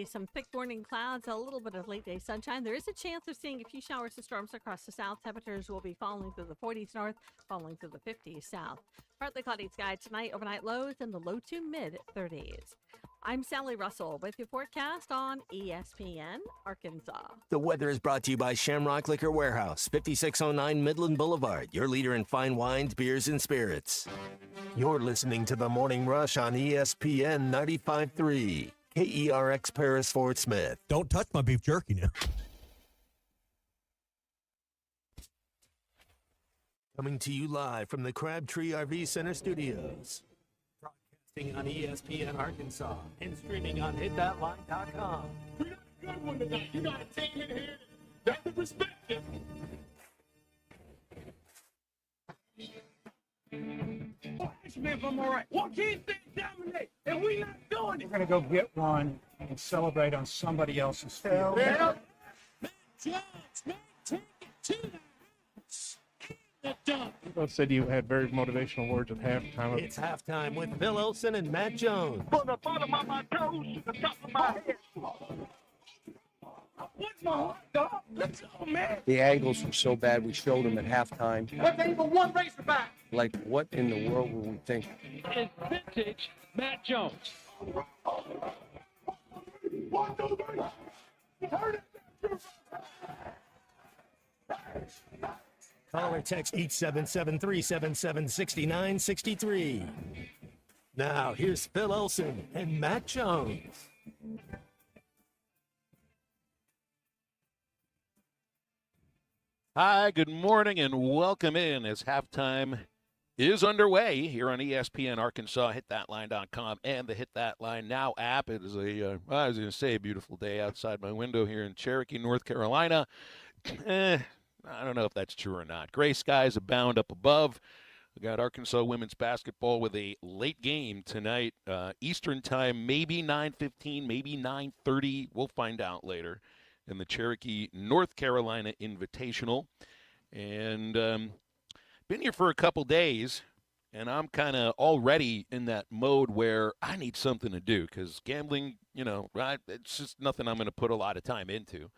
some thick morning clouds, a little bit of late day sunshine. There is a chance of seeing a few showers and storms across the south. Temperatures will be falling through the 40s north, falling through the 50s south. Partly cloudy sky tonight, overnight lows in the low to mid 30s. I'm Sally Russell with your forecast on ESPN Arkansas. The weather is brought to you by Shamrock Liquor Warehouse, 5609 Midland Boulevard, your leader in fine wines, beers, and spirits. You're listening to The Morning Rush on ESPN 95.3, KERX Paris Fort Smith. Don't touch my beef jerky now. Coming to you live from the Crabtree RV Center studios. Broadcasting on ESPN Arkansas and streaming on hitthatline.com. We got a good one tonight. You got a team in here that will respect you. Ask me if I'm all right. Why can't they dominate? And we not doing it. We're going to go get one and celebrate on somebody else's field. Yeah. Matt Jones, man, take it to the house. The dunk. Both said you had very motivational words at halftime. It's halftime with Phil Olsen and Matt Jones. From the bottom of my toes to the top of my head. What's my heart, dog? Let's go, man. The angles were so bad, we showed them at halftime. But they were one Razorback. Like, what in the world were we thinking? Is vintage Matt Jones. 1, 2, 3. Turn it. Call or text 877-377-6963. Now, here's Phil Olsen and Matt Jones. Hi, good morning, and welcome in as halftime is underway here on ESPN Arkansas, hitthatline.com, and the Hit That Line Now app. It is a beautiful day outside my window here in Cherokee, North Carolina. I don't know if that's true or not. Gray skies abound up above. We got Arkansas women's basketball with a late game tonight, Eastern time, maybe 9:15, maybe 9:30. We'll find out later. In the Cherokee, North Carolina Invitational. And been here for a couple days, and I'm kind of already in that mode where I need something to do because gambling, it's just nothing I'm going to put a lot of time into.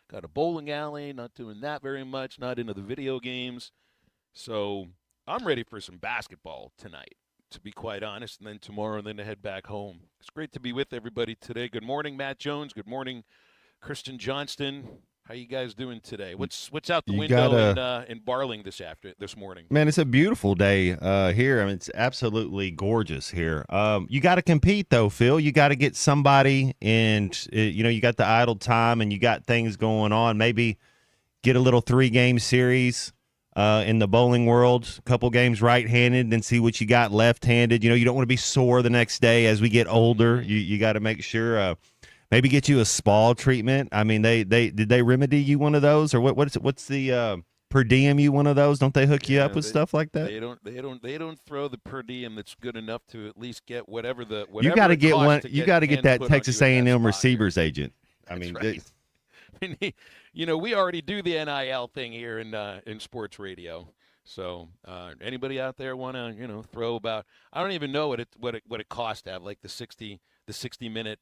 Got a bowling alley, not doing that very much, not into the video games. So I'm ready for some basketball tonight, to be quite honest, and then tomorrow, and then to head back home. It's great to be with everybody today. Good morning, Matt Jones. Good morning, Kristen Johnston. How you guys doing today? What's out the window in Barling this morning? Man, it's a beautiful day here. I mean, it's absolutely gorgeous here. You got to compete, though, Phil. You got to get somebody, and you got the idle time, and you got things going on. Maybe get a little 3-game series in the bowling world, a couple games right-handed, then see what you got left-handed. You don't want to be sore the next day as we get older. You got to make sure. Maybe get you a spa treatment. I mean, did they remedy you one of those, or what's the per diem you one of those? Don't they hook you up with stuff like that? They don't throw the per diem that's good enough to at least get whatever you got to get one. You got to get that Texas A&M receivers agent. I mean, right. We already do the NIL thing here in sports radio. So anybody out there want to throw about? I don't even know what it costs to have like the 60-minute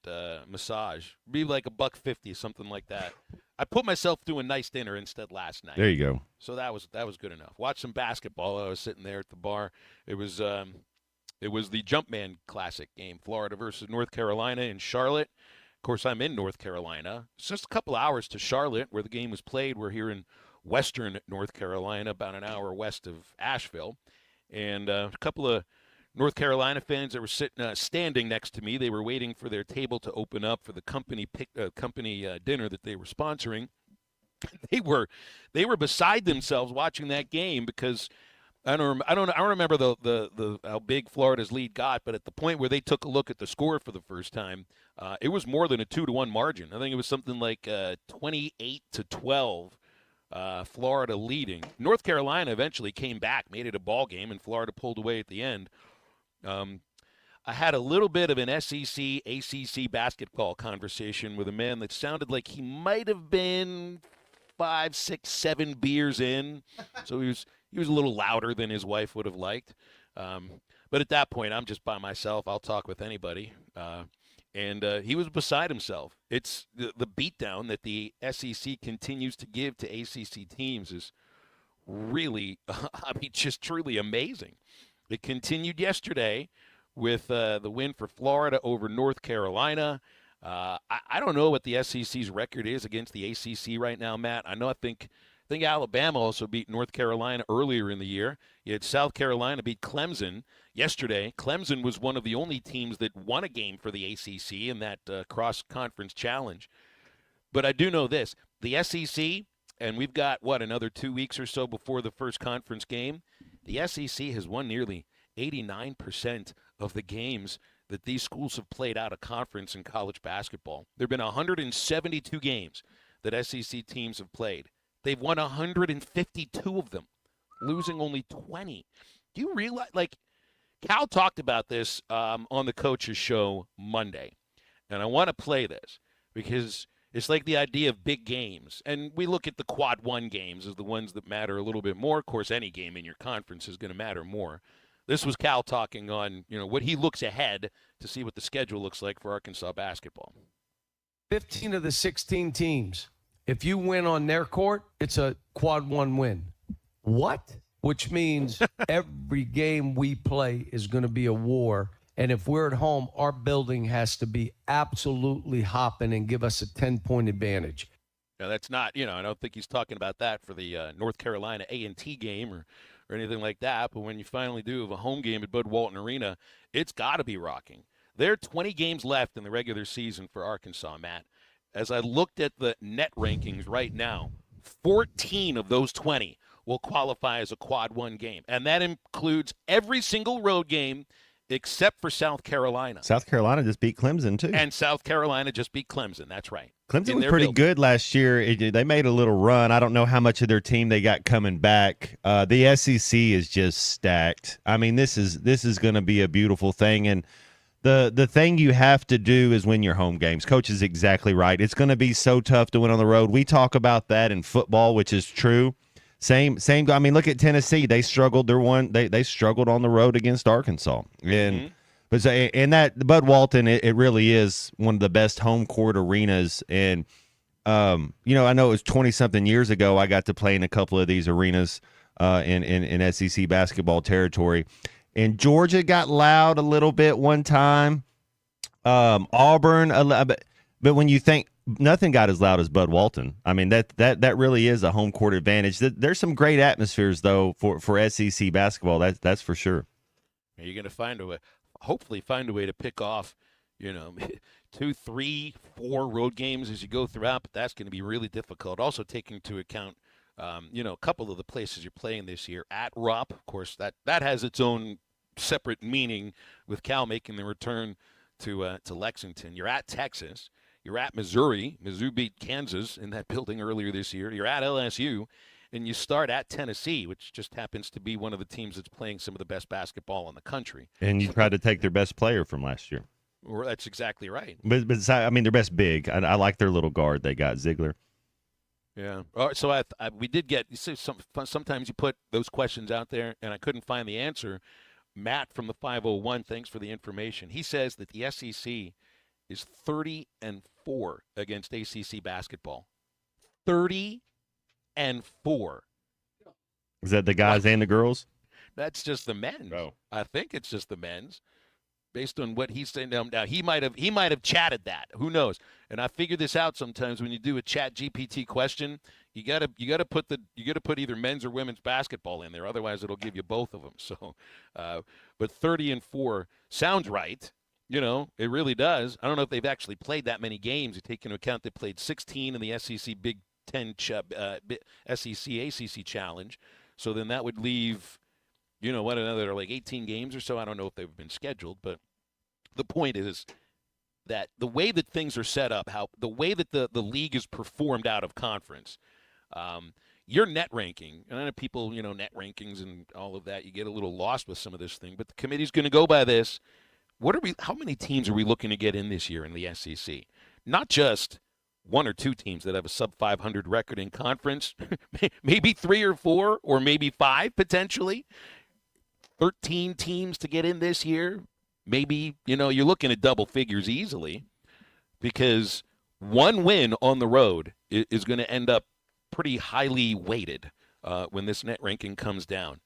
massage. Be like $150, something like that. I put myself through a nice dinner instead last night. There you go. So that was good enough. Watch some basketball. I was sitting there at the bar. It was the Jumpman Classic game, Florida versus North Carolina in Charlotte. Of course, I'm in North Carolina. It's just a couple hours to Charlotte, where the game was played. We're here in western North Carolina, about an hour west of Asheville, and a couple of North Carolina fans that were standing next to me. They were waiting for their table to open up for the company dinner that they were sponsoring. They were beside themselves watching that game because I don't remember the how big Florida's lead got, but at the point where they took a look at the score for the first time, it was more than a 2-1 margin. I think it was something like 28-12. Florida leading. North Carolina eventually came back, made it a ball game, and Florida pulled away at the end. I had a little bit of an SEC, ACC basketball conversation with a man that sounded like he might have been 5, 6, 7 beers in. So he was a little louder than his wife would have liked. But at that point, I'm just by myself. I'll talk with anybody. and he was beside himself. It's the beatdown that the SEC continues to give to ACC teams is really, I mean, just truly amazing. It continued yesterday with the win for Florida over North Carolina. I don't know what the SEC's record is against the ACC right now, Matt. I think Alabama also beat North Carolina earlier in the year. You had South Carolina beat Clemson yesterday. Clemson was one of the only teams that won a game for the ACC in that cross-conference challenge. But I do know this. The SEC, and we've got, another 2 weeks or so before the first conference game, the SEC has won nearly 89% of the games that these schools have played out of conference in college basketball. There have been 172 games that SEC teams have played. They've won 152 of them, losing only 20. Do you realize, Cal talked about this on the coach's show Monday, and I want to play this because it's like the idea of big games. And we look at the quad one games as the ones that matter a little bit more. Of course, any game in your conference is going to matter more. This was Cal talking on, what he looks ahead to see what the schedule looks like for Arkansas basketball. 15 of the 16 teams, if you win on their court, it's a quad one win. What? Which means every game we play is going to be a war. And if we're at home, our building has to be absolutely hopping and give us a 10-point advantage. Now, that's not, I don't think he's talking about that for the North Carolina A&T game or anything like that. But when you finally do have a home game at Bud Walton Arena, it's got to be rocking. There are 20 games left in the regular season for Arkansas, Matt. As I looked at the net rankings right now, 14 of those 20 will qualify as a quad one game. And that includes every single road game except for South Carolina. South Carolina just beat Clemson, too. And South Carolina just beat Clemson. That's right. Clemson was pretty good last year. They made a little run. I don't know how much of their team they got coming back. The SEC is just stacked. I mean, this is going to be a beautiful thing. And the thing you have to do is win your home games. Coach is exactly right. It's going to be so tough to win on the road. We talk about that in football, which is true. Same. I mean, look at Tennessee. They struggled. They struggled on the road against Arkansas. And but and that Bud Walton, it really is one of the best home court arenas. And I know it was 20-something years ago I got to play in a couple of these arenas in SEC basketball territory. And Georgia got loud a little bit one time. Auburn, but when you think nothing got as loud as Bud Walton, I mean that really is a home court advantage. There's some great atmospheres though for SEC basketball. That's for sure. You're going to hopefully find a way to pick off, 2, 3, 4 road games as you go throughout, but that's going to be really difficult. Also taking into account, a couple of the places you're playing this year. At Rupp, of course, that has its own separate meaning with Cal making the return to Lexington. You're at Texas. You're at Missouri. Mizzou beat Kansas in that building earlier this year. You're at LSU. And you start at Tennessee, which just happens to be one of the teams that's playing some of the best basketball in the country. And you tried to take their best player from last year. Well, that's exactly right. But I mean, their best big. I like their little guard they got, Ziegler. Yeah. All right, so we did get. You see, sometimes you put those questions out there, and I couldn't find the answer. Matt from the 501, thanks for the information. He says that the SEC is 30-4 against ACC basketball. 30-4. Is that the guys and the girls? That's just the men's. Oh. I think it's just the men's. Based on what he's saying now, he might have chatted that. Who knows? And I figure this out sometimes when you do a Chat GPT question. You gotta put either men's or women's basketball in there. Otherwise, it'll give you both of them. So, but 30-4 sounds right. It really does. I don't know if they've actually played that many games. You take into account they played 16 in the SEC Big 10 SEC ACC Challenge. So then that would leave, another like 18 games or so. I don't know if they've been scheduled, but the point is that the way that things are set up, the way that the league is performed out of conference, your net ranking, and I know people, net rankings and all of that, you get a little lost with some of this thing, but the committee's going to go by this. How many teams are we looking to get in this year in the SEC? Not just 1 or 2 teams that have a sub-500 record in conference, maybe 3 or 4, or maybe 5 potentially. 13 teams to get in this year. maybe, you're looking at double figures easily, because one win on the road is going to end up pretty highly weighted when this net ranking comes down.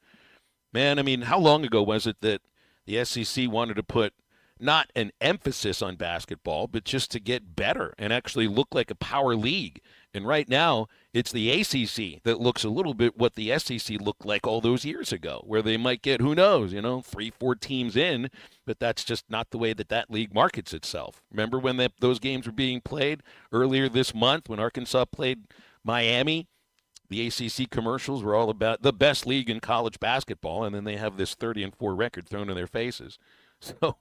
Man, I mean, how long ago was it that the SEC wanted to put not an emphasis on basketball, but just to get better and actually look like a power league? And right now, it's the ACC that looks a little bit what the SEC looked like all those years ago, where they might get, who knows, 3-4 teams in, but that's just not the way that league markets itself. Remember when those games were being played earlier this month when Arkansas played Miami? The ACC commercials were all about the best league in college basketball, and then they have this 30-4 record thrown in their faces. So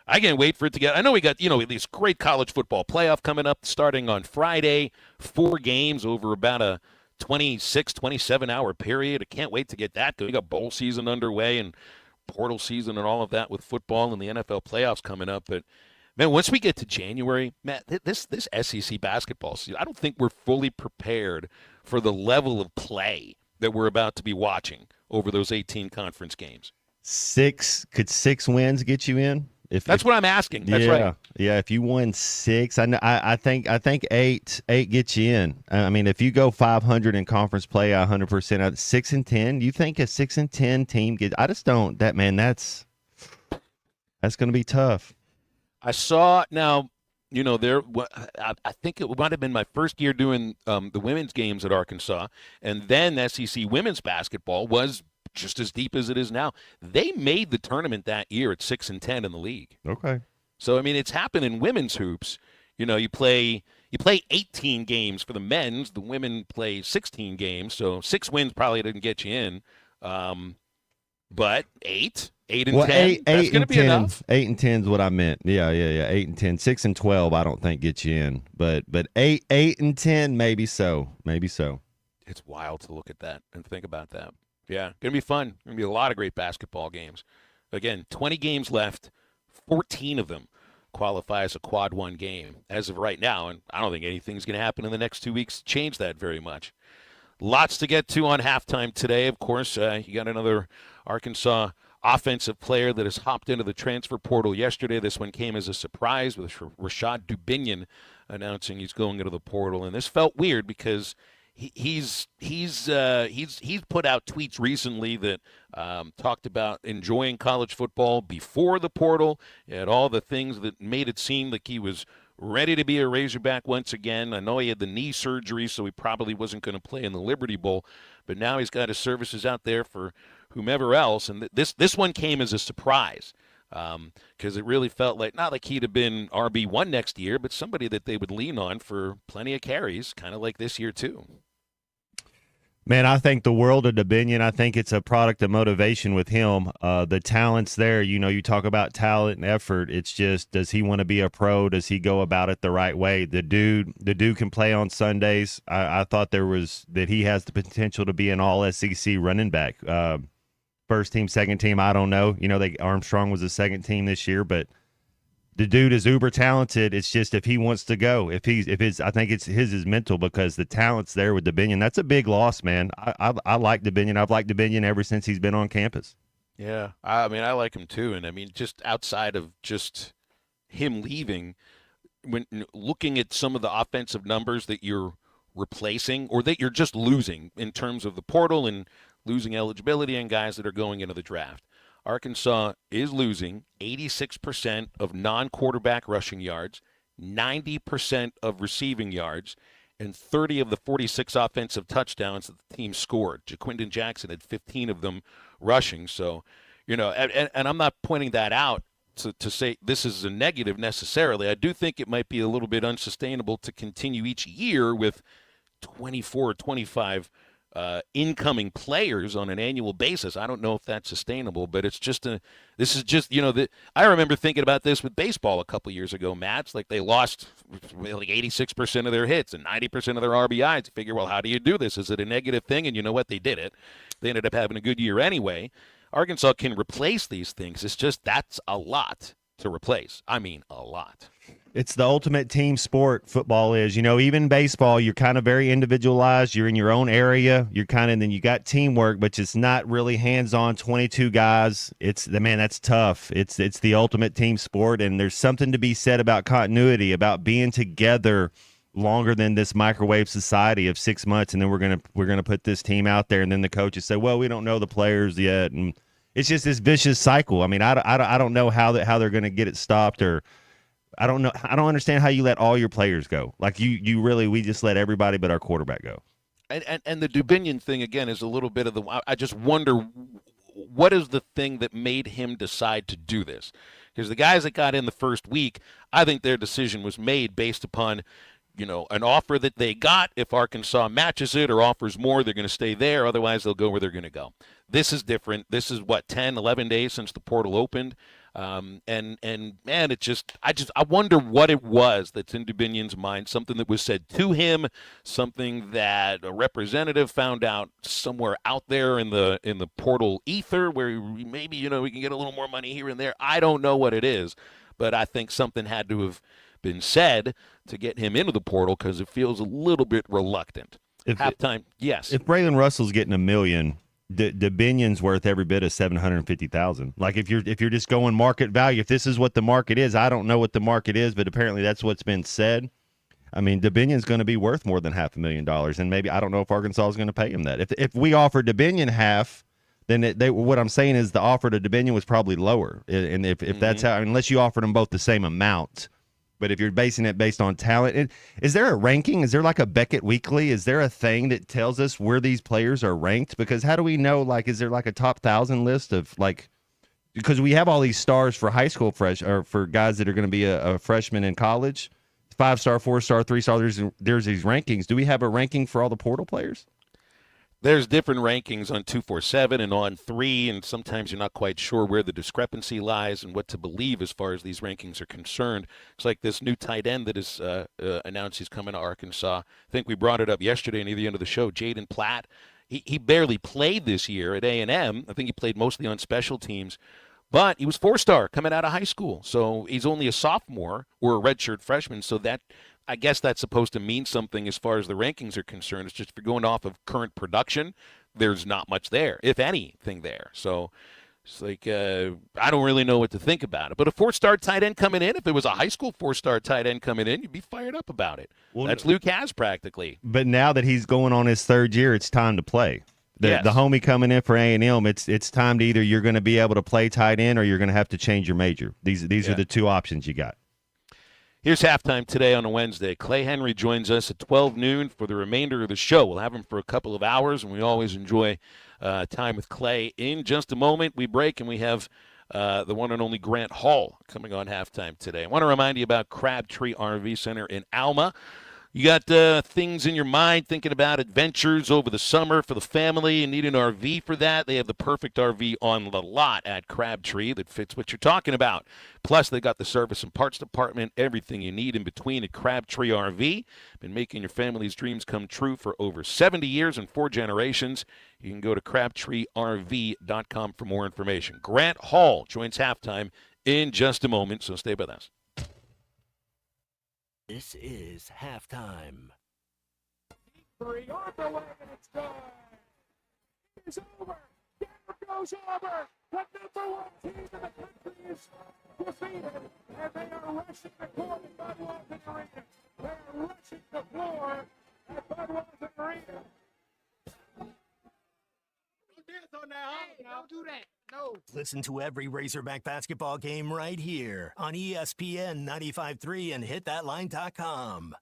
I can't wait for it to get. I know we got, this great college football playoff coming up starting on Friday, 4 games over about a 26, 27-hour period. I can't wait to get that going. We got bowl season underway and portal season and all of that with football and the NFL playoffs coming up. But, man, once we get to January, Matt, this SEC basketball season, I don't think we're fully prepared for the level of play that we're about to be watching over those 18 conference games. Could 6 wins get you in? That's what I'm asking. That's right. Yeah, if you win 6, I think 8 gets you in. I mean, if you go 500 in conference play, 100% out. 6-10, you think a 6-10 team gets? I just don't. That's going to be tough. I saw now. I think it might have been my first year doing the women's games at Arkansas, and then SEC women's basketball was just as deep as it is now. They made the tournament that year at 6-10 in the league. Okay. So, I mean, it's happened in women's hoops. You play 18 games for the men's. The women play 16 games. So 6 wins probably didn't get you in. But 8 and 10, that's going to be enough. 8 and 10 is what I meant. Yeah. 8 and 10. 6 and 12, I don't think gets you in. But 8 and 10, maybe so. It's wild to look at that and think about that. Yeah, going to be fun. Going to be a lot of great basketball games. Again, 20 games left. 14 of them qualify as a quad 1 game as of right now, and I don't think anything's going to happen in the next 2 weeks to change that very much. Lots to get to on halftime today. Of course, you got another Arkansas offensive player that has hopped into the transfer portal yesterday. This one came as a surprise with Rashad Dubinion announcing he's going into the portal, and this felt weird because he's put out tweets recently that talked about enjoying college football before the portal and all the things that made it seem like he was ready to be a Razorback once again. I know he had the knee surgery, so he probably wasn't going to play in the Liberty Bowl, but now he's got his services out there for whomever else, and this one came as a surprise because it really felt like, not like he'd have been RB1 next year, but somebody that they would lean on for plenty of carries, kind of like this year too. Man, I think the world of Dubinion. I think it's a product of motivation with him. The talent's there. You talk about talent and effort. It's just, does he want to be a pro? Does he go about it the right way? The dude can play on Sundays. I thought that he has the potential to be an all SEC running back. First team, second team, I don't know. Armstrong was the second team this year, but the dude is uber talented. It's just if he wants to go, I think it's his mental, because the talent's there with Dubinion. That's a big loss, man. I like Dubinion. I've liked Dubinion ever since he's been on campus. Yeah, I mean, I like him too. And I mean, just outside of just him leaving, when looking at some of the offensive numbers that you're replacing or that you're just losing in terms of the portal and losing eligibility and guys that are going into the draft, Arkansas is losing 86% of non-quarterback rushing yards, 90% of receiving yards, and 30 of the 46 offensive touchdowns that the team scored. Jaquindon Jackson had 15 of them rushing. So, and I'm not pointing that out to say this is a negative necessarily. I do think it might be a little bit unsustainable to continue each year with 24 or 25 incoming players on an annual basis. I don't know if that's sustainable, but it's just I remember thinking about this with baseball a couple years ago, Matt. It's like they lost like 86% of their hits and 90% of their RBIs. You figure, well, how do you do this? Is it a negative thing? And you know what? They did it. They ended up having a good year anyway. Arkansas can replace these things. It's just that's a lot to replace. I mean, a lot. It's the ultimate team sport, football is. Even baseball, you're kind of very individualized. You're in your own area. Then you got teamwork, but it's not really hands-on 22 guys. That's tough. It's the ultimate team sport, and there's something to be said about continuity, about being together longer than this microwave society of 6 months, and then we're gonna put this team out there, and then the coaches say, well, we don't know the players yet, and it's just this vicious cycle. I mean, I don't know how they're gonna get it stopped, or I don't know. I don't understand how you let all your players go. Like we just let everybody but our quarterback go. And the Dubinion thing again is a little bit of I just wonder what is the thing that made him decide to do this? Because the guys that got in the first week, I think their decision was made based upon, an offer that they got. If Arkansas matches it or offers more, they're going to stay there. Otherwise, they'll go where they're going to go. This is different. This is 10, 11 days since the portal opened. And man, I wonder what it was that's in Dubinion's mind, something that was said to him, something that a representative found out somewhere out there in the portal ether where maybe, we can get a little more money here and there. I don't know what it is, but I think something had to have been said to get him into the portal because it feels a little bit reluctant. Halftime, yes. If Braylon Russell's getting $1 million, Dubinion's worth every bit of $750,000. Like if you're just going market value, if this is what the market is, I don't know what the market is, but apparently that's what's been said. I mean, Dubinion's going to be worth more than $500,000, and maybe I don't know if Arkansas is going to pay him that. If we offer Dubinion half, then what I'm saying is the offer to Dubinion was probably lower, and if that's how, unless you offered them both the same amount. But if you're basing it based on talent, is there a ranking? Is there like a Beckett Weekly? Is there a thing that tells us where these players are ranked? Because how do we know, is there like a top 1,000 list of because we have all these stars for high school or for guys that are going to be a freshman in college, 5-star, 4-star, 3-star, there's these rankings. Do we have a ranking for all the portal players? There's different rankings on 247 and on 3, and sometimes you're not quite sure where the discrepancy lies and what to believe as far as these rankings are concerned. It's like this new tight end that is announced he's coming to Arkansas. I think we brought it up yesterday near the end of the show, Jaden Platt. He barely played this year at A&M. I think he played mostly on special teams. But he was 4-star coming out of high school, so he's only a sophomore or a redshirt freshman, so that – I guess that's supposed to mean something as far as the rankings are concerned. It's just if you're going off of current production, there's not much there, if anything there. So it's like I don't really know what to think about it. But a 4-star tight end coming in, if it was a high school 4-star tight end coming in, you'd be fired up about it. Well, that's Luke Has practically. But now that he's going on his 3rd year, it's time to play. The homie coming in for A&M, it's time to either you're going to be able to play tight end or you're going to have to change your major. These are the two options you got. Here's halftime today on a Wednesday. Clay Henry joins us at 12 noon for the remainder of the show. We'll have him for a couple of hours, and we always enjoy time with Clay. In just a moment, we break, and we have the one and only Grant Hall coming on halftime today. I want to remind you about Crabtree RV Center in Alma. You got things in your mind, thinking about adventures over the summer for the family and need an RV for that. They have the perfect RV on the lot at Crabtree that fits what you're talking about. Plus, they got the service and parts department, everything you need in between at Crabtree RV. Been making your family's dreams come true for over 70 years and 4 generations. You can go to crabtreerv.com for more information. Grant Hall joins halftime in just a moment, so stay with us. This is halftime. Three on the way, and it's done. It's over. Denver goes over. The number 1 team in the country is defeated, and they are rushing the court at Budweiser Arena. They are rushing the floor at Budweiser Arena. Don't dance on that. Hey, don't do that. No. Listen to every Razorback basketball game right here on ESPN 95.3 and hitthatline.com.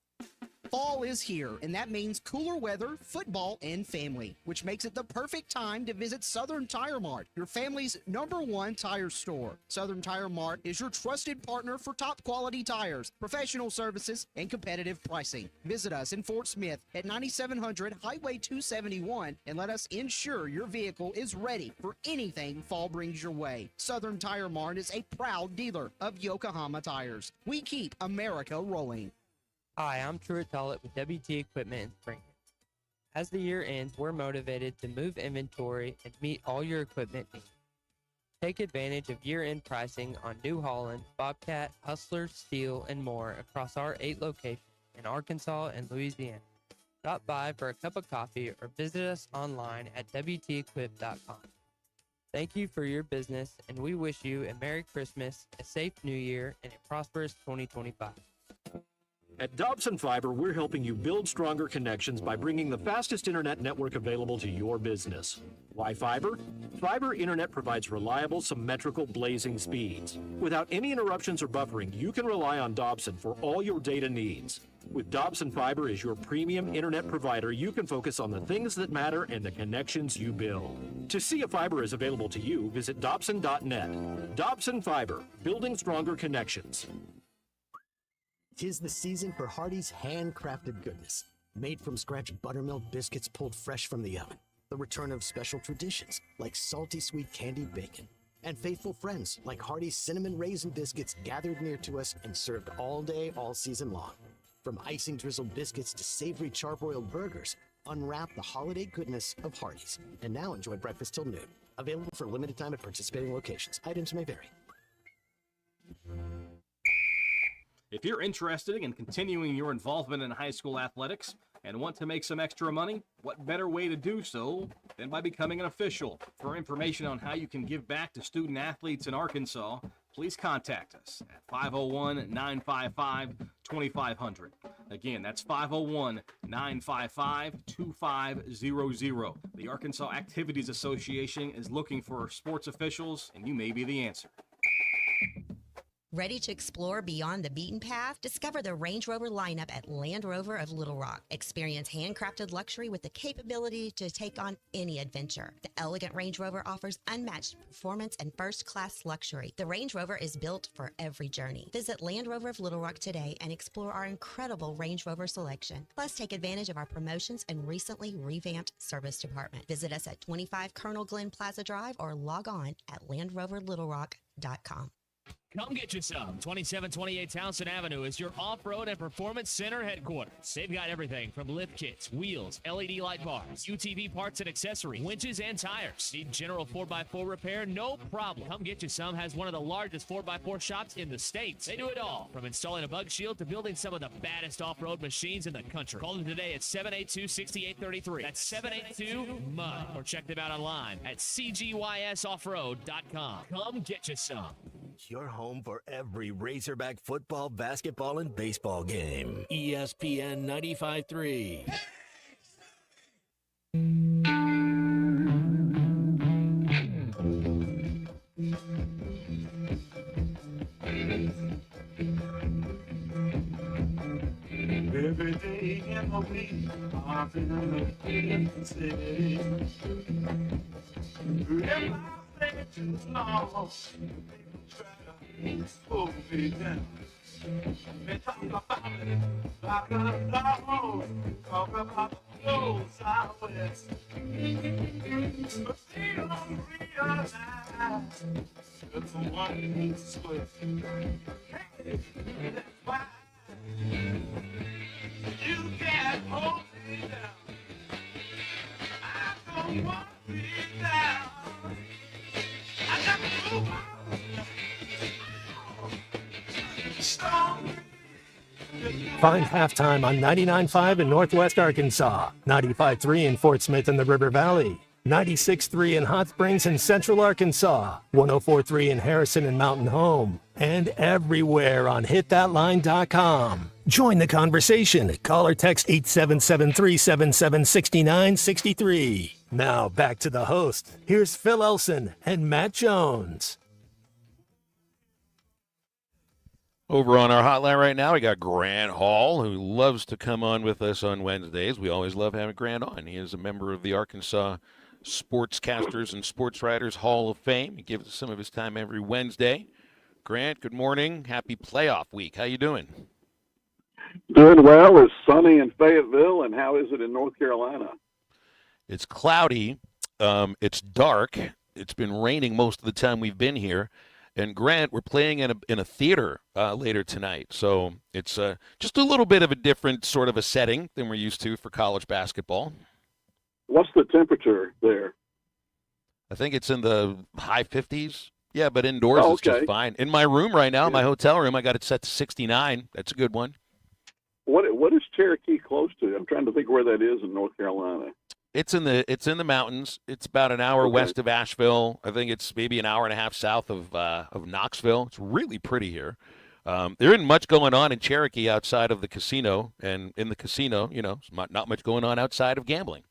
Fall is here, and that means cooler weather, football, and family, which makes it the perfect time to visit Southern Tire Mart, your family's #1 tire store. Southern Tire Mart is your trusted partner for top quality tires, professional services, and competitive pricing. Visit us in Fort Smith at 9700 Highway 271 and let us ensure your vehicle is ready for anything fall brings your way. Southern Tire Mart is a proud dealer of Yokohama tires. We keep America rolling. Hi, I'm Truett Tullett with WT Equipment in Springfield. As the year ends, we're motivated to move inventory and meet all your equipment needs. Take advantage of year-end pricing on New Holland, Bobcat, Hustler, Steel, and more across our 8 locations in Arkansas and Louisiana. Stop by for a cup of coffee or visit us online at WTEquip.com. Thank you for your business, and we wish you a Merry Christmas, a safe New Year, and a prosperous 2025. At Dobson Fiber, we're helping you build stronger connections by bringing the fastest internet network available to your business. Why fiber? Fiber internet provides reliable, symmetrical, blazing speeds. Without any interruptions or buffering, you can rely on Dobson for all your data needs. With Dobson Fiber as your premium internet provider, you can focus on the things that matter and the connections you build. To see if fiber is available to you, visit Dobson.net. Dobson Fiber, building stronger connections. 'Tis the season for Hardee's handcrafted goodness. Made from scratch buttermilk biscuits pulled fresh from the oven. The return of special traditions like salty sweet candied bacon. And faithful friends like Hardee's cinnamon raisin biscuits gathered near to us and served all day, all season long. From icing drizzled biscuits to savory charbroiled burgers, unwrap the holiday goodness of Hardee's. And now enjoy breakfast till noon. Available for limited time at participating locations. Items may vary. If you're interested in continuing your involvement in high school athletics and want to make some extra money, what better way to do so than by becoming an official? For information on how you can give back to student athletes in Arkansas, please contact us at 501-955-2500. Again, that's 501-955-2500. The Arkansas Activities Association is looking for sports officials, and you may be the answer. Ready to explore beyond the beaten path? Discover the Range Rover lineup at Land Rover of Little Rock. Experience handcrafted luxury with the capability to take on any adventure. The elegant Range Rover offers unmatched performance and first-class luxury. The Range Rover is built for every journey. Visit Land Rover of Little Rock today and explore our incredible Range Rover selection. Plus, take advantage of our promotions and recently revamped service department. Visit us at 25 Colonel Glenn Plaza Drive or log on at LandRoverLittleRock.com. Come get you some. 2728 Townsend Avenue is your off-road and performance center headquarters. They've got everything from lift kits, wheels, LED light bars, UTV parts and accessories, winches and tires. Need general 4x4 repair? No problem. Come get you some has one of the largest 4x4 shops in the States. They do it all, from installing a bug shield to building some of the baddest off-road machines in the country. Call them today at 782-6833. That's 782-MUD. Or check them out online at cgysoffroad.com. Come get you some. Your home for every Razorback football, basketball, and baseball game. ESPN 95.3. Every day in the week, I'm feeling the city. If I stay too long, pull me down. They talk about it, I gotta know. Talk about the clothes I wear. But they don't realize you're the one who's sweat. Hey, that's why you can't hold me down. I don't want me down. I got to move on. Find Halftime on 99.5 in Northwest Arkansas, 95.3 in Fort Smith and the River Valley, 96.3 in Hot Springs and Central Arkansas, 104.3 in Harrison and Mountain Home, and everywhere on hitthatline.com. Join the conversation. Call or text 877-377-6963. Now back to the host. Here's Phil Elson and Matt Jones. Over on our hotline right now, we got Grant Hall, who loves to come on with us on Wednesdays. We always love having Grant on. He is a member of the Arkansas Sportscasters and Sports Writers Hall of Fame. He gives us some of his time every Wednesday. Grant, good morning. Happy playoff week. How you doing? Doing well. It's sunny in Fayetteville, and how is it in North Carolina? It's cloudy. It's dark. It's been raining most of the time we've been here. And Grant, we're playing in a theater later tonight, so it's just a little bit of a different sort of a setting than we're used to for college basketball. What's the temperature there? I think it's in the high 50s. Yeah, but indoors it's just fine. In my room right now, my hotel room, I got it set to 69. That's a good one. What is Cherokee close to? I'm trying to think where that is in North Carolina. It's in the mountains. It's about an hour west of Asheville. I think it's maybe an hour and a half south of Knoxville. It's really pretty here. There isn't much going on in Cherokee outside of the casino, and in the casino, not much going on outside of gambling.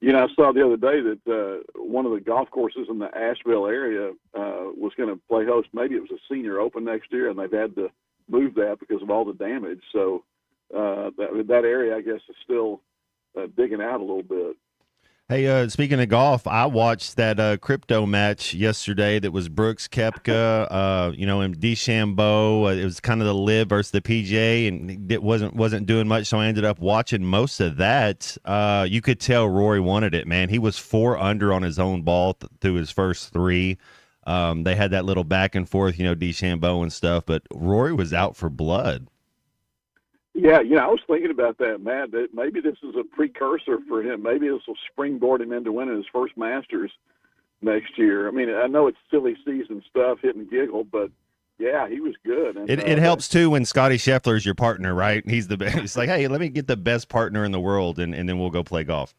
I saw the other day that one of the golf courses in the Asheville area was going to play host. Maybe it was a senior open next year, and they've had to move that because of all the damage. So that area, I guess, is still digging out a little bit. Hey, speaking of golf, I watched that crypto match yesterday that was Brooks Koepka, and DeChambeau. It was kind of the LIV versus the PGA, and it wasn't doing much, so I ended up watching most of that. You could tell Rory wanted it, man. He was 4 under on his own ball through his first 3. They had that little back and forth, DeChambeau and stuff, but Rory was out for blood. Yeah, I was thinking about that, Matt, that maybe this is a precursor for him. Maybe this will springboard him into winning his first Masters next year. I mean, I know it's silly season stuff, hit and giggle, but, yeah, he was good. And, it helps, too, when Scotty Scheffler is your partner, right? He's the best. It's like, hey, let me get the best partner in the world, and then we'll go play golf.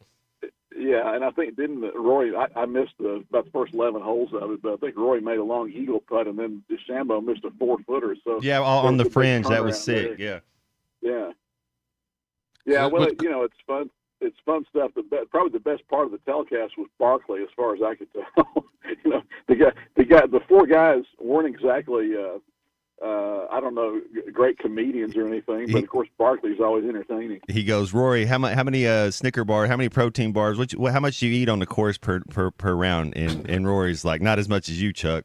Yeah, and I think didn't Rory? I missed about the first 11 holes of it, but I think Rory made a long eagle putt, and then DeChambeau missed a 4-footer. So yeah, on the fringe, that was sick. There. Yeah. Well, it's fun. It's fun stuff. Probably the best part of the telecast was Barkley, as far as I could tell. The 4 guys weren't exactly. I don't know, great comedians or anything, but of course Barkley's always entertaining. He goes, Rory, how many Snicker bars, how many protein bars, how much do you eat on the course per round? And Rory's like, not as much as you, Chuck.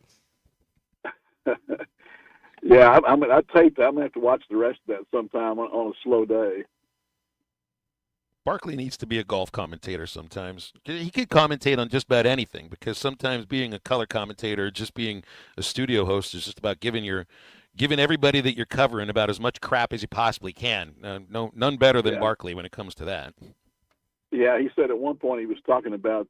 Yeah, I taped that. I'm gonna have to watch the rest of that sometime on a slow day. Barkley needs to be a golf commentator sometimes. He could commentate on just about anything, because sometimes being a color commentator, just being a studio host, is just about giving everybody that you're covering about as much crap as you possibly can. None better than Barkley when it comes to that. Yeah, he said at one point he was talking about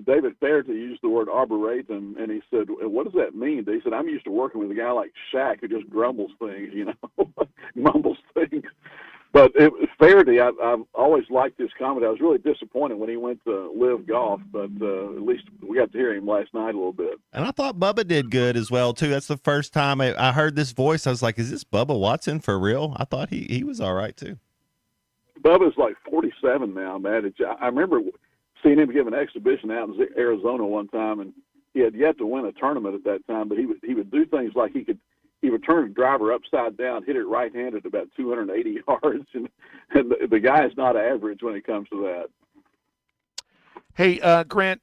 David Fairty used the word arboretum, and he said, "What does that mean?" He said, "I'm used to working with a guy like Shaq who just grumbles things, mumbles things." But Fairty, I've always liked his comedy. I was really disappointed when he went to LIV Golf, but at least we got to hear him last night a little bit. And I thought Bubba did good as well, too. That's the first time I heard this voice. I was like, is this Bubba Watson for real? I thought he was all right, too. Bubba's like 47 now, man. I remember seeing him give an exhibition out in Arizona one time, and he had yet to win a tournament at that time, but he would do things like he would turn a driver upside down, hit it right-handed about 280 yards, and the guy is not average when it comes to that. Hey, Grant,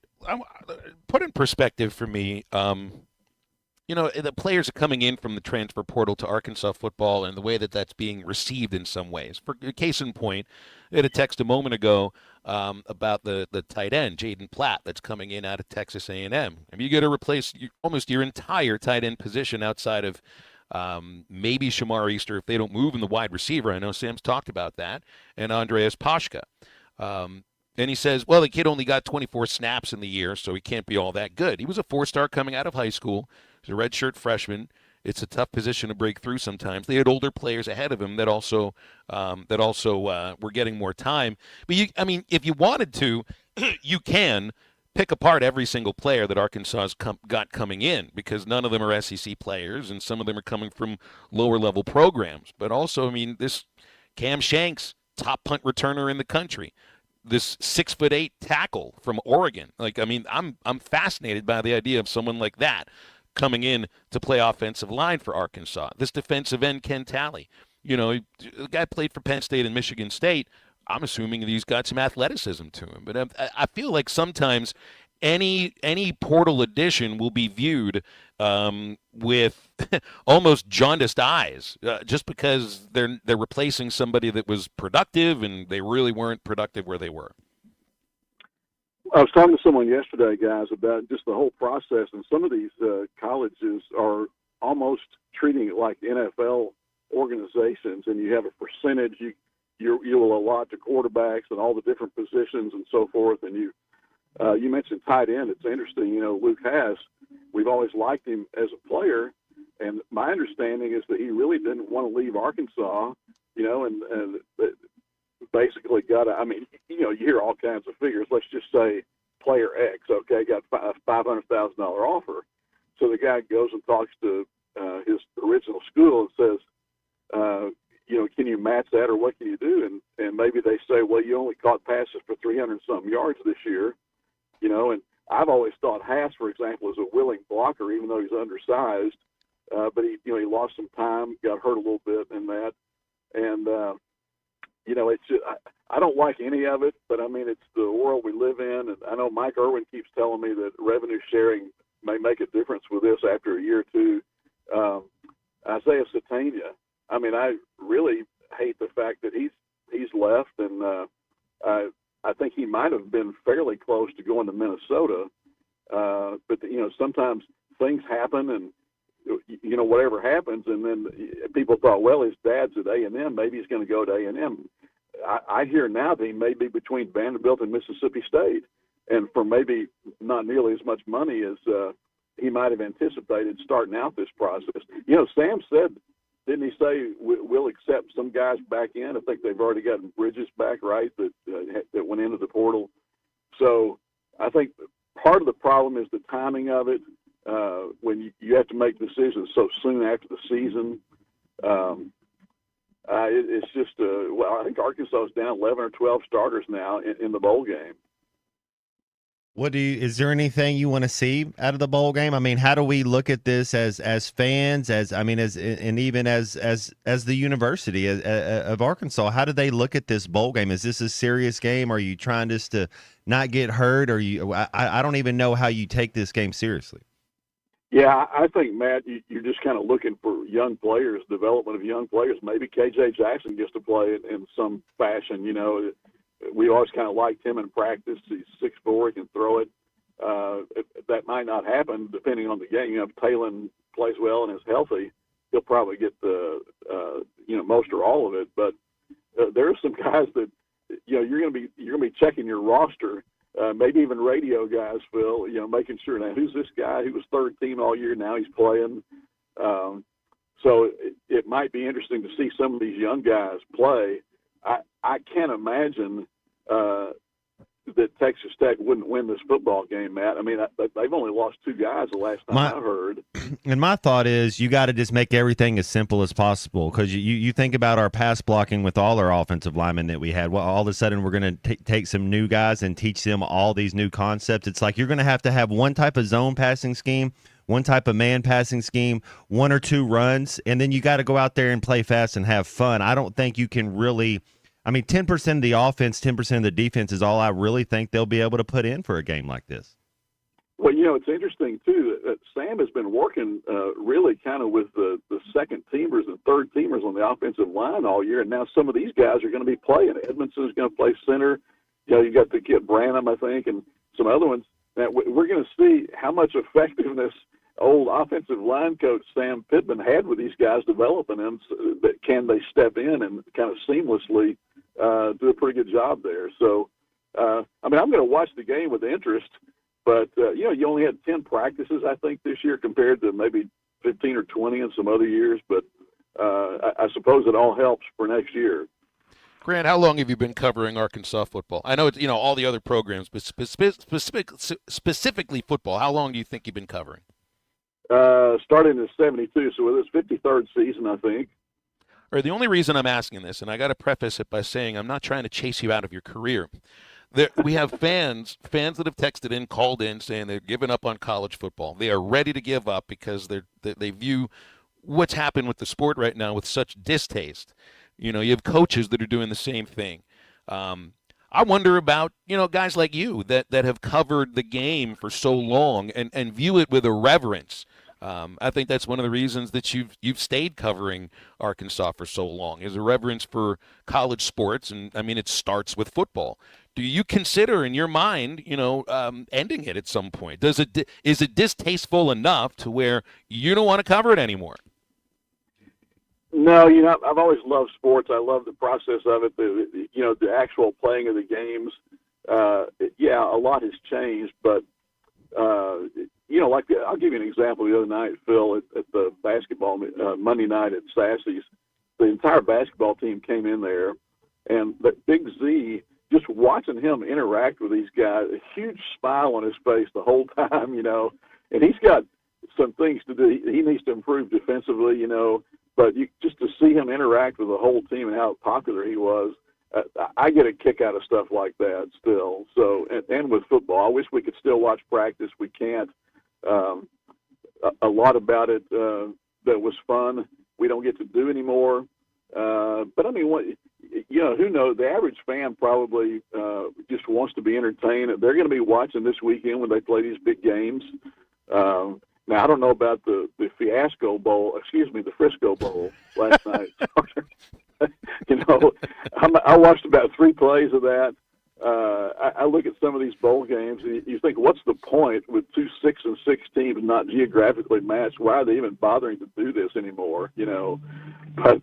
put in perspective for me, the players are coming in from the transfer portal to Arkansas football and the way that that's being received in some ways. For case in point, I had a text a moment ago about the tight end, Jaden Platt, that's coming in out of Texas A&M. I mean, you got to replace almost your entire tight end position outside of maybe Shamar Easter if they don't move in the wide receiver. I know Sam's talked about that, and Andreas Pashka. And he says, well, the kid only got 24 snaps in the year, so he can't be all that good. He was a 4-star coming out of high school. He's a redshirt freshman. It's a tough position to break through sometimes. They had older players ahead of him that also were getting more time. But if you wanted to, you can pick apart every single player that Arkansas's got coming in, because none of them are SEC players, and some of them are coming from lower level programs. But also, this Cam Shanks, top punt returner in the country. This 6'8" tackle from Oregon. I'm fascinated by the idea of someone like that coming in to play offensive line for Arkansas. This defensive end, Ken Talley. The guy played for Penn State and Michigan State. I'm assuming that he's got some athleticism to him. But I feel like sometimes any portal addition will be viewed with almost jaundiced eyes, just because they're replacing somebody that was productive, and they really weren't productive where they were. I was talking to someone yesterday, guys, about just the whole process, and some of these colleges are almost treating it like NFL organizations, and you have a percentage you will allot to quarterbacks and all the different positions and so forth, and You mentioned tight end. It's interesting. You know, Luke Haas, we've always liked him as a player, and my understanding is that he really didn't want to leave Arkansas, you know, and basically got I mean, you know, you hear all kinds of figures. Let's just say player X, okay, got a $500,000 offer. So the guy goes and talks to his original school and says, you know, can you match that, or what can you do? And maybe they say, well, you only caught passes for 300-something yards this year, you know. And I've always thought Haas, for example, is a willing blocker, even though he's undersized. But he lost some time, got hurt a little bit in that, and you know, it's just, I don't like any of it, but I mean, it's the world we live in, and I know Mike Irwin keeps telling me that revenue sharing may make a difference with this after a year or two. Isaiah Satania, I mean, I really hate the fact that he's left, and I think he might have been fairly close to going to Minnesota, but you know, sometimes things happen, and you know, whatever happens, and then people thought, well, his dad's at A&M, maybe he's going to go to A&M. I hear now that he may be between Vanderbilt and Mississippi State, and for maybe not nearly as much money as he might have anticipated starting out this process. You know, Sam said, didn't he say we'll accept some guys back in? I think they've already gotten Bridges back, right, that went into the portal. So I think part of the problem is the timing of it. When you have to make decisions so soon after the season, it's just well, I think Arkansas is down 11 or 12 starters now in the bowl game. Is there anything you want to see out of the bowl game? I mean, how do we look at this as fans, and even as the university of Arkansas? How do they look at this bowl game? Is this a serious game? Are you trying just to not get hurt? Or I don't even know how you take this game seriously. Yeah, I think, Matt, you're just kind of looking for young players, development of young players. Maybe KJ Jackson gets to play in some fashion. You know, we always kind of liked him in practice. He's 6'4", he can throw it. That might not happen depending on the game. You know, if Talon plays well and is healthy, he'll probably get the most or all of it. But there are some guys that you're going to be checking your roster. Maybe even radio guys, Phil, making sure now who's this guy who was third team all year, now he's playing. So it might be interesting to see some of these young guys play. I can't imagine that Texas Tech wouldn't win this football game, Matt. I mean, they've only lost 2 guys the last time I heard. And my thought is you got to just make everything as simple as possible, because you think about our pass blocking with all our offensive linemen that we had. Well, all of a sudden we're going to take some new guys and teach them all these new concepts. It's like you're going to have one type of zone passing scheme, one type of man passing scheme, 1 or 2 runs, and then you got to go out there and play fast and have fun. I don't think you can really – I mean, 10% of the offense, 10% of the defense is all I really think they'll be able to put in for a game like this. Well, it's interesting, too, that Sam has been working really kind of with the second teamers and third teamers on the offensive line all year, and now some of these guys are going to be playing. Edmondson is going to play center. You got the kid Branham, I think, and some other ones. Now, we're going to see how much effectiveness old offensive line coach Sam Pittman had with these guys developing them. So that can they step in and kind of seamlessly do a pretty good job there. So, I'm going to watch the game with interest, but, you only had 10 practices, I think, this year compared to maybe 15 or 20 in some other years. But I suppose it all helps for next year. Grant, how long have you been covering Arkansas football? I know it's, all the other programs, but specifically football, how long do you think you've been covering? Starting in '72, so it's 53rd season, I think. Or the only reason I'm asking this, and I got to preface it by saying I'm not trying to chase you out of your career. We have fans that have texted in, called in, saying they're giving up on college football. They are ready to give up because they view what's happened with the sport right now with such distaste. You have coaches that are doing the same thing. I wonder about, guys like you that have covered the game for so long and view it with a reverence. I think that's one of the reasons that you've stayed covering Arkansas for so long, is a reverence for college sports. And, I mean, it starts with football. Do you consider in your mind, ending it at some point? Is it distasteful enough to where you don't want to cover it anymore? No, I've always loved sports. I love the process of it, the actual playing of the games. yeah, a lot has changed, but like I'll give you an example. The other night, Phil, at the basketball Monday night at Sassy's, the entire basketball team came in there, and Big Z, just watching him interact with these guys, a huge smile on his face the whole time, and he's got some things to do. He needs to improve defensively, but just to see him interact with the whole team and how popular he was, I get a kick out of stuff like that still. So, and with football, I wish we could still watch practice. We can't. A lot about it that was fun, we don't get to do anymore. But I mean, who knows? The average fan probably just wants to be entertained. They're going to be watching this weekend when they play these big games. Now, I don't know about the the Frisco Bowl last night. I watched about 3 plays of that. I look at some of these bowl games, and you think, what's the point with 2 6-6 teams not geographically matched? Why are they even bothering to do this anymore? But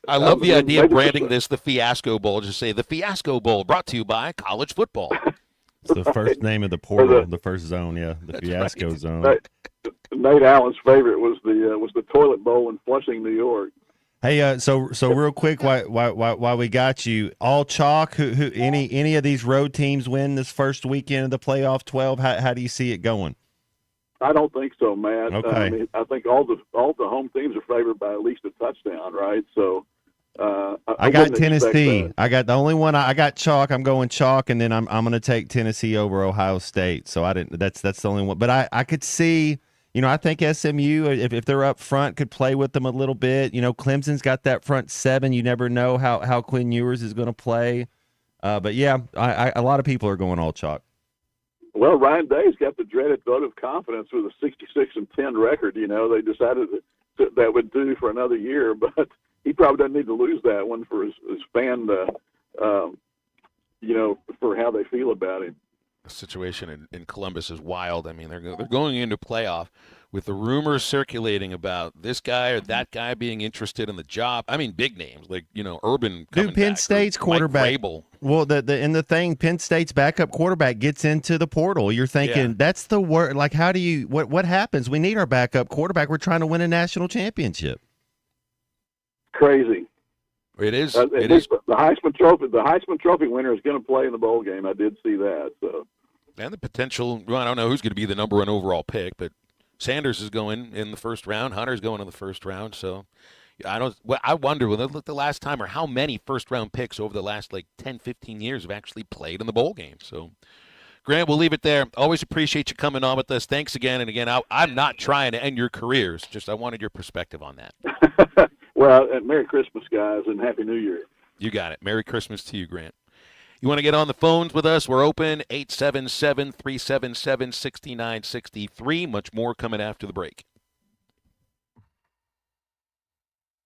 I love the idea of branding this the Fiasco Bowl. Just say the Fiasco Bowl, brought to you by college football. It's the first name of the portal, the first zone, the Fiasco zone. Nate Allen's favorite was the Toilet Bowl in Flushing, New York. Hey, so real quick, while we got you, all chalk. Who any of these road teams win this first weekend of the playoff 12? How do you see it going? I don't think so, Matt. Okay. I think all the home teams are favored by at least a touchdown, right? So I got Tennessee. I got the only one. I got chalk. I'm going chalk, and then I'm going to take Tennessee over Ohio State. So I didn't. That's the only one. But I could see. I think SMU, if they're up front, could play with them a little bit. Clemson's got that front 7. You never know how Quinn Ewers is going to play. But yeah, a lot of people are going all chalk. Well, Ryan Day's got the dreaded vote of confidence with a 66-10 record. They decided that would do for another year, but he probably doesn't need to lose that one for his fan, for how they feel about him. The situation in Columbus is wild. I mean, they're going into playoff with the rumors circulating about this guy or that guy being interested in the job. I mean, big names like Urban. Dude, Penn State's quarterback. Well, Penn State's backup quarterback gets into the portal. You're thinking that's the word. Like, how do you? What happens? We need our backup quarterback. We're trying to win a national championship. Crazy. It is. It is. The Heisman Trophy winner is going to play in the bowl game. I did see that. So. And the potential. Well, I don't know who's going to be the number 1 overall pick, but Sanders is going in the first round. Hunter's going in the first round. So I wonder when the last time or how many first-round picks over the last 10, 15 years have actually played in the bowl game. So, Grant, we'll leave it there. Always appreciate you coming on with us. Thanks again and again. I'm not trying to end your careers. Just I wanted your perspective on that. Well, and Merry Christmas, guys, and Happy New Year. You got it. Merry Christmas to you, Grant. You want to get on the phones with us? We're open, 877-377-6963. Much more coming after the break.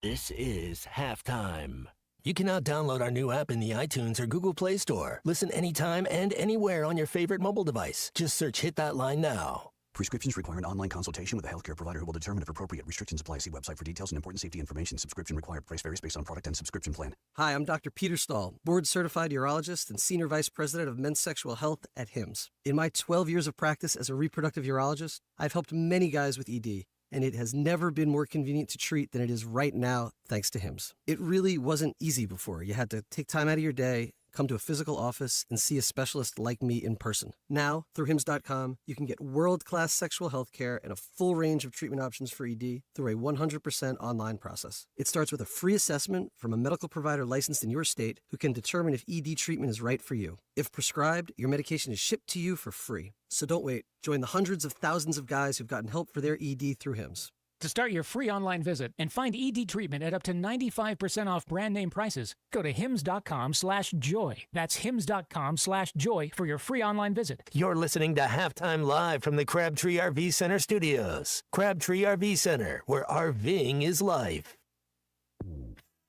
This is Halftime. You can now download our new app in the iTunes or Google Play Store. Listen anytime and anywhere on your favorite mobile device. Just search Hit That Line now. Prescriptions require an online consultation with a healthcare provider who will determine if appropriate. Restrictions apply. See website for details and important safety information. Subscription required. Price varies based on product and subscription plan. Hi, I'm Dr. Peter Stahl, board-certified urologist and senior vice president of men's sexual health at HIMSS. In my 12 years of practice as a reproductive urologist, I've helped many guys with ED, and it has never been more convenient to treat than it is right now, thanks to HIMSS. It really wasn't easy before. You had to take time out of your day, come to a physical office, and see a specialist like me in person. Now, through HIMSS.com, you can get world-class sexual health care and a full range of treatment options for ED through a 100% online process. It starts with a free assessment from a medical provider licensed in your state who can determine if ED treatment is right for you. If prescribed, your medication is shipped to you for free. So don't wait. Join the hundreds of thousands of guys who've gotten help for their ED through HIMSS. To start your free online visit and find ED treatment at up to 95% off brand name prices, go to hims.com/joy. That's hims.com/joy for your free online visit. You're listening to Halftime Live from the Crabtree RV Center studios. Crabtree RV Center, where RVing is life.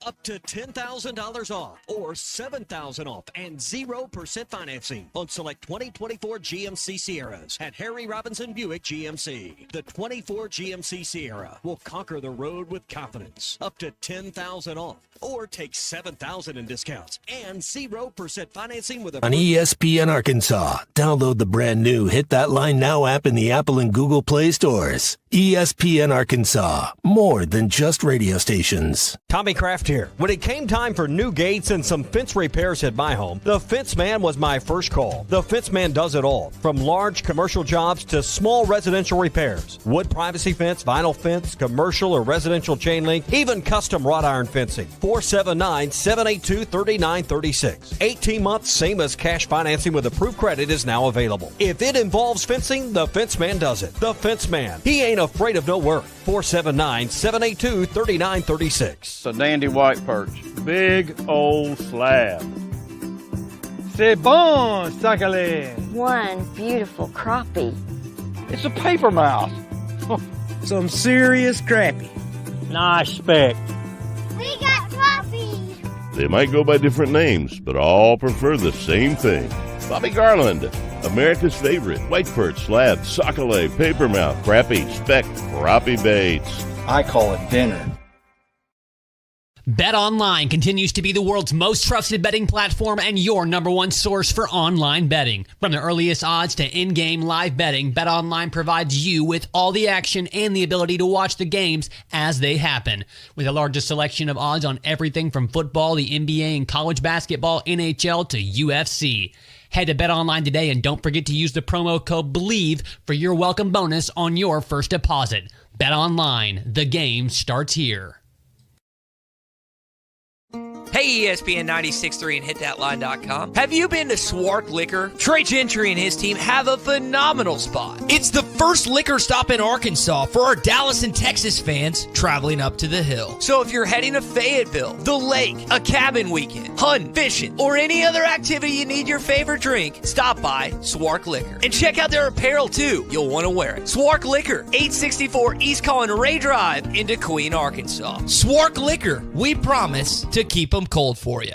Up to $10,000 off or $7,000 off and 0% financing on select 2024 GMC Sierras at Harry Robinson Buick GMC. The 24 GMC Sierra will conquer the road with confidence. Up to $10,000 off or take $7,000 in discounts and 0% financing with a On ESPN Arkansas, download the brand new Hit That Line Now app in the Apple and Google Play stores. ESPN Arkansas, more than just radio stations. Tommy Kraft here. When it came time for new gates and some fence repairs at my home, the Fence Man was my first call. The Fence Man does it all, from large commercial jobs to small residential repairs. Wood privacy fence, vinyl fence, commercial or residential chain link, even custom wrought iron fencing. 479-782-3936. 18 months, same as cash financing with approved credit is now available. If it involves fencing, the Fence Man does it. The Fence Man. He ain't afraid of no work. 479-782-3936. It's a dandy white perch. Big old slab. C'est bon, sacalé. One beautiful crappie. It's a paper mouth. Some serious crappie. Nice speck. We got crappie. They might go by different names, but all prefer the same thing. Bobby Garland, America's favorite white perch, slab, sockeye, papermouth, crappie, speck, crappie baits. I call it dinner. BetOnline continues to be the world's most trusted betting platform and your number one source for online betting. From the earliest odds to in-game live betting, BetOnline provides you with all the action and the ability to watch the games as they happen. With the largest selection of odds on everything from football, the NBA, and college basketball, NHL to UFC. Head to BetOnline today and don't forget to use the promo code BELIEVE for your welcome bonus on your first deposit. BetOnline, the game starts here. Hey, ESPN 96.3 and HitThatLine.com. Have you been to Swark Liquor? Trey Gentry and his team have a phenomenal spot. It's the first liquor stop in Arkansas for our Dallas and Texas fans traveling up to the hill. So if you're heading to Fayetteville, the lake, a cabin weekend, hunting, fishing, or any other activity you need your favorite drink, stop by Swark Liquor. And check out their apparel too. You'll want to wear it. Swark Liquor, 864 East Collin Ray Drive in Queen, Arkansas. Swark Liquor, we promise to keep them cold for you.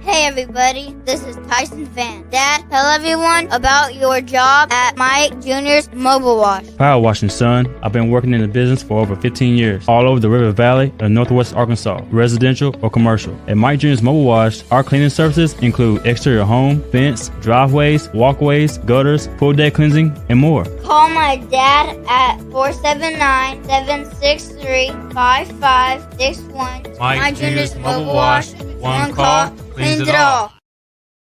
Hey everybody, this is Tyson Fan. Dad, tell everyone about your job at Mike Jr.'s Mobile Wash. Power washing, son. I've been working in the business for over 15 years, all over the River Valley and Northwest Arkansas, residential or commercial. At Mike Jr.'s Mobile Wash, our cleaning services include exterior home, fence, driveways, walkways, gutters, full deck cleansing, and more. Call my dad at 479-763-5561. Mike Jr.'s Mobile Wash. One call, cleans it all.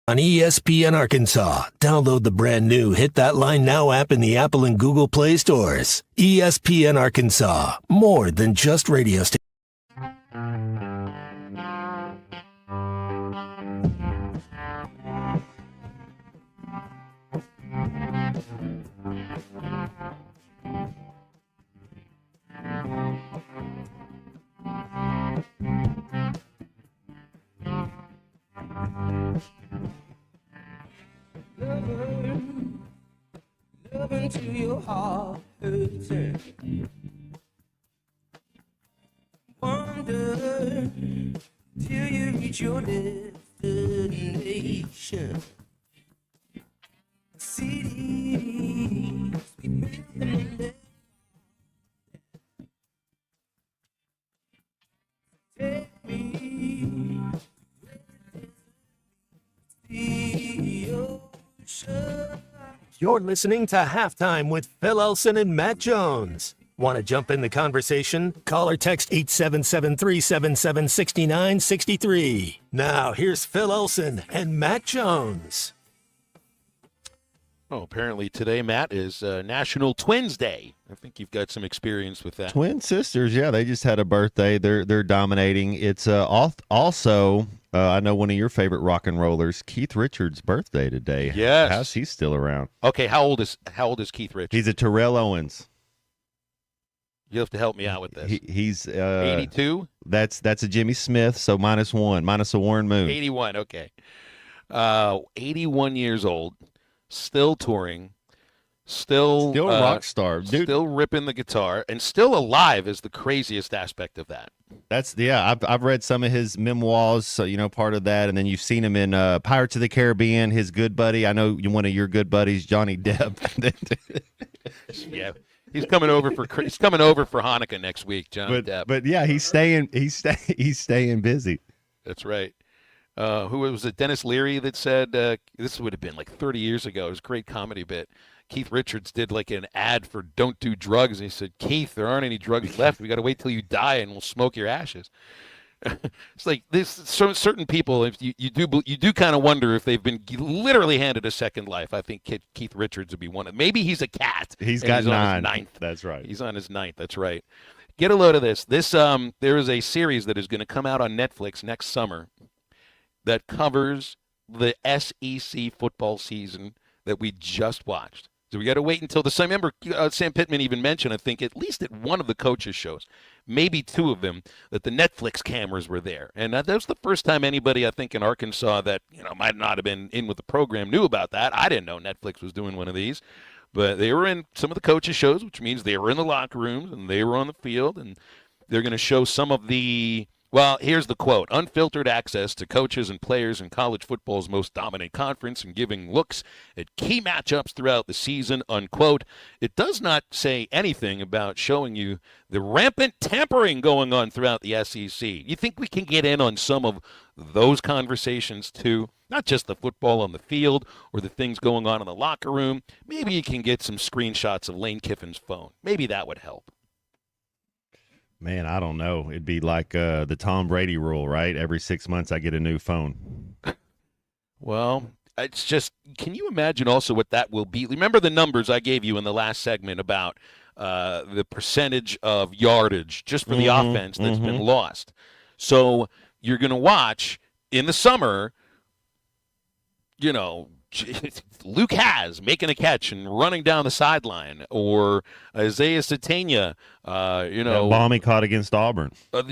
On ESPN Arkansas, download the brand new Hit That Line Now app in the Apple and Google Play stores. ESPN Arkansas, more than just radio stations. Loving to your heart hurting. Wonder till you reach your destination. Cities we build. Take me the ocean. You're listening to Halftime with Phil Elson and Matt Jones. Want to jump in the conversation? Call or text 877-377-6963. Now, here's Phil Elson and Matt Jones. Oh, apparently today, Matt, is National Twins Day. I think you've got some experience with that. Twin sisters, yeah, they just had a birthday. They're dominating. It's also I know one of your favorite rock and rollers, Keith Richards' birthday today. Yes. How's he still around? Okay, how old is Keith Richards? He's a Terrell Owens. You have to help me out with this. He's 82. That's a Jimmy Smith, so -1, minus a Warren Moon. 81. Okay. 81 years old, still touring, Still a rock star, dude. Still ripping the guitar and still alive is the craziest aspect of that. I've read some of his memoirs, so part of that, and then you've seen him in Pirates of the Caribbean. His good buddy, I know one of your good buddies, Johnny Depp. Yeah, he's coming over for Hanukkah next week, Johnny Depp. But yeah, he's staying busy. That's right. Who was it? Dennis Leary that said this would have been like 30 years ago. It was a great comedy bit. Keith Richards did like an ad for Don't Do Drugs, and he said, "Keith, there aren't any drugs left. We got to wait till you die, and we'll smoke your ashes." It's like this. Certain people, if you do kind of wonder if they've been literally handed a second life. I think Keith Richards would be one of. Maybe he's a cat. He's got 9. On his 9th. That's right. He's on his 9th. That's right. Get a load of this. There is a series that is going to come out on Netflix next summer that covers the SEC football season that we just watched. So we got to wait until the summer. Remember, Sam Pittman even mentioned, I think, at least at one of the coaches' shows, maybe 2 of them, that the Netflix cameras were there. And that was the first time anybody, I think, in Arkansas that might not have been in with the program knew about that. I didn't know Netflix was doing one of these. But they were in some of the coaches' shows, which means they were in the locker rooms and they were on the field. And they're going to show some of the – well, here's the quote. Unfiltered access to coaches and players in college football's most dominant conference and giving looks at key matchups throughout the season, unquote. It does not say anything about showing you the rampant tampering going on throughout the SEC. You think we can get in on some of those conversations too? Not just the football on the field or the things going on in the locker room. Maybe you can get some screenshots of Lane Kiffin's phone. Maybe that would help. Man, I don't know. It'd be like the Tom Brady rule, right? Every 6 months I get a new phone. Well, it's just, can you imagine also what that will be? Remember the numbers I gave you in the last segment about the percentage of yardage just for the offense that's been lost. So you're going to watch in the summer, Luke Hasz making a catch and running down the sideline, or Isaiah Satania, That bomb he caught against Auburn. I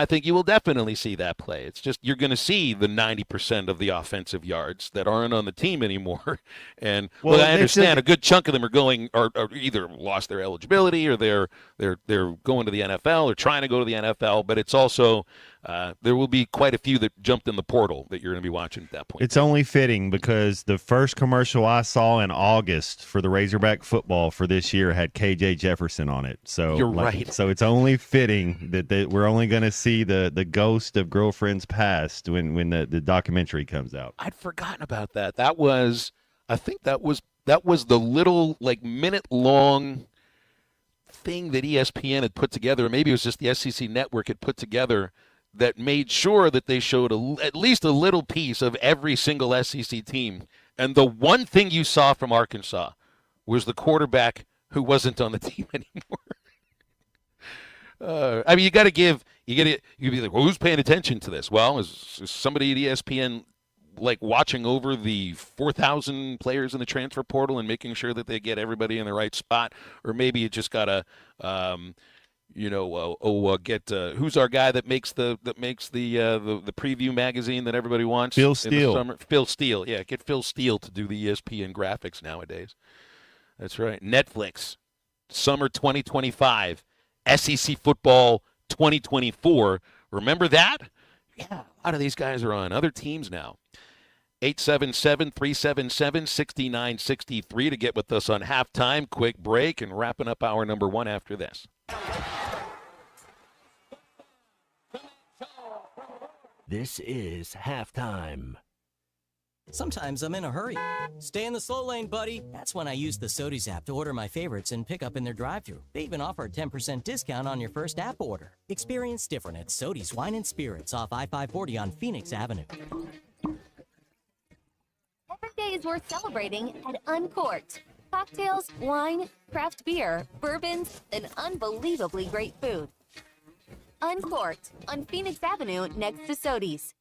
think you will definitely see that play. It's just you're going to see the 90% of the offensive yards that aren't on the team anymore. And I understand a good chunk of them are either lost their eligibility or they're going to the NFL or trying to go to the NFL. But it's also there will be quite a few that jumped in the portal that you're going to be watching at that point. It's only fitting because the first commercial I saw in August for the Razorback football for this year had KJ Jefferson on it. So you're right. So it's only fitting that we're only going to see the ghost of girlfriends past when the documentary comes out. I'd forgotten about that. I think that was the little minute long thing that ESPN had put together. Maybe it was just the SEC network had put together that made sure that they showed at least a little piece of every single SEC team. And the one thing you saw from Arkansas was the quarterback who wasn't on the team anymore. You got to you'd be like, well, who's paying attention to this? Well, is somebody at ESPN watching over the 4,000 players in the transfer portal and making sure that they get everybody in the right spot? Or maybe you just got to, get who's our guy that makes the preview magazine that everybody wants? Phil Steele. Phil Steele, yeah, get Phil Steele to do the ESPN graphics nowadays. That's right. Netflix, summer 2025, SEC football 2024. Remember that? Yeah, a lot of these guys are on other teams now. 877-377-6963 to get with us on halftime. Quick break and wrapping up hour number 1 after this. This is halftime. Sometimes I'm in a hurry. Stay in the slow lane, buddy. That's when I use the Sodies app to order my favorites and pick up in their drive-thru. They even offer a 10% discount on your first app order. Experience different at Sodies Wine and Spirits off I-540 on Phoenix Avenue. Every day is worth celebrating at Uncorked. Cocktails, wine, craft beer, bourbons, and unbelievably great food. Uncorked on Phoenix Avenue next to Sodies.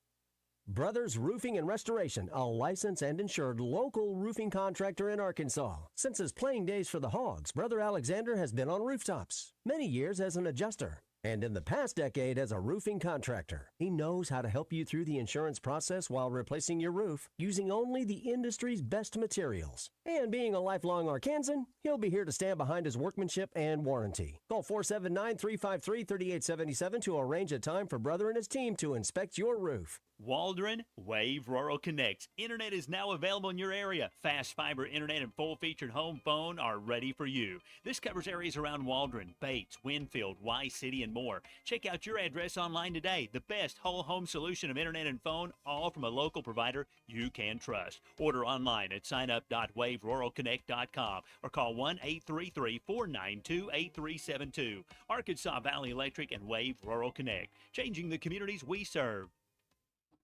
Brothers Roofing and Restoration, a licensed and insured local roofing contractor in Arkansas. Since his playing days for the Hogs, Brother Alexander has been on rooftops, many years as an adjuster. And in the past decade as a roofing contractor, he knows how to help you through the insurance process while replacing your roof using only the industry's best materials. And being a lifelong Arkansan, he'll be here to stand behind his workmanship and warranty. Call 479-353-3877 to arrange a time for Brother and his team to inspect your roof. Waldron Wave Rural Connect. Internet is now available in your area. Fast fiber internet and full-featured home phone are ready for you. This covers areas around Waldron, Bates, Winfield, Y-City, and more. Check out your address online today. The best whole home solution of internet and phone, all from a local provider you can trust. Order online at signup.waveruralconnect.com or call 1-833-492-8372. Arkansas Valley Electric and Wave Rural Connect, changing the communities we serve.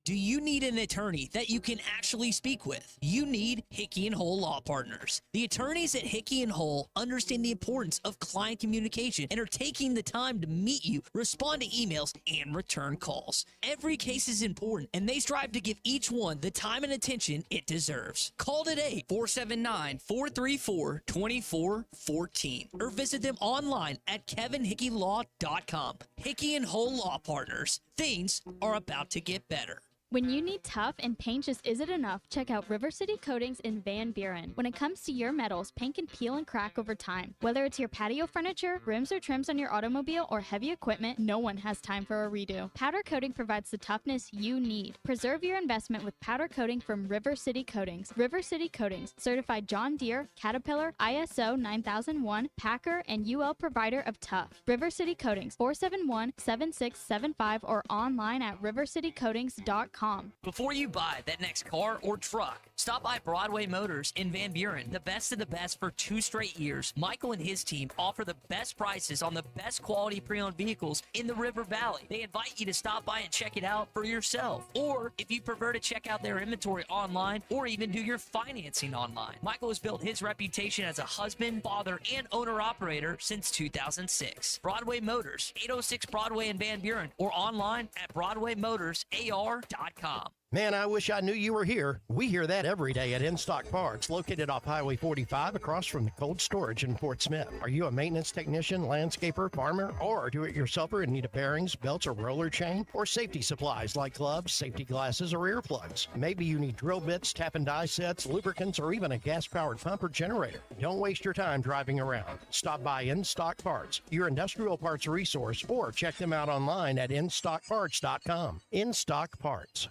Do you need an attorney that you can actually speak with? You need Hickey & Hull Law Partners. The attorneys at Hickey & Hull understand the importance of client communication and are taking the time to meet you, respond to emails, and return calls. Every case is important, and they strive to give each one the time and attention it deserves. Call today, 479-434-2414, or visit them online at kevinhickeylaw.com. Hickey & Hull Law Partners. Things are about to get better. When you need tough and paint just isn't enough, check out River City Coatings in Van Buren. When it comes to your metals, paint can peel and crack over time. Whether it's your patio furniture, rims or trims on your automobile, or heavy equipment, no one has time for a redo. Powder coating provides the toughness you need. Preserve your investment with powder coating from River City Coatings. River City Coatings, certified John Deere, Caterpillar, ISO 9001, Packer, and UL provider of tough. River City Coatings, 471-7675 or online at rivercitycoatings.com. Before you buy that next car or truck, stop by Broadway Motors in Van Buren. The best of the best for 2 straight years. Michael and his team offer the best prices on the best quality pre-owned vehicles in the River Valley. They invite you to stop by and check it out for yourself. Or if you prefer to check out their inventory online or even do your financing online. Michael has built his reputation as a husband, father, and owner-operator since 2006. Broadway Motors, 806 Broadway in Van Buren, or online at BroadwayMotorsAR.com. Man, I wish I knew you were here. We hear that every day at In Stock Parts, located off Highway 45 across from the cold storage in Fort Smith. Are you a maintenance technician, landscaper, farmer, or do-it-yourselfer in need of bearings, belts, or roller chain? Or safety supplies like gloves, safety glasses, or earplugs? Maybe you need drill bits, tap and die sets, lubricants, or even a gas-powered pump or generator. Don't waste your time driving around. Stop by In Stock Parts, your industrial parts resource, or check them out online at InStockParts.com. In Stock Parts.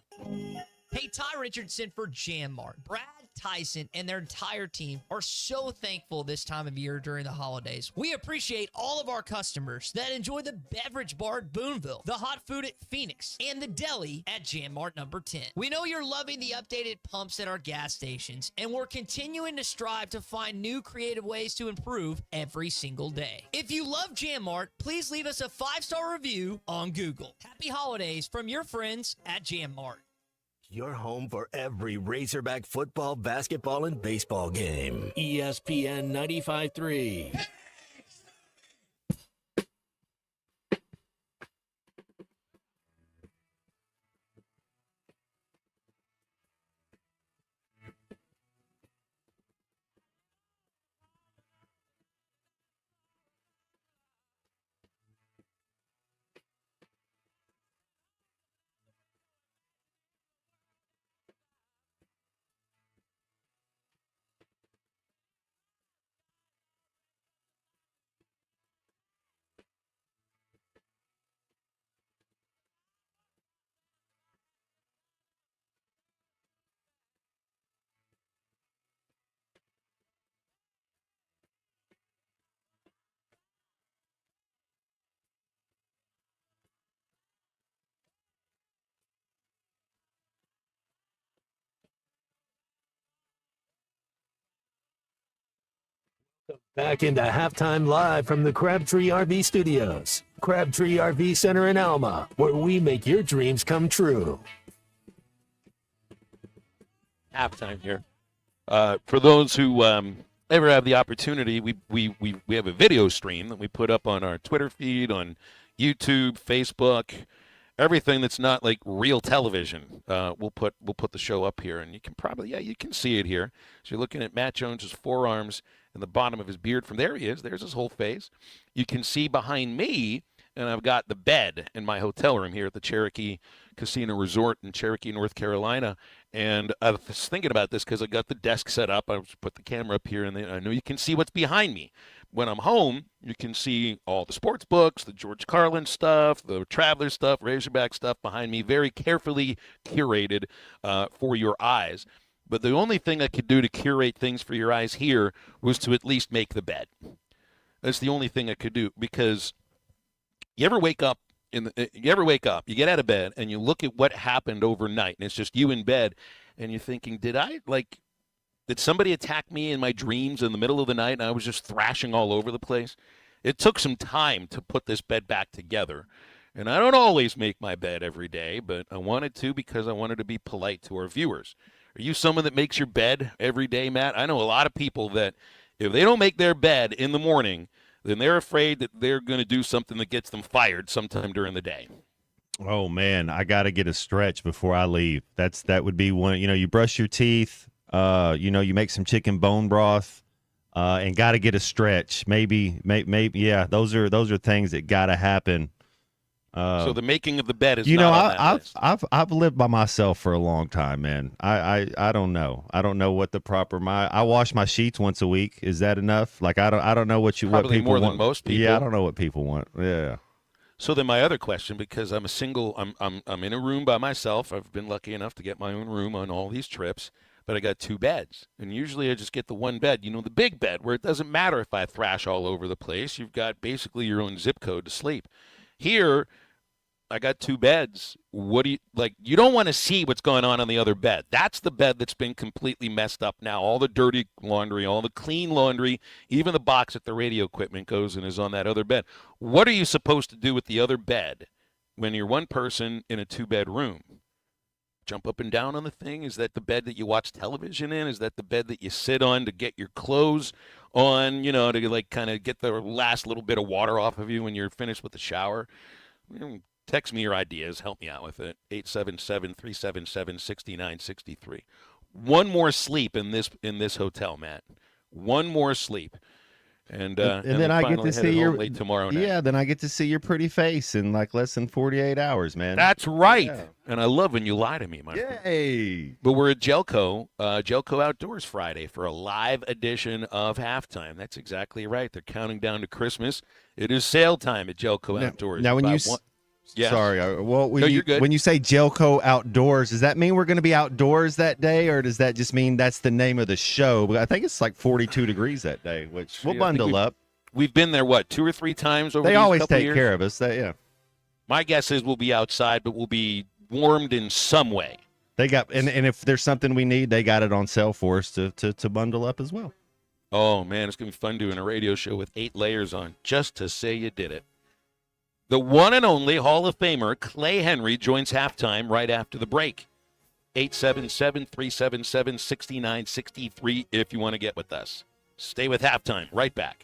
Hey, Ty Richardson for Jam Mart. Brad Tyson and their entire team are so thankful this time of year during the holidays. We appreciate all of our customers that enjoy the beverage bar at Boonville, the hot food at Phoenix, and the deli at Jam Mart number 10. We know you're loving the updated pumps at our gas stations, and we're continuing to strive to find new creative ways to improve every single day. If you love Jam Mart, please leave us a 5-star review on Google. Happy holidays from your friends at Jam Mart. Your home for every Razorback football, basketball, and baseball game. ESPN 95.3. Back into halftime live from the Crabtree RV Studios. Crabtree RV Center in Alma, where we make your dreams come true. Halftime here. For those who ever have the opportunity, we have a video stream that we put up on our Twitter feed, on YouTube, Facebook, everything that's not like real television. We'll put the show up here, and you can probably you can see it here. So you're looking at Matt Jones's forearms and the bottom of his beard. From there he is. There's his whole face. You can see behind me and I've got the bed in my hotel room here at the Cherokee Casino Resort in Cherokee, North Carolina. And I was thinking about this because I got the desk set up. I put the camera up here, and I know you can see what's behind me. When I'm home, you can see all the sports books, the George Carlin stuff, the Traveler stuff, Razorback stuff behind me, very carefully curated for your eyes. But the only thing I could do to curate things for your eyes here was to at least make the bed. That's the only thing I could do, because you ever wake up, you get out of bed and you look at what happened overnight, and it's just you in bed, and you're thinking, did somebody attack me in my dreams in the middle of the night and I was just thrashing all over the place? It took some time to put this bed back together. And I don't always make my bed every day, but I wanted to because I wanted to be polite to our viewers. Are you someone that makes your bed every day, Matt? I know a lot of people that if they don't make their bed in the morning, then they're afraid that they're going to do something that gets them fired sometime during the day. Oh, man, I got to get a stretch before I leave. That would be one. You brush your teeth, you make some chicken bone broth, and got to get a stretch. Maybe, yeah, those are things that got to happen. So the making of the bed is not on that list. I've lived by myself for a long time, man. I don't know. I don't know what the proper I wash my sheets once a week. Is that enough? Like I don't know what people more want. than most people. Yeah, I don't know what people want. Yeah. So then my other question, because I'm a single, I'm in a room by myself. I've been lucky enough to get my own room on all these trips, but I got 2 beds. And usually I just get the one bed, the big bed, where it doesn't matter if I thrash all over the place. You've got basically your own zip code to sleep. Here, I got 2 beds. What do you don't want to see what's going on the other bed. That's the bed that's been completely messed up now. All the dirty laundry, all the clean laundry, even the box that the radio equipment goes in is on that other bed. What are you supposed to do with the other bed when you're one person in a 2-bed room? Jump up and down on the thing? Is that the bed that you watch television in? Is that the bed that you sit on to get your clothes on, to kind of get the last little bit of water off of you when you're finished with the shower? Text me your ideas. Help me out with it. 877-377-6963. One more sleep in this hotel, Matt. One more sleep. And then I get to see your late tomorrow night. Yeah, then I get to see your pretty face in less than 48 hours, man. That's right. Yeah. And I love when you lie to me, my friend. Yay! But we're at Jelco Outdoors Friday for a live edition of Halftime. That's exactly right. They're counting down to Christmas. It is sale time at Jelco Outdoors. Now, when you Yes. Sorry. You're good. When you say Jelco Outdoors, does that mean we're going to be outdoors that day, or does that just mean that's the name of the show? But I think it's like 42 degrees that day, which we'll bundle up. We've been there, 2 or 3 times over They these always couple take years? care of us. Yeah. My guess is we'll be outside, but we'll be warmed in some way. They got and if there's something we need, they got it on sale for us to bundle up as well. Oh, man, it's going to be fun doing a radio show with 8 layers on, just to say you did it. The one and only Hall of Famer Clay Henry joins Halftime right after the break. 877-377-6963 if you want to get with us. Stay with Halftime. Right back.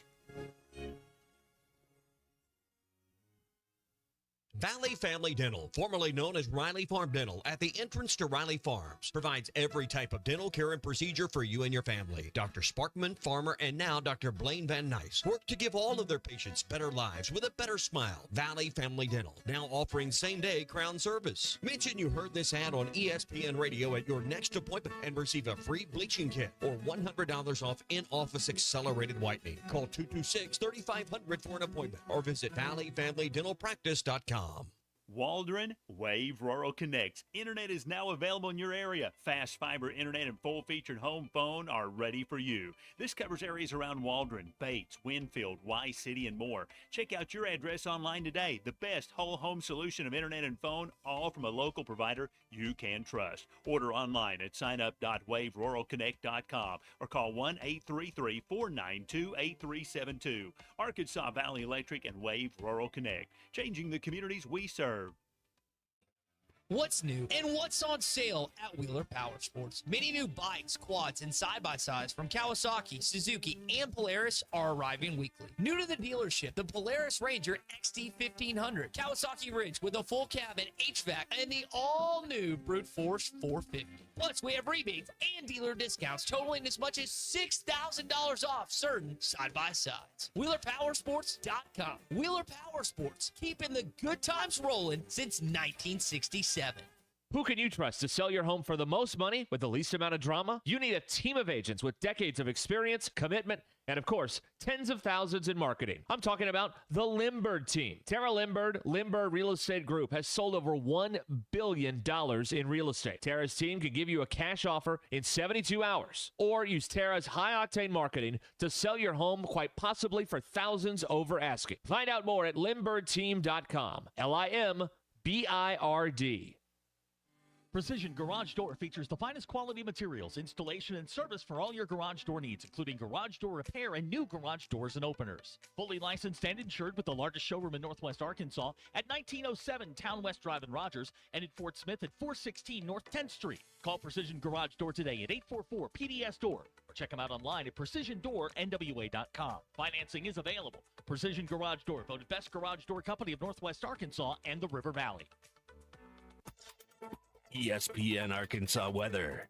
Valley Family Dental, formerly known as Riley Farm Dental, at the entrance to Riley Farms, provides every type of dental care and procedure for you and your family. Dr. Sparkman, Farmer, and now Dr. Blaine Van Nice work to give all of their patients better lives with a better smile. Valley Family Dental, now offering same-day crown service. Mention you heard this ad on ESPN Radio at your next appointment and receive a free bleaching kit or $100 off in-office accelerated whitening. Call 226-3500 for an appointment or visit valleyfamilydentalpractice.com. Waldron Wave Rural Connect. Internet is now available in your area. Fast fiber internet and full-featured home phone are ready for you. This covers areas around Waldron, Bates, Winfield, Y-City, and more. Check out your address online today. The best whole home solution of internet and phone, all from a local provider you can trust. Order online at signup.waveruralconnect.com or call 1-833-492-8372. Arkansas Valley Electric and Wave Rural Connect, changing the communities we serve. What's new and what's on sale at Wheeler Power Sports? Many new bikes, quads, and side-by-sides from Kawasaki, Suzuki, and Polaris are arriving weekly. New to the dealership, the Polaris Ranger XD 1500, Kawasaki Ridge with a full cabin, HVAC, and the all-new Brute Force 450. Plus, we have rebates and dealer discounts totaling as much as $6,000 off certain side-by-sides. WheelerPowersports.com. Wheeler Power Sports, keeping the good times rolling since 1967. Who can you trust to sell your home for the most money with the least amount of drama? You need a team of agents with decades of experience, commitment, and of course, tens of thousands in marketing. I'm talking about the Limbird team. Tara Limbird Real Estate Group has sold over $1 billion in real estate. Tara's team can give you a cash offer in 72 hours, or use Tara's high-octane marketing to sell your home quite possibly for thousands over asking. Find out more at LimbirdTeam.com. LIMBIRD. Precision Garage Door features the finest quality materials, installation, and service for all your garage door needs, including garage door repair and new garage doors and openers. Fully licensed and insured with the largest showroom in Northwest Arkansas at 1907 Town West Drive in Rogers and in Fort Smith at 416 North 10th Street. Call Precision Garage Door today at 844-PDS-DOOR or check them out online at PrecisionDoorNWA.com. Financing is available. Precision Garage Door, voted best garage door company of Northwest Arkansas and the River Valley. ESPN Arkansas weather.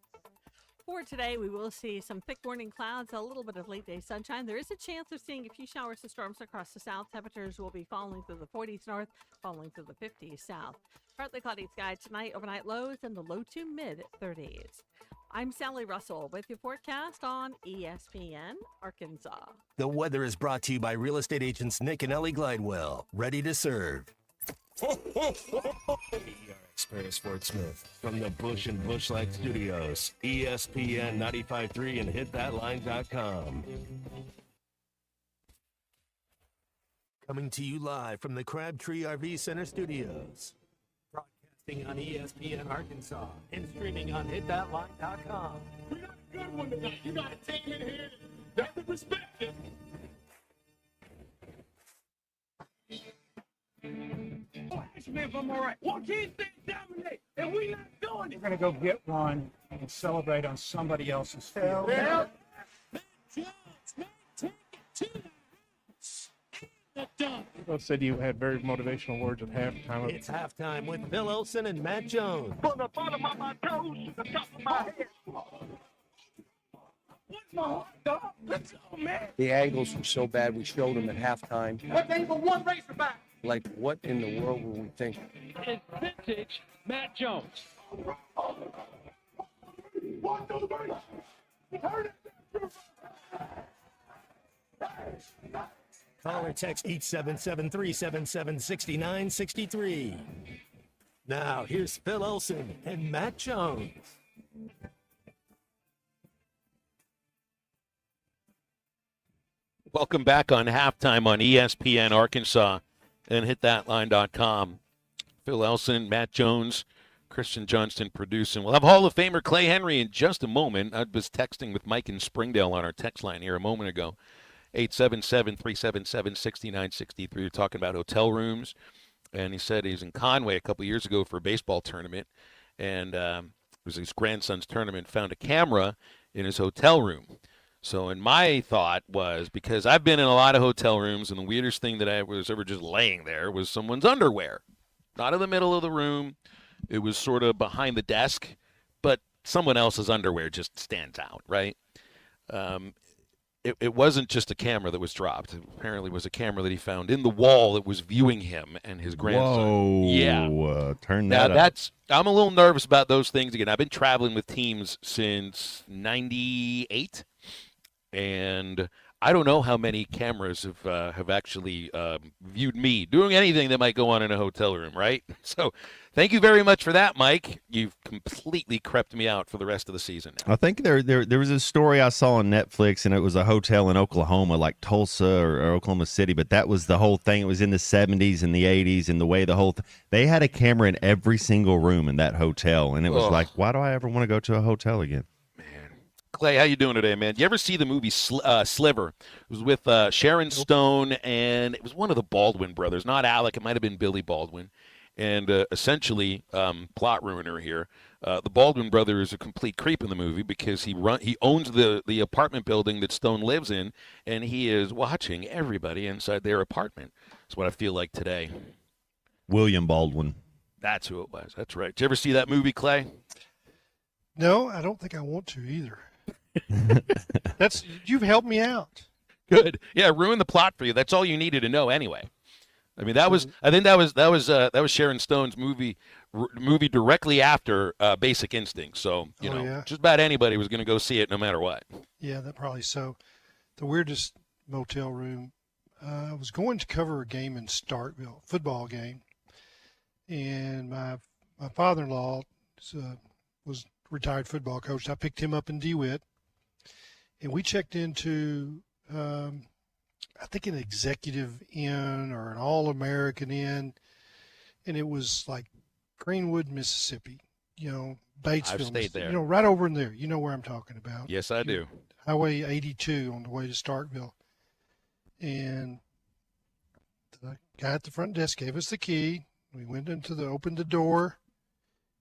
For today, we will see some thick morning clouds, a little bit of late day sunshine. There is a chance of seeing a few showers and storms across the south. Temperatures will be falling through the 40s north, falling through the 50s south. Partly cloudy sky tonight, overnight lows in the low to mid 30s. I'm Sally Russell with your forecast on ESPN Arkansas. The weather is brought to you by real estate agents Nick and Ellie Glidewell, ready to serve. ERX Fort Smith from the Bush and Bushlight Studios, ESPN 95.3 and hitthatline.com. Coming to you live from the Crabtree RV Center Studios. Broadcasting on ESPN Arkansas and streaming on hitthatline.com. We got a good one tonight. You got a team in here that doesn't respect it. Oh, ask me if I'm all right. Why can't they dominate? And we not doing it. We're going to go get one and celebrate on somebody else's field. Yeah. People said you had very motivational words at halftime. It's halftime with Bill Olsen and Matt Jones. From the bottom of my toes to the top of my head. What's my heart, dog? Let's go, man. The angles were so bad, we showed them at halftime. What they but one racerback? Like, what in the world were we thinking? It's vintage Matt Jones. Call or text 877-377-6963. Now, here's Phil Olsen and Matt Jones. Welcome back on halftime on ESPN Arkansas and hitthatline.com. Phil Elson, Matt Jones, Christian Johnston producing. We'll have Hall of Famer Clay Henry in just a moment. I was texting with Mike in Springdale on our text line here a moment ago. 877-377-6963. We're talking about hotel rooms. And he said he was in Conway a couple years ago for a baseball tournament. And it was his grandson's tournament, found a camera in his hotel room. So, and my thought was, because I've been in a lot of hotel rooms, and the weirdest thing that I was ever just laying there was someone's underwear. Not in the middle of the room. It was sort of behind the desk, but someone else's underwear just stands out, right? It wasn't just a camera that was dropped. It apparently was a camera that he found in the wall that was viewing him and his grandson. Whoa. Yeah. Turn Now, that up. I'm a little nervous about those things again. I've been traveling with teams since 98. And I don't know how many cameras have actually viewed me doing anything that might go on in a hotel room, right? So thank you very much for that, Mike. You've completely crept me out for the rest of the season now. I think there was a story I saw on Netflix, and it was a hotel in Oklahoma, like Tulsa or Oklahoma City, but that was the whole thing. It was in the 70s and the 80s, and the way the whole they had a camera in every single room in that hotel, and it was like, why do I ever want to go to a hotel again? Clay, how you doing today, man? You ever see the movie Sliver? It was with Sharon Stone, and it was one of the Baldwin brothers, not Alec. It might have been Billy Baldwin. and essentially plot ruiner here. The Baldwin brother is a complete creep in the movie because he owns the apartment building that Stone lives in, and he is watching everybody inside their apartment. That's what I feel like today. William Baldwin. That's who it was. That's right. Did you ever see that movie, Clay? No, I don't think I want to either. You've helped me out. Good. Yeah, ruin the plot for you. That's all you needed to know anyway. I mean, I think that was Sharon Stone's movie directly after Basic Instinct. So, just about anybody was going to go see it no matter what. Yeah, that probably so. The weirdest motel room, I was going to cover a game in Starkville, football game. And my father-in-law was a retired football coach. I picked him up in DeWitt. And we checked into, I think, an Executive Inn or an All-American Inn. And it was like Greenwood, Mississippi, Batesville. I've stayed there. Right over in there. You know where I'm talking about. Yes, I do. Highway 82 on the way to Starkville. And the guy at the front desk gave us the key. We went opened the door,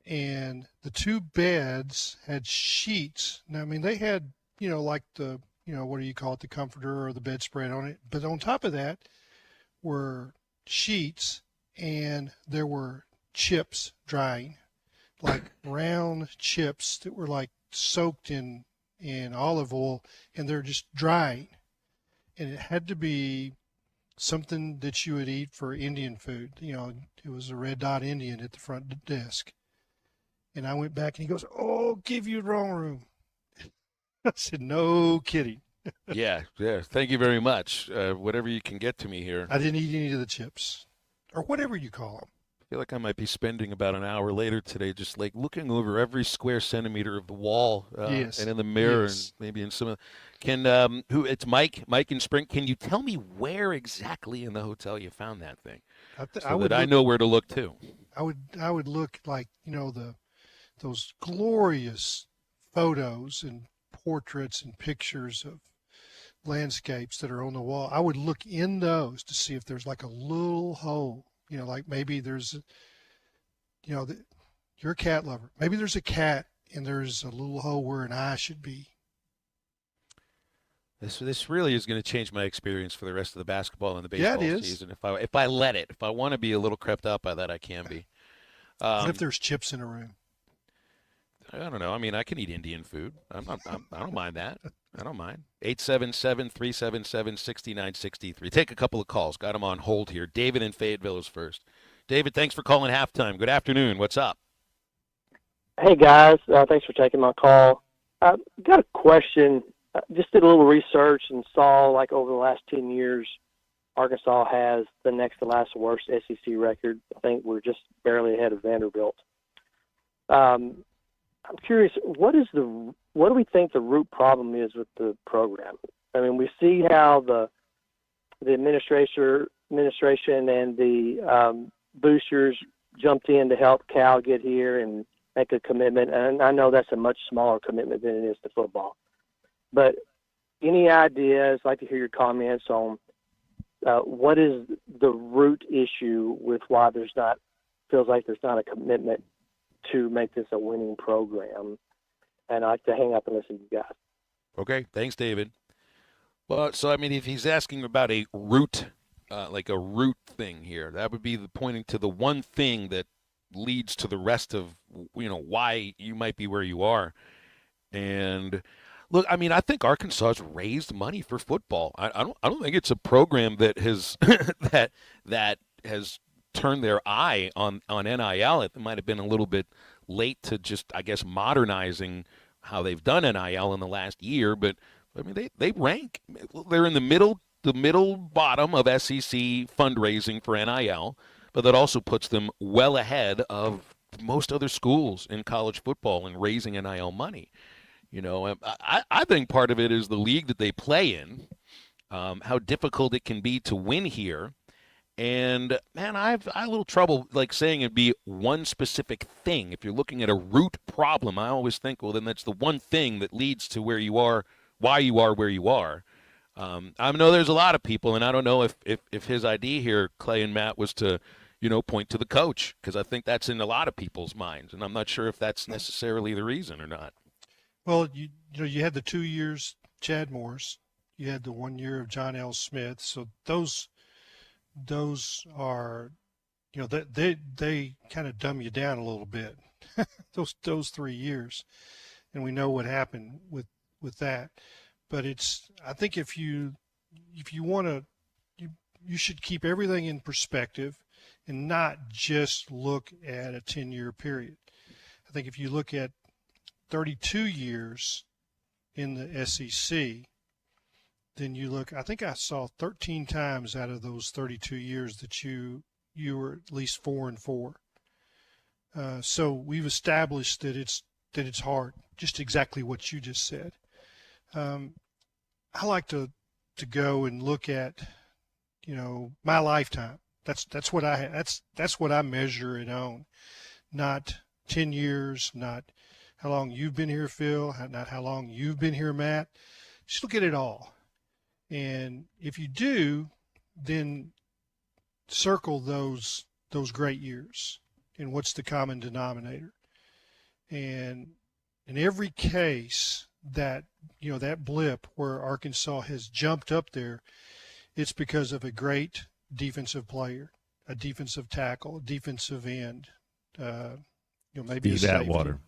and the two beds had sheets. Now, I mean, they had, like the, what do you call it, the comforter or the bedspread on it. But on top of that were sheets, and there were chips drying, like round chips that were like soaked in olive oil, and they're just drying. And it had to be something that you would eat for Indian food. It was a Red Dot Indian at the front desk. And I went back and he goes, "Oh, give you the wrong room." I said, "No kidding." Yeah. Thank you very much. Whatever you can get to me here. I didn't eat any of the chips or whatever you call them. I feel like I might be spending about an hour later today just like looking over every square centimeter of the wall yes. and in the mirror yes. and maybe in some of it's Mike in Spring. Can you tell me where exactly in the hotel you found that thing? I know where to look too. I would look like, those glorious photos and portraits and pictures of landscapes that are on the wall. I would look in those to see if there's like a little hole, like maybe there's, you're a cat lover. Maybe there's a cat and there's a little hole where an eye should be. This really is going to change my experience for the rest of the basketball and the baseball season. If I let it, if I want to be a little crept out by that, I can be. What if there's chips in a room? I don't know. I mean, I can eat Indian food. I don't mind that. I don't mind. 877-377-6963. Take a couple of calls. Got them on hold here. David in Fayetteville is first. David, thanks for calling Halftime. Good afternoon. What's up? Hey, guys. Thanks for taking my call. Got a question. Just did a little research and saw, like, over the last 10 years, Arkansas has the next to last worst SEC record. I think we're just barely ahead of Vanderbilt. I'm curious, what do we think the root problem is with the program? I mean, we see how the administration and the boosters jumped in to help Cal get here and make a commitment, and I know that's a much smaller commitment than it is to football. But any ideas? I'd like to hear your comments on what is the root issue with why feels like there's not a commitment to make this a winning program. And I'd like to hang up and listen to you guys. Okay, thanks, David. Well, so I mean, if he's asking about a root, like a root thing here, that would be pointing to the one thing that leads to the rest of why you might be where you are. And look, I mean, I think Arkansas has raised money for football. I don't think it's a program that has that has turned their eye on NIL. It might have been a little bit late to just, I guess, modernizing how they've done NIL in the last year. But I mean, they rank. They're in the middle bottom of SEC fundraising for NIL, but that also puts them well ahead of most other schools in college football in raising NIL money. I think part of it is the league that they play in, how difficult it can be to win here. And, man, I have a little trouble, like, saying it'd be one specific thing. If you're looking at a root problem, I always think, well, then that's the one thing that leads to where you are, why you are where you are. I know there's a lot of people, and I don't know if his idea here, Clay and Matt, was to, point to the coach, because I think that's in a lot of people's minds, and I'm not sure if that's necessarily the reason or not. Well, you had the 2 years Chad Morris, you had the 1 year of John L. Smith, so those are, they kind of dumb you down a little bit. those 3 years, and we know what happened with that. But I think if you want to, you should keep everything in perspective and not just look at a 10-year period. I think if you look at 32 years in the SEC, then I think I saw 13 times out of those 32 years that you were at least 4-4. So we've established that it's hard, just exactly what you just said. I like to go and look at, my lifetime. That's what I measure it on, not 10 years, not how long you've been here, Phil, not how long you've been here, Matt. Just look at it all. And if you do, then circle those great years and what's the common denominator. And in every case that blip where Arkansas has jumped up there, it's because of a great defensive player, a defensive tackle, a defensive end, maybe Steve a safety. Atwater.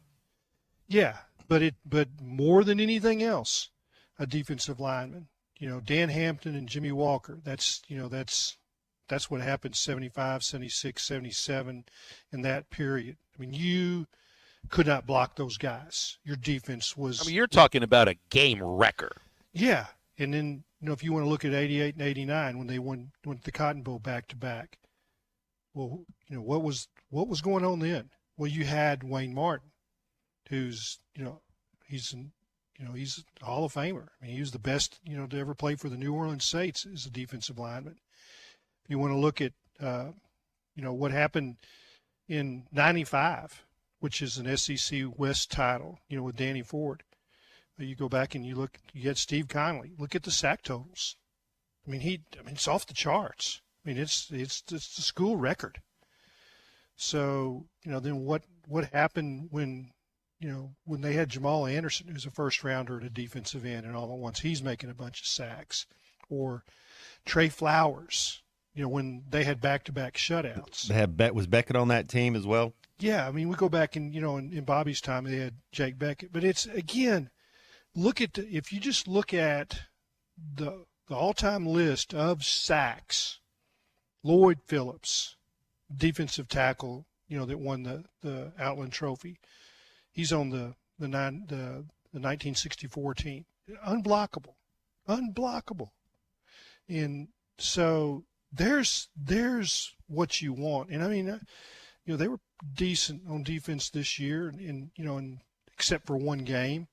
Yeah, but more than anything else, a defensive lineman. Dan Hampton and Jimmy Walker. That's what happened 75, 76, 77 in that period. I mean, you could not block those guys. Your defense was. You're talking about a game wrecker. Yeah, and then if you want to look at 88 and 89 when they went the Cotton Bowl back to back. Well, what was going on then? Well, you had Wayne Martin, who's he's a Hall of Famer. I mean, he was the best to ever play for the New Orleans Saints as a defensive lineman. If you want to look at what happened in '95, which is an SEC West title, with Danny Ford. You go back and you get Steve Conley. Look at the sack totals. I mean, it's off the charts. I mean, it's the school record. So, then what happened when they had Jamal Anderson, who's a first rounder at a defensive end, and all at once he's making a bunch of sacks, or Trey Flowers, when they had back-to-back shutouts. Was Beckett on that team as well? Yeah, I mean, we go back and in Bobby's time they had Jake Beckett, but it's again, if you just look at the all-time list of sacks, Lloyd Phillips, defensive tackle, that won the Outland Trophy, he's on the 1964 team, unblockable, and so there's what you want, and I mean, they were decent on defense this year, and except for one game,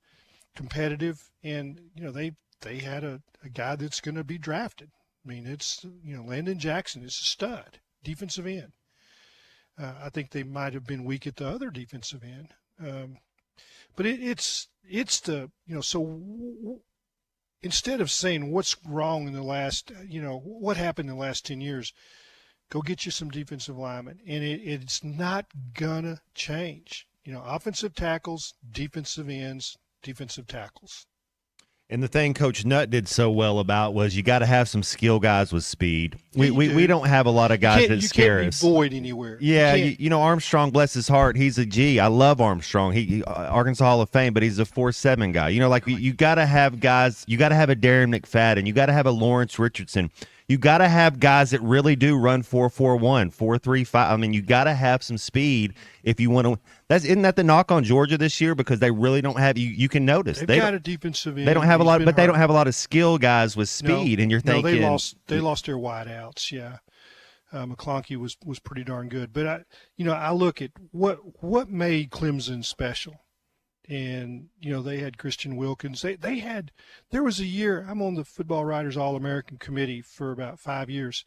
competitive, and they had a guy that's going to be drafted. I mean, it's Landon Jackson is a stud defensive end. I think they might have been weak at the other defensive end, but it's the so instead of saying what's wrong in the last what happened in the last 10 years, go get you some defensive linemen, and it's not gonna change. Offensive tackles, defensive ends, defensive tackles. And the thing Coach Nutt did so well about was you got to have some skill guys with speed. We don't have a lot of guys that scare us. You can't be void anywhere. Yeah, Armstrong, bless his heart, he's a G. I love Armstrong. He Arkansas Hall of Fame, but he's a 4.7 guy. You got to have guys. You got to have a Darren McFadden. You got to have a Lawrence Richardson. You got to have guys that really do run 4.41, 4.35. I mean, you got to have some speed if you want to. Isn't that the knock on Georgia this year? Because they really don't have. You can notice they've got a defensive end. They don't have a lot, but they don't have a lot of skill guys with speed. And you're thinking they lost their wideouts. Yeah, McClunky was pretty darn good. But I look at what made Clemson special. And, they had Christian Wilkins. There was a year, I'm on the Football Writers All-American Committee for about 5 years.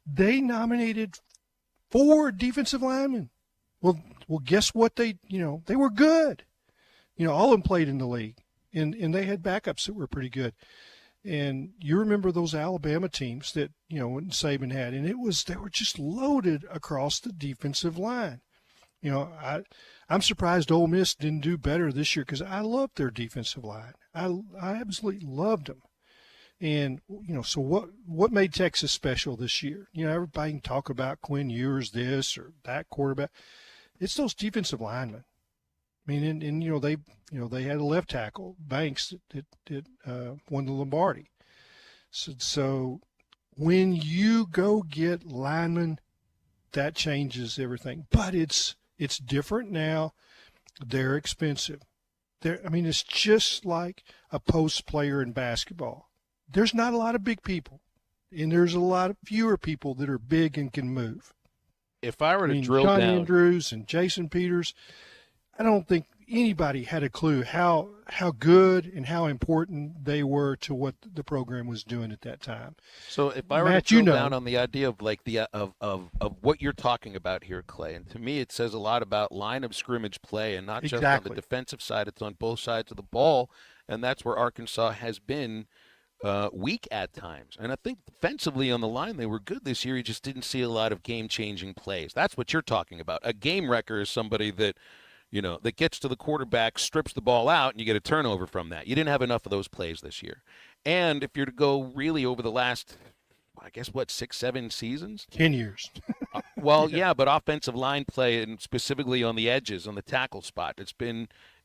They nominated 4 defensive linemen. Well, guess what? They were good. All of them played in the league. And they had backups that were pretty good. And you remember those Alabama teams that, when Saban had, and they were just loaded across the defensive line. I'm surprised Ole Miss didn't do better this year because I loved their defensive line. I absolutely loved them. And, so what made Texas special this year? Everybody can talk about Quinn Ewers this or that quarterback. It's those defensive linemen. I mean, and they had a left tackle, Banks, that won the Lombardi. So when you go get linemen, that changes everything. But it's different now. They're expensive. It's just like a post player in basketball. There's not a lot of big people, and there's a lot of fewer people that are big and can move. If I were to drill Sean down, Andrews and Jason Peters, I don't think anybody had a clue how good and how important they were to what the program was doing at that time. So if I were Matt, to drill down on the idea of like of what you're talking about here, Clay, and to me it says a lot about line of scrimmage play, and not just on the defensive side, it's on both sides of the ball, and that's where Arkansas has been weak at times. And I think defensively on the line they were good this year. You just didn't see a lot of game-changing plays. That's what you're talking about. A game wrecker is somebody that that gets to the quarterback, strips the ball out, and you get a turnover from that. You didn't have enough of those plays this year. And if you're to go really over the last, 6-7 seasons? 10 years. Yeah, but offensive line play, and specifically on the edges, on the tackle spot,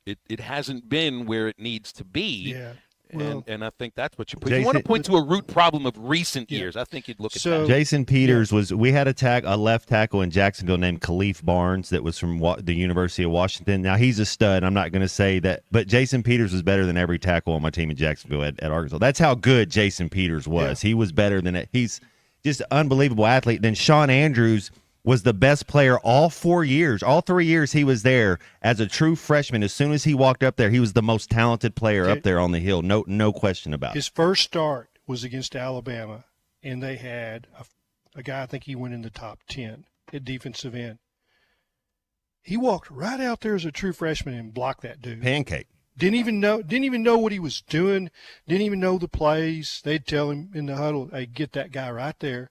it hasn't been where it needs to be. Yeah. And I think that's what you put. If you want to point to a root problem of recent years, I think you'd look at that. Jason Peters we had a left tackle in Jacksonville named Khalif Barnes that was from the University of Washington. Now, he's a stud. I'm not going to say that, but Jason Peters was better than every tackle on my team in Jacksonville at Arkansas. That's how good Jason Peters was. Yeah. He was better than it. He's just an unbelievable athlete. Then Sean Andrews was the best player all 4 years. All 3 years he was there as a true freshman. As soon as he walked up there, he was the most talented player up there on the hill. No question about it. His first start was against Alabama, and they had a guy, I think he went in the top 10 at defensive end. He walked right out there as a true freshman and blocked that dude. Pancake. Didn't even know what he was doing. Didn't even know the plays. They'd tell him in the huddle, "Hey, get that guy right there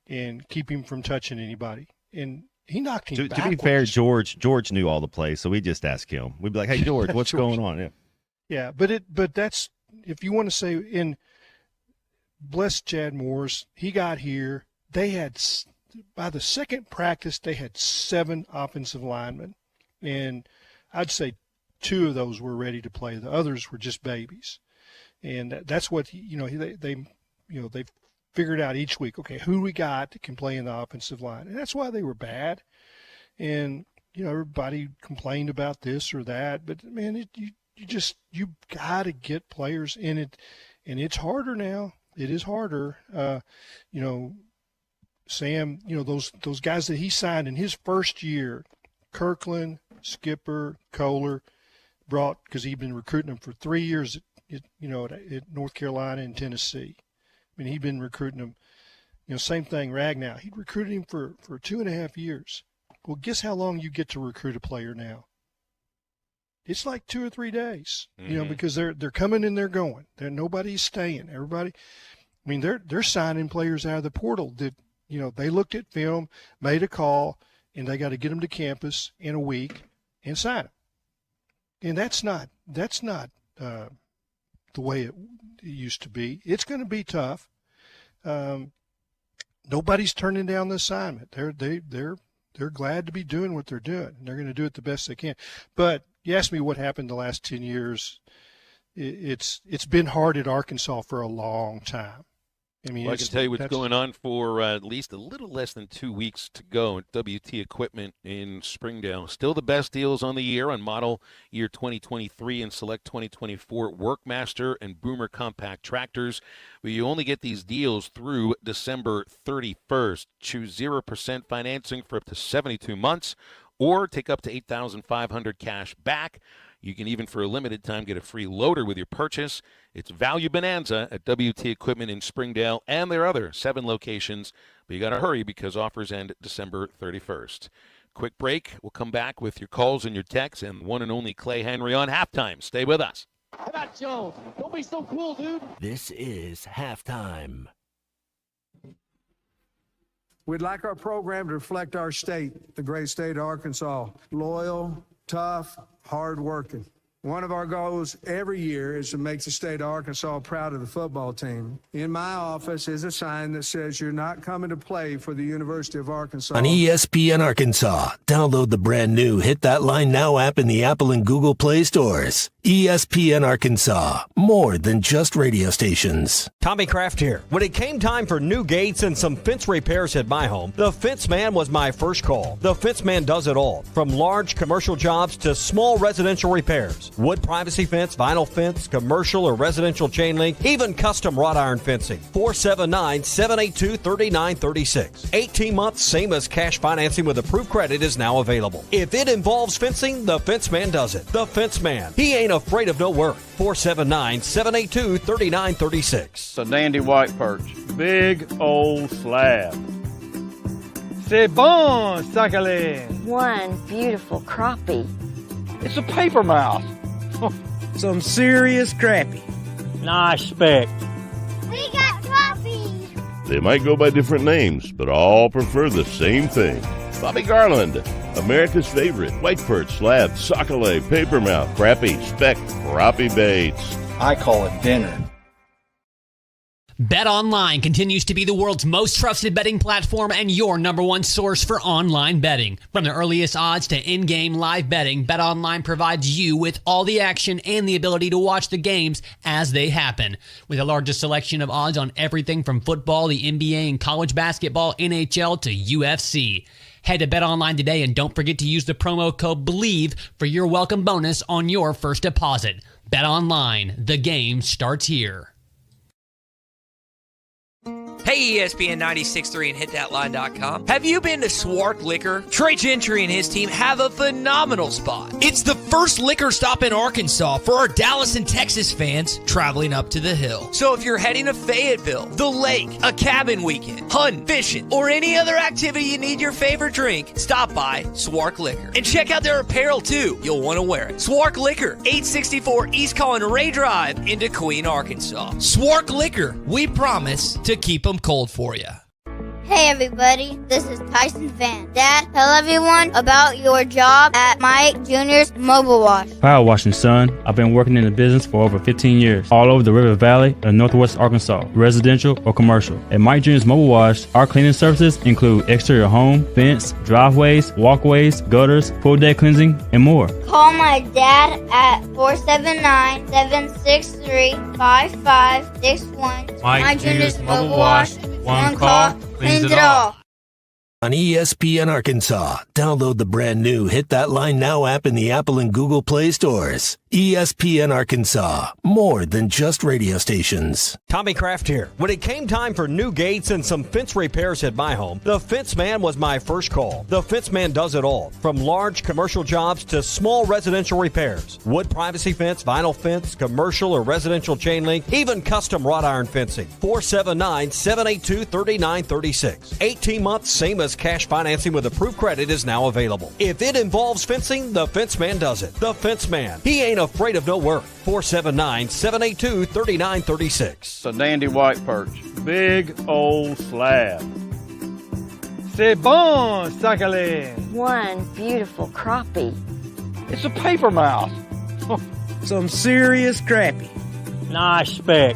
and keep him from touching anybody." And he knocked him backwards. To be fair, George knew all the plays, so we just asked him. We'd be like, "Hey, George, what's going on?" Yeah, but that's, if you want to say, bless Chad Morris, he got here. They had, by the second practice, they had 7 offensive linemen, and I'd say 2 of those were ready to play. The others were just babies, and that's what they figured out each week, okay, who we got that can play in the offensive line. And that's why they were bad. And, everybody complained about this or that. But, man, you got to get players in it. And it's harder now. It is harder. Sam, those guys that he signed in his first year, Kirkland, Skipper, Kohler, brought, because he'd been recruiting them for 3 years at North Carolina and Tennessee. I mean, he'd been recruiting him, same thing, Ragnow. He'd recruited him for 2.5 years. Well, guess how long you get to recruit a player now? It's like 2 or 3 days, because they're coming and they're going. Nobody's staying. Everybody, I mean, they're signing players out of the portal that, they looked at film, made a call, and they got to get them to campus in a week and sign them. And that's not the way it used to be. It's going to be tough. Nobody's turning down the assignment. They're glad to be doing what they're doing, and they're going to do it the best they can. But you asked me what happened the last 10 years. It's been hard at Arkansas for a long time. I mean, I can tell you what's going on for at least a little less than 2 weeks to go at WT Equipment in Springdale. Still the best deals on the year on model year 2023 and select 2024 Workmaster and Boomer compact tractors. But you only get these deals through December 31st. Choose 0% financing for up to 72 months or take up to $8,500 cash back. You can even, for a limited time, get a free loader with your purchase. It's Value Bonanza at WT Equipment in Springdale and their other 7 locations. But you got to hurry because offers end December 31st. Quick break. We'll come back with your calls and your texts and one and only Clay Henry on halftime. Stay with us. How about Matt Jones. Don't be so cool, dude. This is halftime. We'd like our program to reflect our state, the great state of Arkansas. Loyal, tough, hardworking. One of our goals every year is to make the state of Arkansas proud of the football team. In my office is a sign that says you're not coming to play for the University of Arkansas. On ESPN Arkansas, download the brand new Hit That Line Now app in the Apple and Google Play stores. ESPN Arkansas, more than just radio stations. Tommy Kraft here. When it came time for new gates and some fence repairs at my home, the Fence Man was my first call. The Fence Man does it all, from large commercial jobs to small residential repairs. Wood privacy fence, vinyl fence, commercial or residential chain link, even custom wrought iron fencing. 479-782-3936. 18 months, same as cash financing with approved credit is now available. If it involves fencing, the Fence Man does it. The Fence Man. He ain't afraid of no work. 479-782-3936. It's a dandy white perch. Big old slab. C'est bon, sacalé. One beautiful crappie. It's a paper mouse. Some serious crappie. Nice speck. We got crappie. They might go by different names, but all prefer the same thing. Bobby Garland, America's favorite, white perch, slab, sockeye, papermouth, crappie, speck, crappie baits. I call it dinner. BetOnline continues to be the world's most trusted betting platform and your number one source for online betting. From the earliest odds to in-game live betting, BetOnline provides you with all the action and the ability to watch the games as they happen. With the largest selection of odds on everything from football, the NBA, and college basketball, NHL to UFC. Head to BetOnline today and don't forget to use the promo code BELIEVE for your welcome bonus on your first deposit. BetOnline, the game starts here. Hey, ESPN 96.3 and HitThatLine.com. Have you been to Swark Liquor? Trey Gentry and his team have a phenomenal spot. It's the first liquor stop in Arkansas for our Dallas and Texas fans traveling up to the hill. So if you're heading to Fayetteville, the lake, a cabin weekend, hunting, fishing, or any other activity you need your favorite drink, stop by Swark Liquor. And check out their apparel too. You'll want to wear it. Swark Liquor, 864 East Colin Ray Drive in Queen, Arkansas. Swark Liquor, we promise to keep them cold for you. Hey everybody, this is Tyson Van. Dad, tell everyone about your job at Mike Jr.'s Mobile Wash. Power washing, son. I've been working in the business for over 15 years, all over the River Valley and Northwest Arkansas, residential or commercial. At Mike Jr.'s Mobile Wash, our cleaning services include exterior home, fence, driveways, walkways, gutters, pool deck cleansing, and more. Call my dad at 479-763-5561. Mike Jr.'s Mobile Wash. One call cleans it all. On ESPN Arkansas, download the brand new Hit That Line Now app in the Apple and Google Play stores. ESPN Arkansas, more than just radio stations. Tommy Kraft here. When it came time for new gates and some fence repairs at my home, the Fence Man was my first call. The Fence Man does it all, from large commercial jobs to small residential repairs. Wood privacy fence, vinyl fence, commercial or residential chain link, even custom wrought iron fencing. 479-782-3936. 18 months, same as cash financing with approved credit is now available. If it involves fencing, the Fence Man does it. The Fence Man. He ain't afraid of no work. 479-782-3936. It's a dandy white perch. Big old slab. C'est bon, sacalé. One beautiful crappie. It's a paper mouse. Some serious crappie. Nice speck.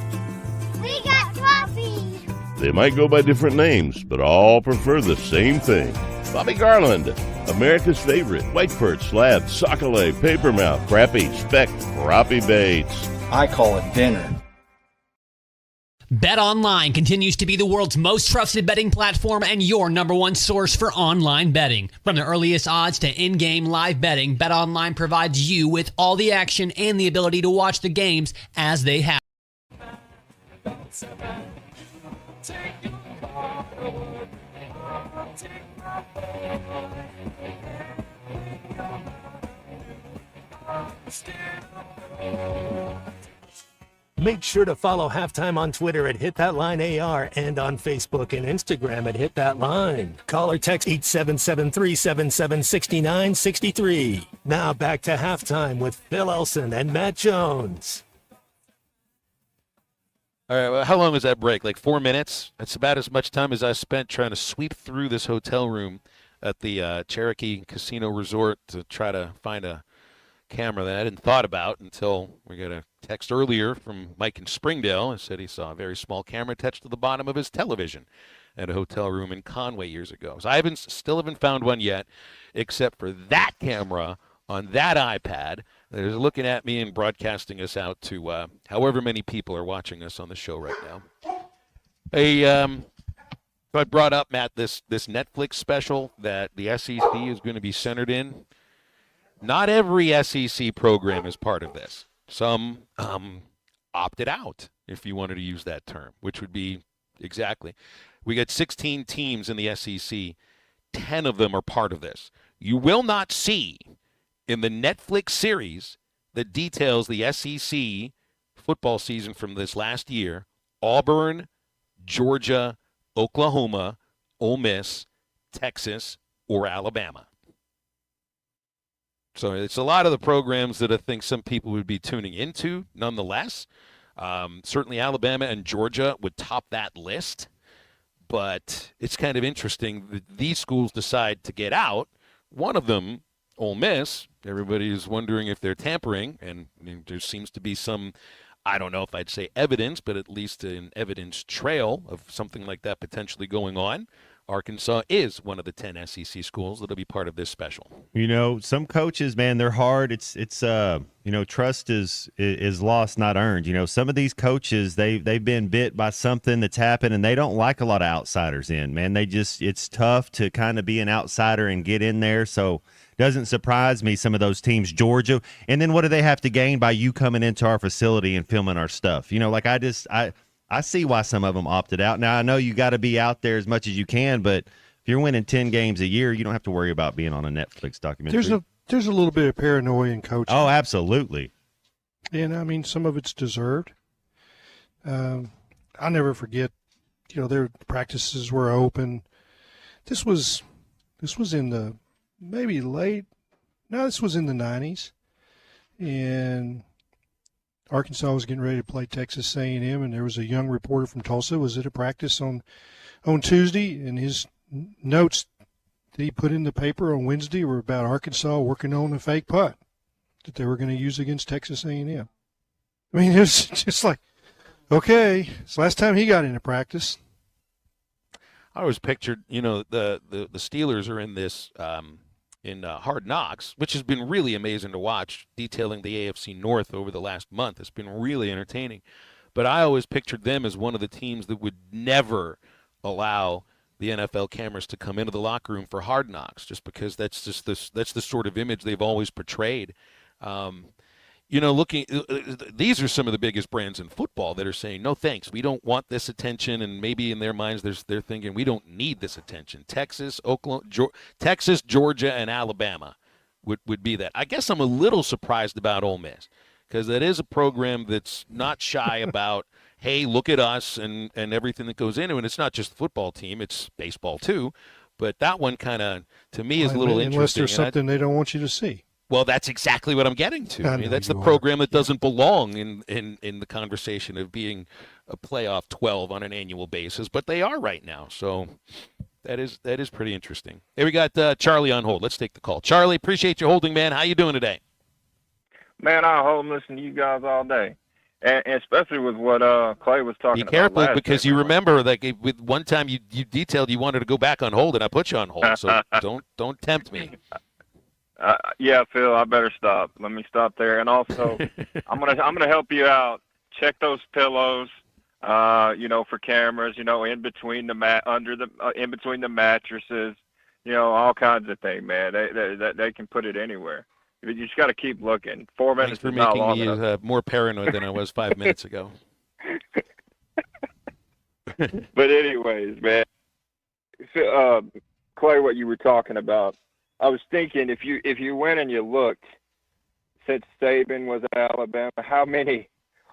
We got crappie. They might go by different names, but all prefer the same thing. Bobby Garland, America's favorite, white perch, slab, sockeye, papermouth, crappie, speck, crappie baits. I call it dinner. BetOnline continues to be the world's most trusted betting platform and your number one source for online betting. From the earliest odds to in-game live betting, BetOnline provides you with all the action and the ability to watch the games as they happen. Make sure to follow Halftime on Twitter at HitThatLineAR and on Facebook and Instagram at HitThatLine. Call or text 877-377-6963. Now back to Halftime with Phil Elson and Matt Jones. All right, well, how long was that break? Like 4 minutes? That's about as much time as I spent trying to sweep through this hotel room at the Cherokee Casino Resort to try to find a camera that I hadn't thought about until we got a text earlier from Mike in Springdale and said he saw a very small camera attached to the bottom of his television at a hotel room in Conway years ago. So I still haven't found one yet, except for that camera on that iPad that is looking at me and broadcasting us out to however many people are watching us on the show right now. I brought up, Matt, this Netflix special that the SEC is going to be centered in. Not every SEC program is part of this. Some opted out, if you wanted to use that term, which would be exactly. We got 16 teams in the SEC. 10 of them are part of this. You will not see in the Netflix series that details the SEC football season from this last year, Auburn, Georgia, Oklahoma, Ole Miss, Texas, or Alabama. So it's a lot of the programs that I think some people would be tuning into nonetheless. Certainly Alabama and Georgia would top that list. But it's kind of interesting that these schools decide to get out. One of them, Ole Miss, everybody is wondering if they're tampering, and there seems to be some, I don't know if I'd say evidence, but at least an evidence trail of something like that potentially going on. Arkansas is one of the 10 SEC schools that'll be part of this special. You know, some coaches, man, they're hard. It's trust is lost, not earned. You know, some of these coaches, they've been bit by something that's happened, and they don't like a lot of outsiders in, man. It's tough to kind of be an outsider and get in there. So it doesn't surprise me, some of those teams, Georgia. And then what do they have to gain by you coming into our facility and filming our stuff? You know, like I see why some of them opted out. Now, I know you got to be out there as much as you can, but if you're winning 10 games a year, you don't have to worry about being on a Netflix documentary. There's a little bit of paranoia in coaching. Oh, absolutely. And, I mean, some of it's deserved. I'll never forget, their practices were open. This was in the this was in the 90s. And Arkansas was getting ready to play Texas A&M, and there was a young reporter from Tulsa was at a practice on Tuesday, and his notes that he put in the paper on Wednesday were about Arkansas working on a fake punt that they were going to use against Texas A&M. I mean, it was just like, okay, it's the last time he got into practice. I always pictured, the Steelers are in this in Hard Knocks, which has been really amazing to watch, detailing the AFC North over the last month. It's been really entertaining. But I always pictured them as one of the teams that would never allow the NFL cameras to come into the locker room for Hard Knocks, just because that's the sort of image they've always portrayed. These are some of the biggest brands in football that are saying, no thanks, we don't want this attention, and maybe in their minds they're thinking, we don't need this attention. Texas, Georgia, and Alabama would be that. I guess I'm a little surprised about Ole Miss, because that is a program that's not shy about, hey, look at us and everything that goes into it. And it's not just the football team, it's baseball too. But that one kind of, to me, is a little interesting. Unless there's something they don't want you to see. Well, that's exactly what I'm getting to. I mean, that's the program that doesn't belong in the conversation of being a playoff 12 on an annual basis, but they are right now. So that is pretty interesting. Hey, we got Charlie on hold. Let's take the call. Charlie, appreciate you holding, man. How you doing today? Man, I hold and listen to you guys all day, and especially with what Clay was talking about. Be careful, because you remember, like, with one time you detailed you wanted to go back on hold, and I put you on hold. So don't tempt me. Yeah, Phil, I better stop. Let me stop there. And also, I'm gonna help you out. Check those pillows, for cameras. In between in between the mattresses. All kinds of things, man. They can put it anywhere. You just got to keep looking. 4 minutes Thanks for is not long making me enough. more paranoid than I was 5 minutes ago. But anyways, man. So, Clay, what you were talking about. I was thinking, if you went and you looked, since Saban was at Alabama, how many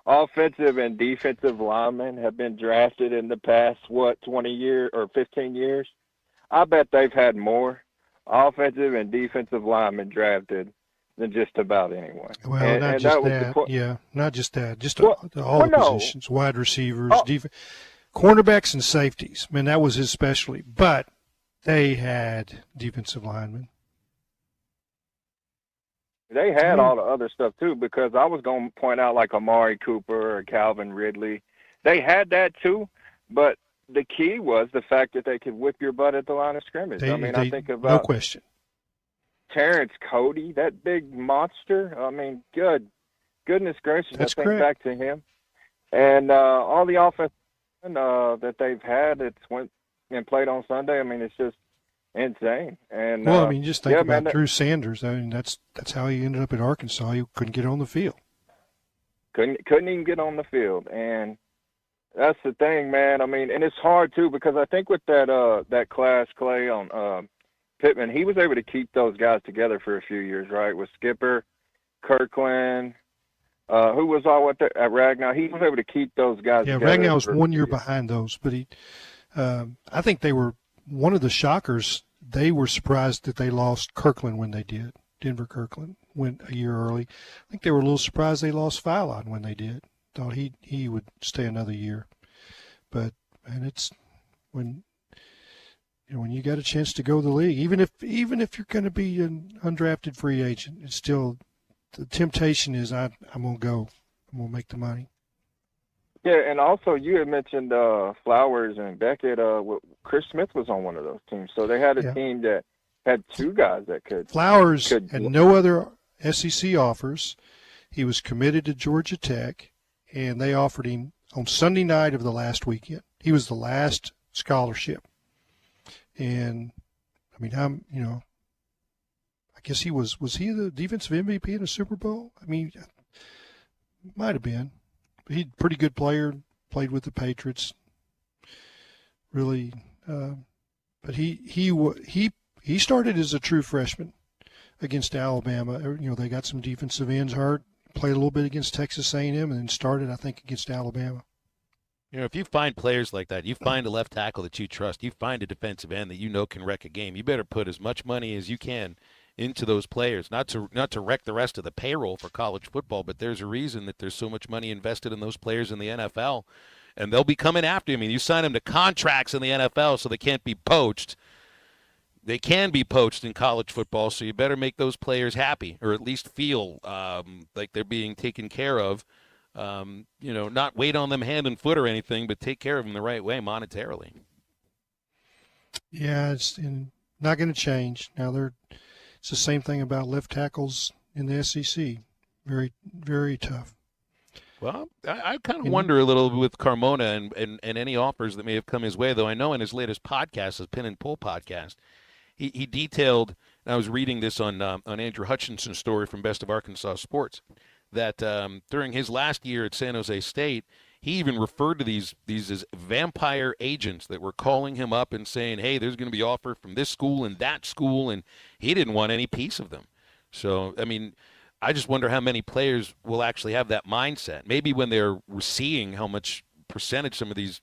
offensive and defensive linemen have been drafted in the past, 20 years or 15 years? I bet they've had more offensive and defensive linemen drafted than just about anyone. Well, and, not and just that was that. Yeah, not just that. Just Well, all the no. positions, wide receivers, cornerbacks, and safeties. I mean, that was his specialty. But they had defensive linemen. They had all the other stuff too, because I was going to point out like Amari Cooper or Calvin Ridley. They had that too, but the key was the fact that they could whip your butt at the line of scrimmage. I think about no question. Terrence Cody, that big monster. I mean, goodness gracious, That's I think correct. back to him. And all the offense that they've had, it's went and played on Sunday. I mean, it's just insane. And Well, I mean, just think about man, Drew Sanders. I mean, that's how he ended up at Arkansas. He couldn't get on the field. couldn't even get on the field, and that's the thing, man. I mean, and it's hard too, because I think with that class, Clay, on Pittman, he was able to keep those guys together for a few years, right? With Skipper, Kirkland, who was all at Ragnow. He was able to keep those guys Yeah, together. Ragnow was for a 1 few year years. behind those, but I think they were one of the shockers. They were surprised that they lost Kirkland when they did. Denver Kirkland went a year early. I think they were a little surprised they lost Philon when they did. Thought he would stay another year, but it's when you got a chance to go to the league, even if you're going to be an undrafted free agent, it's still the temptation is I'm going to go. I'm going to make the money. Yeah, and also you had mentioned Flowers and Beckett. Chris Smith was on one of those teams, so they had a team that had two guys that could. Flowers had no other SEC offers. He was committed to Georgia Tech, and they offered him on Sunday night of the last weekend. He was the last scholarship, and I mean, I guess he was he the defensive MVP in the Super Bowl? I mean, might have been. He's a pretty good player, played with the Patriots. Really, but he started as a true freshman against Alabama. They got some defensive ends hurt, played a little bit against Texas A&M, and then started, I think, against Alabama. If you find players like that, you find a left tackle that you trust, you find a defensive end that you know can wreck a game, you better put as much money as you can into those players, not to wreck the rest of the payroll for college football, but there's a reason that there's so much money invested in those players in the NFL, and they'll be coming after you. I mean, you sign them to contracts in the NFL so they can't be poached. They can be poached in college football, so you better make those players happy, or at least feel like they're being taken care of. Not wait on them hand and foot or anything, but take care of them the right way monetarily. Yeah, it's not going to change. Now it's the same thing about left tackles in the SEC. Very, very tough. Well, I kind of wonder a little with Carmona and any offers that may have come his way, though I know in his latest podcast, his Pin and Pull podcast, he detailed, and I was reading this on Andrew Hutchinson's story from Best of Arkansas Sports, that during his last year at San Jose State, he even referred to these as vampire agents that were calling him up and saying, hey, there's going to be offer from this school and that school, and he didn't want any piece of them. So, I mean, I just wonder how many players will actually have that mindset. Maybe when they're seeing how much percentage some of these,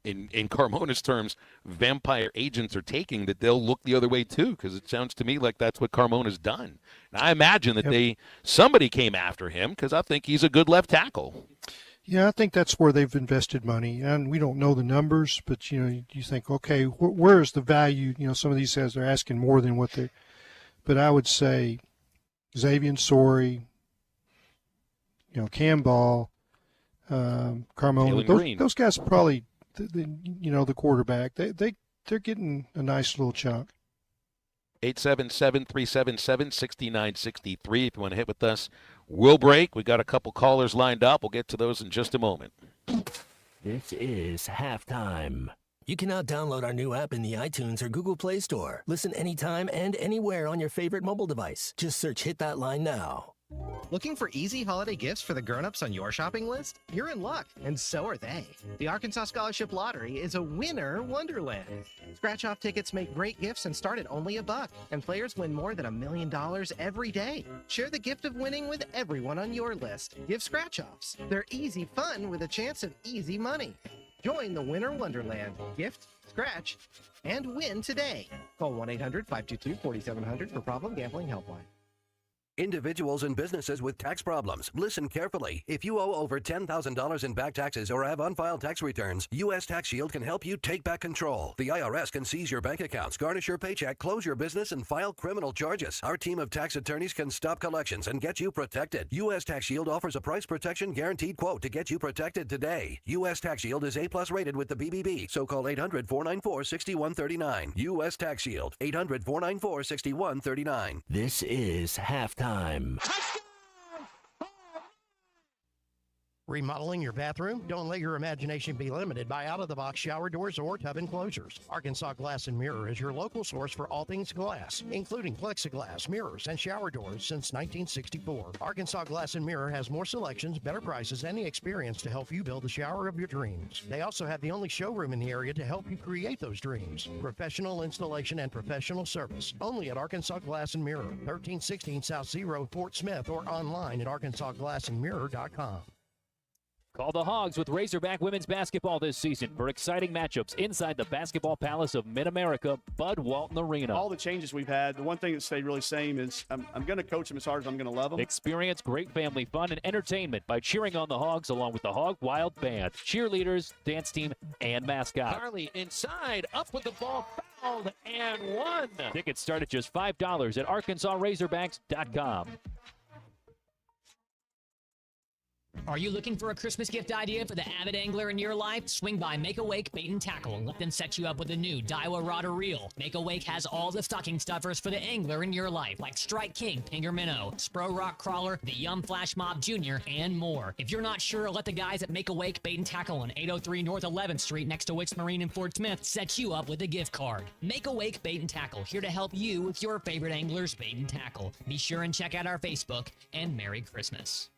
in Carmona's terms, vampire agents are taking, that they'll look the other way too, because it sounds to me like that's what Carmona's done. And I imagine that somebody came after him because I think he's a good left tackle. Yeah, I think that's where they've invested money, and we don't know the numbers, but you think, okay, where is the value? Some of these guys are asking more than what they. But I would say Xavier Sorey, Cam Ball, Carmona, those guys probably, the quarterback, they're getting a nice little chunk. 877-377-6963 if you want to hit with us. We'll break. We got a couple callers lined up. We'll get to those in just a moment. This is Halftime. You can now download our new app in the iTunes or Google Play Store. Listen anytime and anywhere on your favorite mobile device. Just search Hit That Line now. Looking for easy holiday gifts for the grown-ups on your shopping list? You're in luck, and so are they. The Arkansas Scholarship Lottery is a winner wonderland. Scratch-off tickets make great gifts and start at only $1, and players win more than $1 million every day. Share the gift of winning with everyone on your list. Give scratch-offs. They're easy fun with a chance of easy money. Join the Winter Wonderland. Gift, scratch, and win today. Call 1-800-522-4700 for Problem Gambling Helpline. Individuals and businesses with tax problems. Listen carefully. If you owe over $10,000 in back taxes or have unfiled tax returns, U.S. Tax Shield can help you take back control. The IRS can seize your bank accounts, garnish your paycheck, close your business, and file criminal charges. Our team of tax attorneys can stop collections and get you protected. U.S. Tax Shield offers a price protection guaranteed quote to get you protected today. U.S. Tax Shield is A+ rated with the BBB, so call 800-494-6139. U.S. Tax Shield, 800-494-6139. This is halftime. Remodeling your bathroom? Don't let your imagination be limited by out-of-the-box shower doors or tub enclosures. Arkansas Glass and Mirror is your local source for all things glass, including plexiglass, mirrors, and shower doors since 1964. Arkansas Glass and Mirror has more selections, better prices, and the experience to help you build the shower of your dreams. They also have the only showroom in the area to help you create those dreams. Professional installation and professional service. Only at Arkansas Glass and Mirror, 1316 South Zero, Fort Smith, or online at arkansasglassandmirror.com. Call the Hogs with Razorback women's basketball this season for exciting matchups inside the Basketball Palace of Mid-America, Bud Walton Arena. All the changes we've had, the one thing that stayed really same is I'm going to coach them as hard as I'm going to love them. Experience great family fun and entertainment by cheering on the Hogs along with the Hog Wild Band, cheerleaders, dance team, and mascot. Carly inside, up with the ball, fouled, and one. Tickets start at just $5 at ArkansasRazorbacks.com. Are you looking for a Christmas gift idea for the avid angler in your life? Swing by Make Awake Bait and Tackle and let them set you up with a new Daiwa rod or reel. Make Awake has all the stocking stuffers for the angler in your life, like Strike King, Pinger Minnow, Spro Rock Crawler, the Yum Flash Mob Jr., and more. If you're not sure, let the guys at Make Awake Bait and Tackle on 803 North 11th Street next to Wicks Marine in Fort Smith set you up with a gift card. Make Awake Bait and Tackle, here to help you with your favorite angler's bait and tackle. Be sure and check out our Facebook, and Merry Christmas.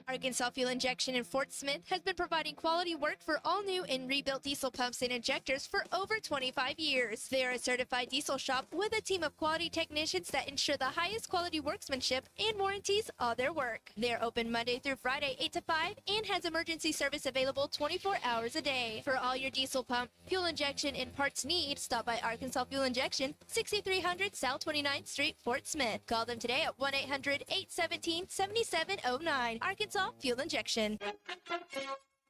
Arkansas Fuel Injection in Fort Smith has been providing quality work for all new and rebuilt diesel pumps and injectors for over 25 years. They are a certified diesel shop with a team of quality technicians that ensure the highest quality workmanship and warranties all their work. They are open Monday through Friday 8 to 5 and has emergency service available 24 hours a day. For all your diesel pump, fuel injection, and parts need, stop by Arkansas Fuel Injection, 6300 South 29th Street, Fort Smith. Call them today at 1-800-817-7709. Arkansas Fuel Injection.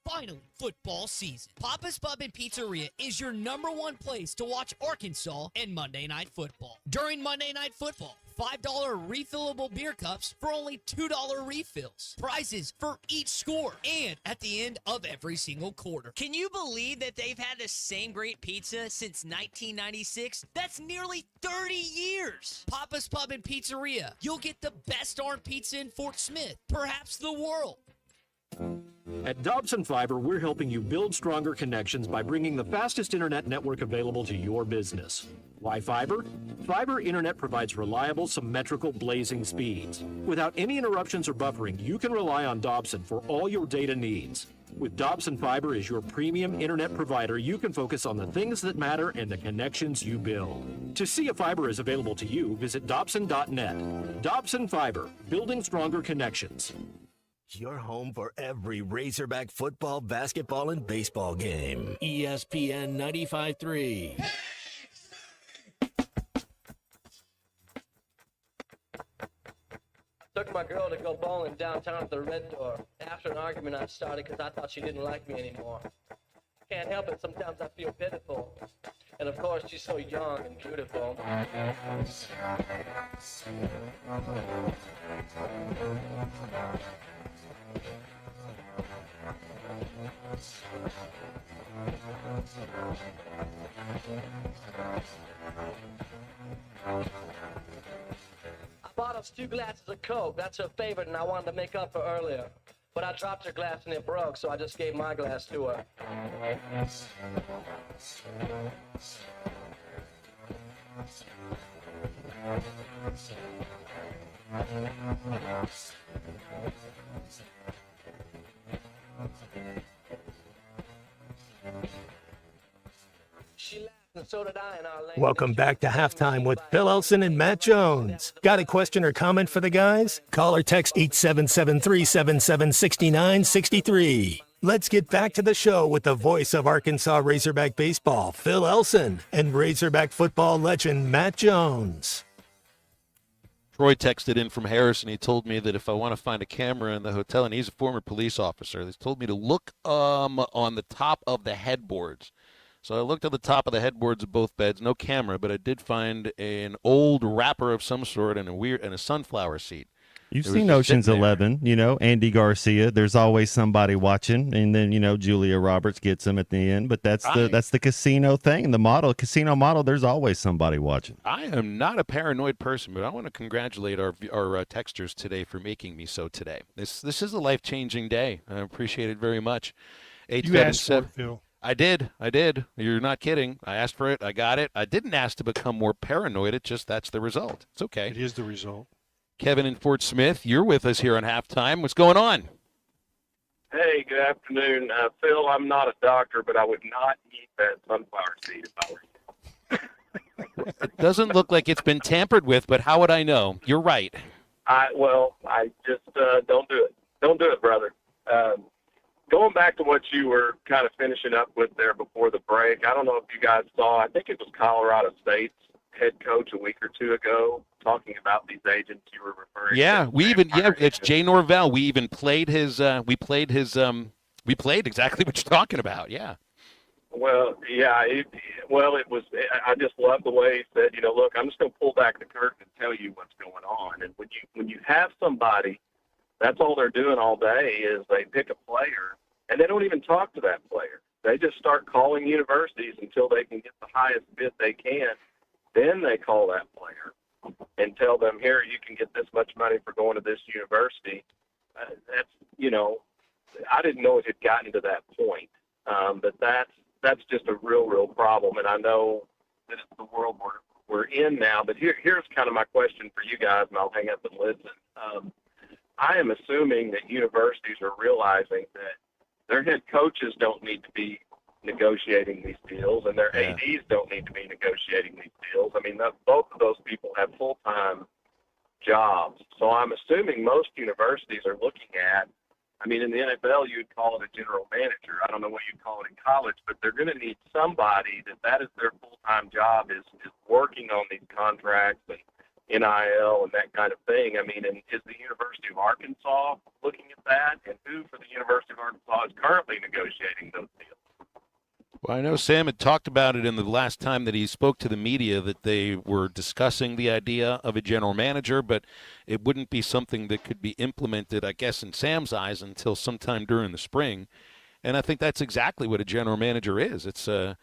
Finally, football season. Papa's Pub and Pizzeria is your #1 place to watch Arkansas and Monday Night Football. During Monday Night Football, $5 refillable beer cups for only $2 refills. Prizes for each score and at the end of every single quarter. Can you believe that they've had the same great pizza since 1996? That's nearly 30 years. Papa's Pub and Pizzeria. You'll get the best darn pizza in Fort Smith, perhaps the world. At Dobson Fiber, we're helping you build stronger connections by bringing the fastest internet network available to your business. Why fiber? Fiber internet provides reliable, symmetrical, blazing speeds. Without any interruptions or buffering, you can rely on Dobson for all your data needs. With Dobson Fiber as your premium internet provider, you can focus on the things that matter and the connections you build. To see if fiber is available to you, visit Dobson.net. Dobson Fiber, building stronger connections. Your home for every Razorback football, basketball, and baseball game. ESPN 95.3. Took my girl to go bowling downtown at the Red Door. After an argument I started because I thought she didn't like me anymore. Can't help it, sometimes I feel pitiful. And of course, she's so young and beautiful. I bought us 2 glasses of Coke. That's her favorite, and I wanted to make up for earlier. But I dropped her glass and it broke, so I just gave my glass to her. She laughed, and so did I in our lane. Welcome back to Halftime with Phil Elson and Matt Jones. Got a question or comment for the guys? Call or text 877-377-6963. Let's get back to the show with the voice of Arkansas Razorback baseball, Phil Elson, and Razorback football legend Matt Jones. Troy texted in from Harrison. He told me that if I want to find a camera in the hotel, and he's a former police officer, he's told me to look on the top of the headboards. So I looked at the top of the headboards of both beds, no camera, but I did find an old wrapper of some sort and a sunflower seat. You've It was seen just Ocean's sitting there. 11, Andy Garcia. There's always somebody watching, and then Julia Roberts gets him at the end. But that's the casino thing, the casino model. There's always somebody watching. I am not a paranoid person, but I want to congratulate our texters today for making me so today. This is a life-changing day. I appreciate it very much. You asked for it, Phil. I did. You're not kidding. I asked for it. I got it. I didn't ask to become more paranoid. It's just that's the result. It's okay. It is the result. Kevin in Fort Smith, you're with us here on Halftime. What's going on? Hey, good afternoon. Phil, I'm not a doctor, but I would not eat that sunflower seed if I were you. It doesn't look like it's been tampered with, but how would I know? You're right. I just don't do it. Don't do it, brother. Going back to what you were kind of finishing up with there before the break, I don't know if you guys saw, I think it was Colorado State's head coach a week or two ago talking about these agents you were referring to. It's Jay Norvell. We even played we played exactly what you're talking about. Yeah. Well, yeah, it was, I just love the way he said, look, I'm just going to pull back the curtain and tell you what's going on. And when you have somebody, that's all they're doing all day is they pick a player and they don't even talk to that player. They just start calling universities until they can get the highest bid they can. Then they call that player and tell them, here, you can get this much money for going to this university. I didn't know it had gotten to that point. But that's just a real problem. And I know that it's the world we're in now. But here's kind of my question for you guys, and I'll hang up and listen. I am assuming that universities are realizing that their head coaches don't need to be negotiating these deals, and their ADs don't need to be negotiating these deals. I mean, both of those people have full-time jobs. So I'm assuming most universities are looking at, I mean, in the NFL, you'd call it a general manager. I don't know what you'd call it in college, but they're going to need somebody that is their full-time job is working on these contracts and NIL and that kind of thing. I mean, and is the University of Arkansas looking at that? And who for the University of Arkansas is currently negotiating those deals? Well, I know Sam had talked about it in the last time that he spoke to the media that they were discussing the idea of a general manager, but it wouldn't be something that could be implemented, I guess, in Sam's eyes until sometime during the spring. And I think that's exactly what a general manager is. It's a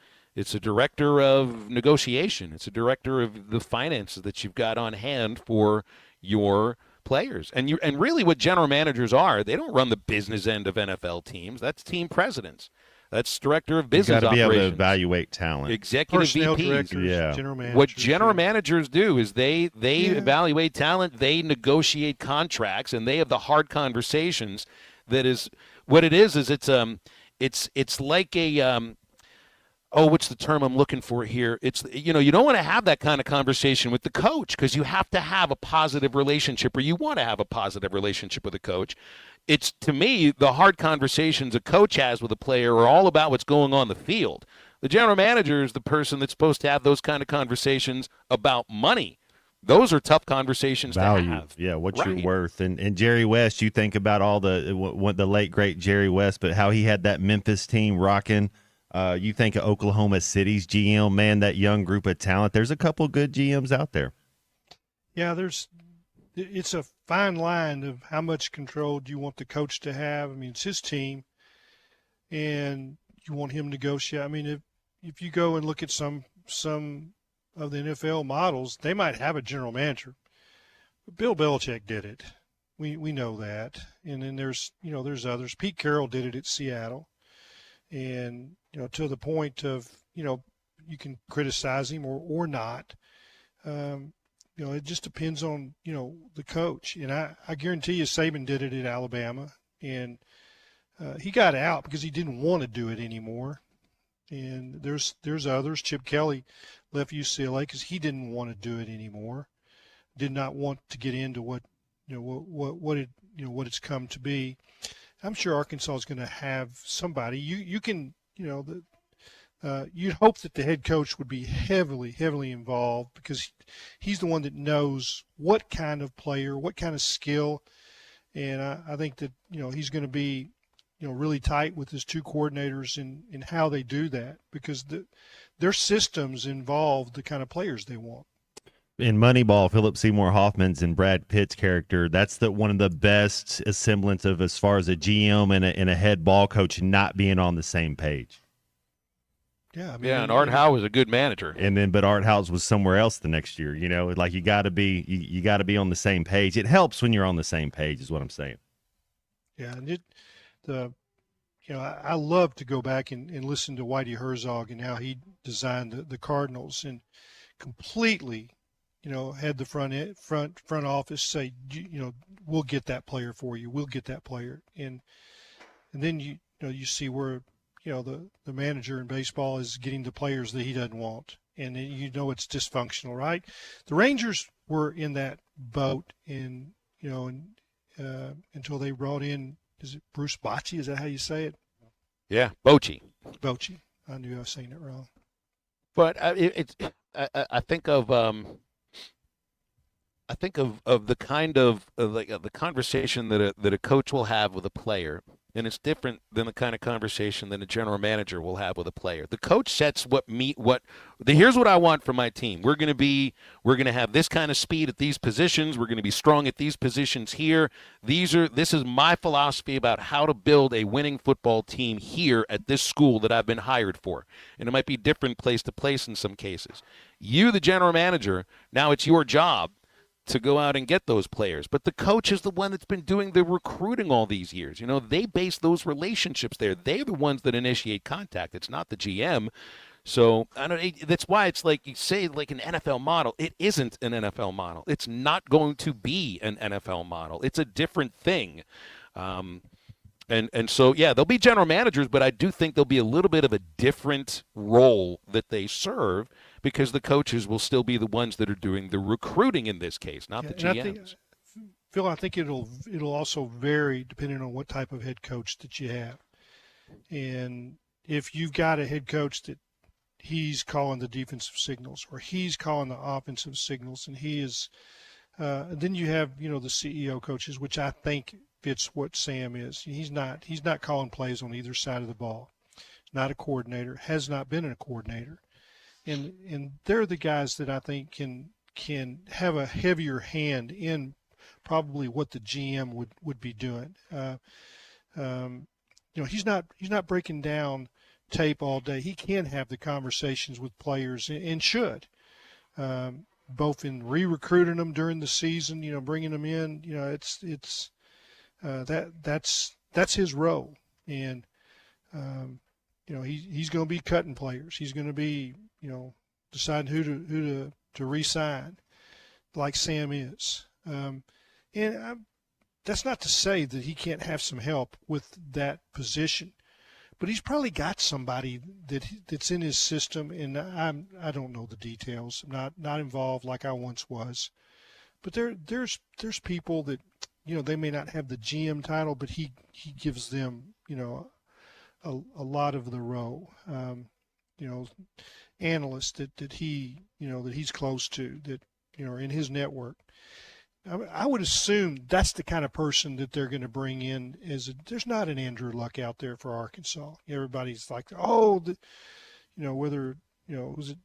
director of negotiation. It's a director of the finances that you've got on hand for your players. And really what general managers are, they don't run the business end of NFL teams. That's team presidents. That's director of business operations. You got to be able to evaluate talent. Executive Personnel VPs. directors, Yeah. general managers. What general managers do is they evaluate talent, they negotiate contracts, and they have the hard conversations. That is what it is it's like a what's the term I'm looking for here? It's you don't want to have that kind of conversation with the coach because you have to have a positive relationship, or you want to have a positive relationship with a coach. It's, to me, the hard conversations a coach has with a player are all about what's going on the field. The general manager is the person that's supposed to have those kind of conversations about money. Those are tough conversations to have. Yeah, what's Right. your worth? And Jerry West, you think about all the late, great Jerry West, but how he had that Memphis team rocking. You think of Oklahoma City's GM, man, that young group of talent. There's a couple good GMs out there. Yeah, it's a fine line of how much control do you want the coach to have. I mean, it's his team, and you want him to negotiate. I mean, if you go and look at some of the NFL models, they might have a general manager. But Bill Belichick did it. We know that. And then there's others. Pete Carroll did it at Seattle. And, to the point of, you can criticize him or not. It just depends on, the coach. And I guarantee you Saban did it at Alabama. And he got out because he didn't want to do it anymore. And there's others. Chip Kelly left UCLA because he didn't want to do it anymore. Did not want to get into what it's come to be. I'm sure Arkansas is going to have somebody. You can, the you'd hope that the head coach would be heavily involved, because he's the one that knows what kind of player, what kind of skill. And I think that, he's going to be, really tight with his two coordinators in how they do that, because their systems involve the kind of players they want. In Moneyball, Philip Seymour Hoffman's and Brad Pitt's character, that's one of the best semblance of, as far as a GM and a head ball coach not being on the same page. Yeah, and Art Howe was a good manager. But Art Howe was somewhere else the next year. Like you got to be on the same page. It helps when you're on the same page, is what I'm saying. Yeah, and I love to go back and listen to Whitey Herzog and how he designed the Cardinals, and completely, had the front office say, we'll get that player for you. We'll get that player. And then you see where, the manager in baseball is getting the players that he doesn't want. And it's dysfunctional, right? The Rangers were in that boat until they brought in, is it Bruce Bochy? Is that how you say it? Yeah, Bochy. Bochy. I knew I was saying it wrong. But I think of the kind of the conversation that a coach will have with a player, and it's different than the kind of conversation that a general manager will have with a player. The coach sets here's what I want from my team. We're going to have this kind of speed at these positions. We're going to be strong at these positions here. This is my philosophy about how to build a winning football team here at this school that I've been hired for. And it might be different place to place in some cases. You, the general manager, now it's your job to go out and get those players. But the coach is the one that's been doing the recruiting all these years. They base those relationships there. They're the ones that initiate contact. It's not the GM. So that's why it's like you say, like an NFL model. It isn't an NFL model. It's not going to be an NFL model. It's a different thing. And so, yeah, they'll be general managers, but I do think there'll be a little bit of a different role that they serve, because the coaches will still be the ones that are doing the recruiting in this case, not the GMs. Phil, I think it'll also vary depending on what type of head coach that you have. And if you've got a head coach that he's calling the defensive signals, or he's calling the offensive signals, and he is then you have, the CEO coaches, which I think fits what Sam is. He's not calling plays on either side of the ball. Not a coordinator, has not been a coordinator. And they're the guys that I think can have a heavier hand in probably what the GM would be doing. He's not breaking down tape all day. He can have the conversations with players, and should, both in re-recruiting them during the season, bringing them in. That's his role. And he's going to be cutting players. He's going to be deciding who to re-sign, like Sam is. That's not to say that he can't have some help with that position, but he's probably got somebody that's in his system, and I don't know the details. I'm not involved like I once was, but there's people that they may not have the GM title, but he gives them a lot of the role. Analysts that he's close to, that are in his network. I would assume that's the kind of person that they're going to bring in. There's not an Andrew Luck out there for Arkansas. Everybody's like, whether was it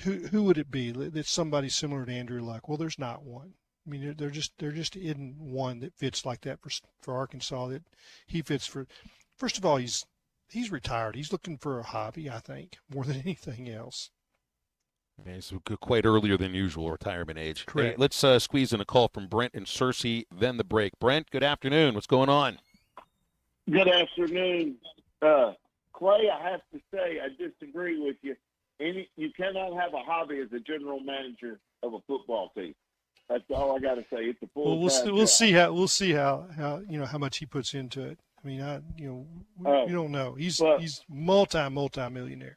who would it be? That's somebody similar to Andrew Luck. Well, there's not one. I mean, there just isn't one that fits like that for Arkansas. That he fits for. First of all, he's retired. He's looking for a hobby, I think, more than anything else. Okay, so quite earlier than usual retirement age. Correct. Hey, let's squeeze in a call from Brent and Searcy, then the break. Brent, good afternoon. What's going on? Good afternoon. Clay, I have to say I disagree with you. You cannot have a hobby as a general manager of a football team. That's all I got to say. It's a full. Well, we'll see how how much he puts into it. I mean, you don't know. He's multi-millionaire.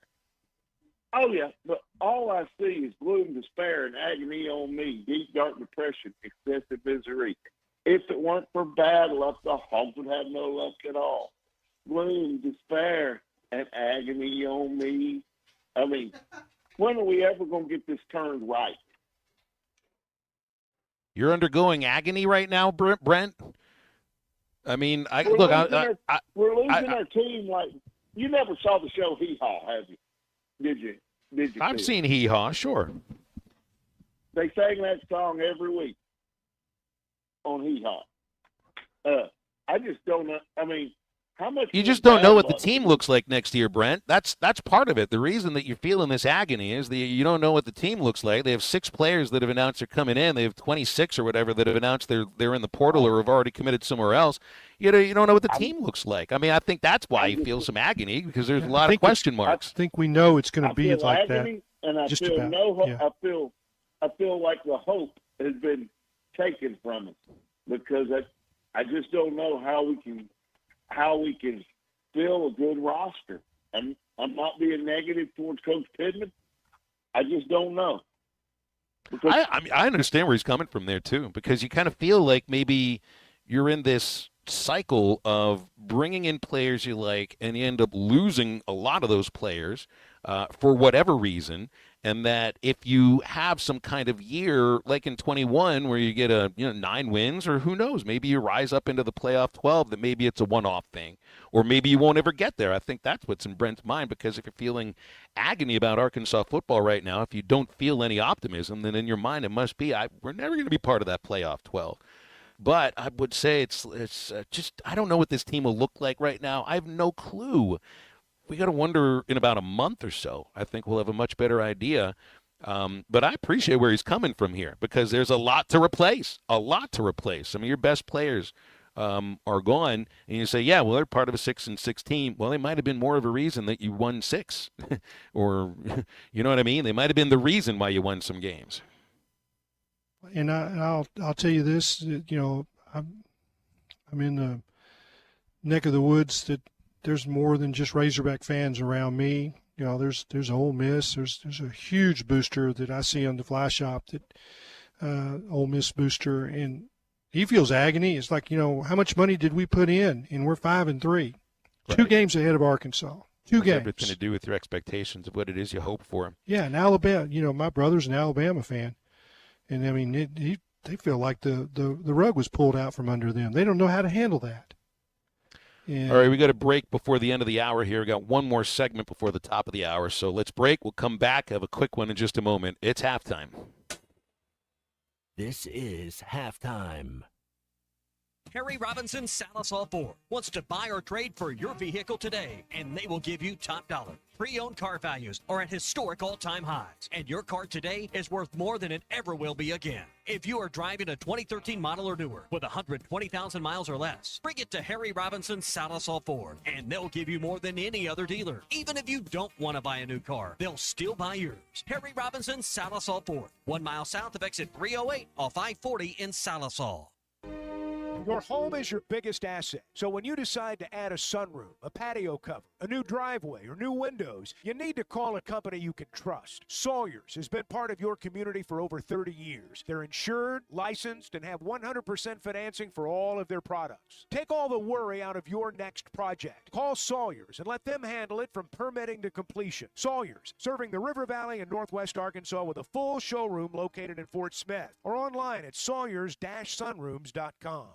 Oh yeah, but all I see is gloom, despair, and agony on me. Deep, dark depression, excessive misery. If it weren't for bad luck, the Hogs would have no luck at all. Gloom, despair, and agony on me. I mean, when are we ever going to get this turned right? You're undergoing agony right now, Brent. I mean, we're losing our team. Like, you never saw the show Hee Haw, have you? Did you? I've seen Hee Haw, sure. They sang that song every week on Hee Haw. I just don't know. I mean, how much? You just don't know what the team looks like next year, Brent. That's part of it. The reason that you're feeling this agony is that you don't know what the team looks like. They have 6 players that have announced they're coming in. They have 26 or whatever that have announced they're in the portal or have already committed somewhere else. You don't know what the team looks like. I mean, I think that's why you feel some agony, because there's a lot of question marks. I think we know it's going to be like agony, that. And I just feel about. no hope. Yeah. I feel like the hope has been taken from us, because I just don't know how we can fill a good roster. And I'm not being negative towards Coach Pittman. I just don't know. I mean, I understand where he's coming from there too, because you kind of feel like maybe you're in this cycle of bringing in players you like, and you end up losing a lot of those players for whatever reason. And that if you have some kind of year like in 21 where you get 9 wins, or who knows, maybe you rise up into the playoff 12, that maybe it's a one-off thing, or maybe you won't ever get there. I think that's what's in Brent's mind, because if you're feeling agony about Arkansas football right now, if you don't feel any optimism, then in your mind it must be, we're never going to be part of that playoff 12. But I would say it's just, I don't know what this team will look like right now. I have no clue. We got to wonder in about a month or so. I think we'll have a much better idea. But I appreciate where he's coming from here, because there's a lot to replace. I mean, your best players are gone, and you say, yeah, well, they're part of a 6-6 team. Well, they might have been more of a reason that you won 6, or you know what I mean? They might have been the reason why you won some games. And I'll tell you this, I'm in the neck of the woods that there's more than just Razorback fans around me. There's Ole Miss. There's a huge booster that I see on the Fly Shop, that Ole Miss booster, and he feels agony. It's like, how much money did we put in? And we're 5-3, right. 2 games ahead of Arkansas. 2 games. Everything to do with your expectations of what it is you hope for. Yeah, and Alabama. My brother's an Alabama fan, and I mean, they feel like the rug was pulled out from under them. They don't know how to handle that. Yeah. All right, we got a break before the end of the hour here. We got one more segment before the top of the hour, so let's break. We'll come back, have a quick one in just a moment. It's halftime. This is halftime. Harry Robinson Salisol Ford wants to buy or trade for your vehicle today, and they will give you top dollar. Pre-owned car values are at historic all-time highs, and your car today is worth more than it ever will be again. If you are driving a 2013 model or newer with 120,000 miles or less, bring it to Harry Robinson Salisol Ford, and they'll give you more than any other dealer. Even if you don't want to buy a new car, they'll still buy yours. Harry Robinson Salisol Ford, 1 mile south of exit 308 off I-40 in Salisol. Your home is your biggest asset. So when you decide to add a sunroom, a patio cover, a new driveway, or new windows, you need to call a company you can trust. Sawyers has been part of your community for over 30 years. They're insured, licensed, and have 100% financing for all of their products. Take all the worry out of your next project. Call Sawyers and let them handle it from permitting to completion. Sawyers, serving the River Valley and Northwest Arkansas with a full showroom located in Fort Smith, or online at sawyers-sunrooms.com.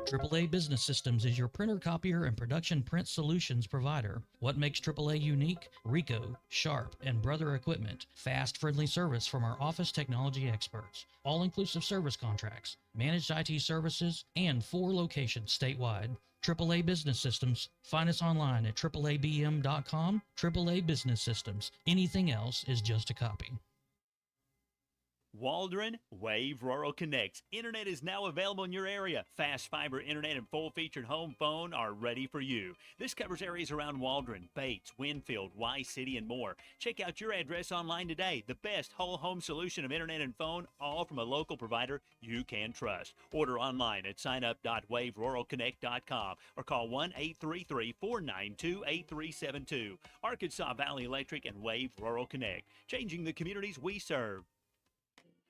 AAA Business Systems is your printer, copier, and production print solutions provider. What makes AAA unique? Ricoh, Sharp, and Brother Equipment. Fast, friendly service from our office technology experts. All-inclusive service contracts, managed IT services, and 4 locations statewide. AAA Business Systems. Find us online at AAABM.com. AAA Business Systems. Anything else is just a copy. Waldron Wave Rural Connect. Internet is now available in your area. Fast fiber internet and full-featured home phone are ready for you. This covers areas around Waldron, Bates, Winfield, Y-City, and more. Check out your address online today. The best whole home solution of internet and phone, all from a local provider you can trust. Order online at signup.waveruralconnect.com or call 1-833-492-8372. Arkansas Valley Electric and Wave Rural Connect, changing the communities we serve.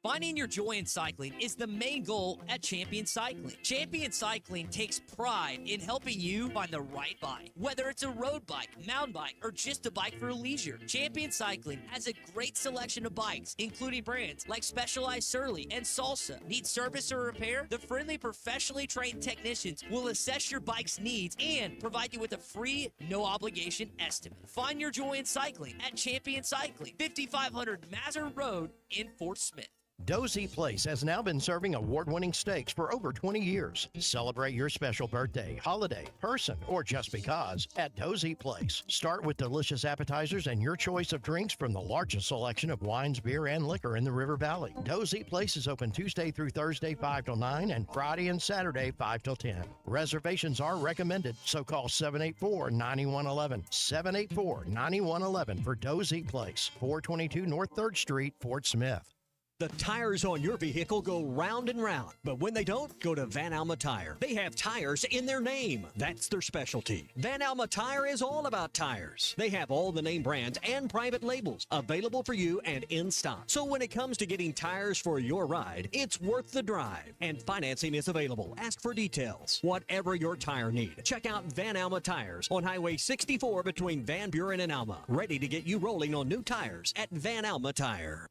Finding your joy in cycling is the main goal at Champion Cycling. Champion Cycling takes pride in helping you find the right bike. Whether it's a road bike, mountain bike, or just a bike for leisure, Champion Cycling has a great selection of bikes, including brands like Specialized Surly and Salsa. Need service or repair? The friendly, professionally trained technicians will assess your bike's needs and provide you with a free, no-obligation estimate. Find your joy in cycling at Champion Cycling, 5500 Mazur Road in Fort Smith. Dozy Place has now been serving award-winning steaks for over 20 years. Celebrate your special birthday, holiday, person, or just because at Dozy Place. Start with delicious appetizers and your choice of drinks from the largest selection of wines, beer, and liquor in the River Valley. Dozy Place is open Tuesday through Thursday 5 till 9 and Friday and Saturday 5 till 10. Reservations are recommended, so call 784-9111. 784-9111 for Dozy Place, 422 North 3rd Street, Fort Smith. The tires on your vehicle go round and round, but when they don't, go to Van Alma Tire. They have tires in their name. That's their specialty. Van Alma Tire is all about tires. They have all the name brands and private labels available for you and in stock. So when it comes to getting tires for your ride, it's worth the drive. And financing is available. Ask for details. Whatever your tire need, check out Van Alma Tires on Highway 64 between Van Buren and Alma. Ready to get you rolling on new tires at Van Alma Tire.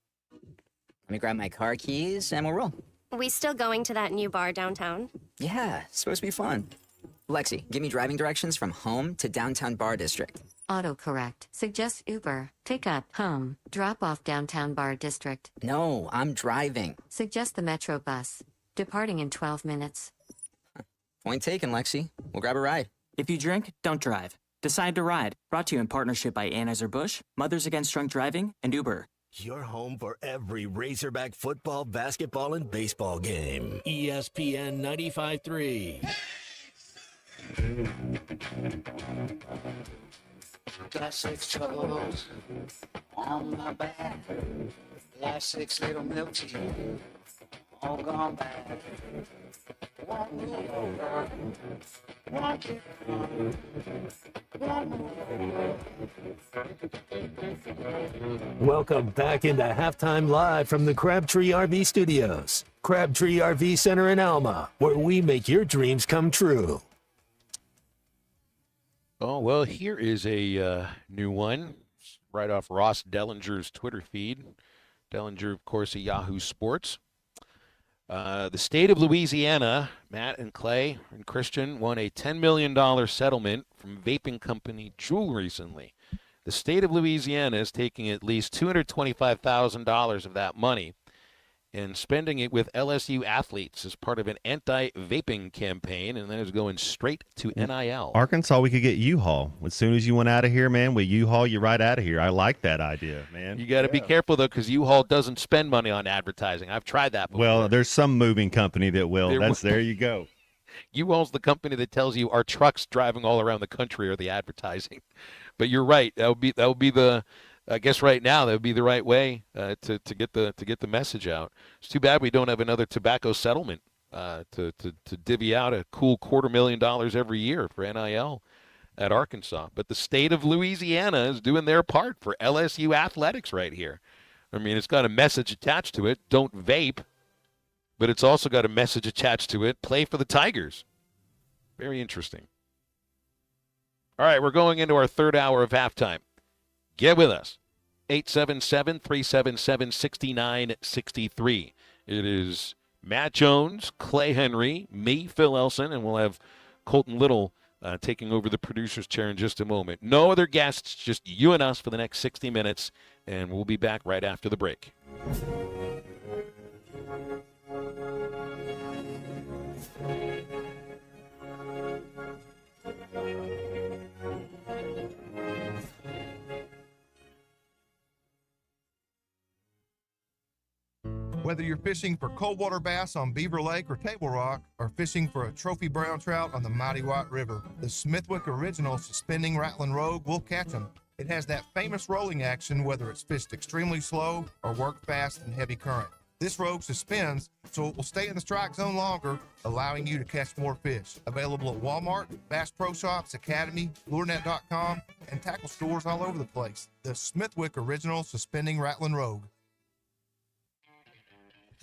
Let me grab my car keys and we'll roll. We still going to that new bar downtown? Yeah, it's supposed to be fun. Lexi, give me driving directions from home to downtown Bar District. Autocorrect. Suggest Uber. Pick up. Home. Drop off downtown Bar District. No, I'm driving. Suggest the Metro bus. Departing in 12 minutes. Point taken, Lexi. We'll grab a ride. If you drink, don't drive. Decide to ride. Brought to you in partnership by Anheuser-Busch, Mothers Against Drunk Driving, and Uber. Your home for every Razorback football, basketball, and baseball game. ESPN 95.3. Got 6 troubles on my back. Last 6 little milk tea, all gone bad. One move over, one kick on, one move over. Welcome back into Halftime Live from the Crabtree RV Studios. Crabtree RV Center in Alma, where we make your dreams come true. Oh, well, here is a new one right off Ross Dellinger's Twitter feed. Dellinger, of course, of Yahoo Sports. The state of Louisiana, Matt and Clay and Christian, won a $10 million settlement from vaping company Juul recently. The state of Louisiana is taking at least $225,000 of that money and spending it with LSU athletes as part of an anti-vaping campaign, and then is going straight to NIL. Arkansas, we could get U-Haul. As soon as you went out of here, man, we U-Haul you right out of here. I like that idea, man. You got to be careful, though, because U-Haul doesn't spend money on advertising. I've tried that before. Well, there's some moving company that will. There you go. U-Haul's the company that tells you our trucks driving all around the country are the advertising. But you're right. That would be the. I guess right now that would be the right way to get the message out. It's too bad we don't have another tobacco settlement to divvy out a cool $250,000 every year for NIL at Arkansas. But the state of Louisiana is doing their part for LSU athletics right here. I mean, it's got a message attached to it: don't vape. But it's also got a message attached to it: play for the Tigers. Very interesting. All right, we're going into our third hour of halftime. Get with us. 877-377-6963. It is Matt Jones, Clay Henry, me, Phil Elson, and we'll have Colton Little taking over the producer's chair in just a moment. No other guests, just you and us for the next 60 minutes, and we'll be back right after the break. Whether you're fishing for coldwater bass on Beaver Lake or Table Rock, or fishing for a trophy brown trout on the mighty White River, the Smithwick Original Suspending Rattling Rogue will catch them. It has that famous rolling action whether it's fished extremely slow or worked fast in heavy current. This rogue suspends, so it will stay in the strike zone longer, allowing you to catch more fish. Available at Walmart, Bass Pro Shops, Academy, LureNet.com, and tackle stores all over the place. The Smithwick Original Suspending Rattling Rogue.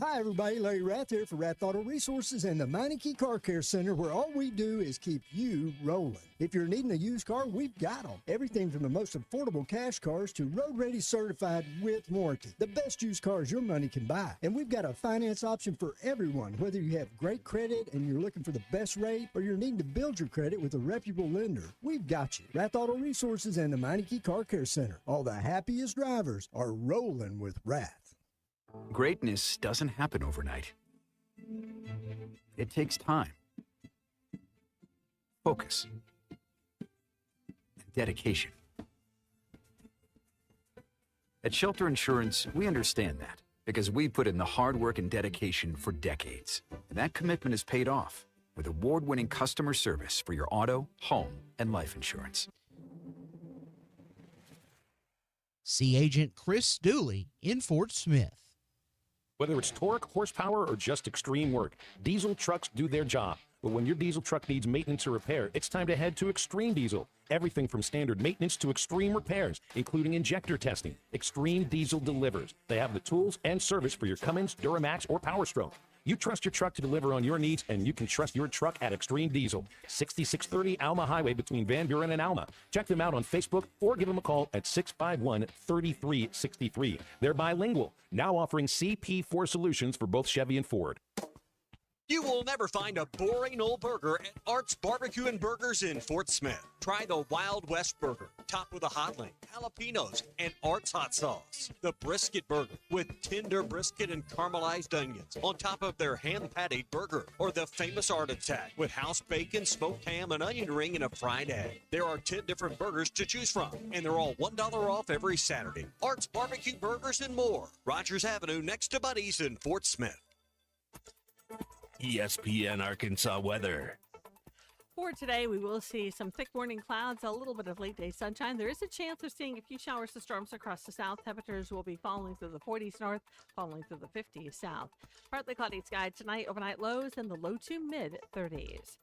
Hi, everybody. Larry Rath here for Rath Auto Resources and the Meineke Car Care Center, where all we do is keep you rolling. If you're needing a used car, we've got them. Everything from the most affordable cash cars to road-ready certified with warranty. The best used cars your money can buy. And we've got a finance option for everyone, whether you have great credit and you're looking for the best rate or you're needing to build your credit with a reputable lender. We've got you. Rath Auto Resources and the Meineke Car Care Center. All the happiest drivers are rolling with Rath. Greatness doesn't happen overnight. It takes time, focus, and dedication. At Shelter Insurance, we understand that because we put in the hard work and dedication for decades. And that commitment is paid off with award-winning customer service for your auto, home, and life insurance. See Agent Chris Dooley in Fort Smith. Whether it's torque, horsepower, or just extreme work, diesel trucks do their job. But when your diesel truck needs maintenance or repair, it's time to head to Extreme Diesel. Everything from standard maintenance to extreme repairs, including injector testing. Extreme Diesel delivers. They have the tools and service for your Cummins, Duramax, or Power Stroke. You trust your truck to deliver on your needs, and you can trust your truck at Extreme Diesel, 6630 Alma Highway between Van Buren and Alma. Check them out on Facebook or give them a call at 651-3363. They're bilingual, now offering CP4 solutions for both Chevy and Ford. You will never find a boring old burger at Art's Barbecue and Burgers in Fort Smith. Try the Wild West Burger, topped with a hot link, jalapenos, and Art's hot sauce. The Brisket Burger, with tender brisket and caramelized onions on top of their hand-patted burger. Or the famous Art Attack, with house bacon, smoked ham, an onion ring, and a fried egg. There are 10 different burgers to choose from, and they're all $1 off every Saturday. Art's Barbecue Burgers and more. Rogers Avenue, next to Buddy's in Fort Smith. ESPN Arkansas weather. For today, we will see some thick morning clouds, a little bit of late day sunshine. There is a chance of seeing a few showers to storms across the south. Temperatures will be falling through the 40s north, falling through the 50s south. Partly cloudy sky tonight, overnight lows in the low to mid 30s.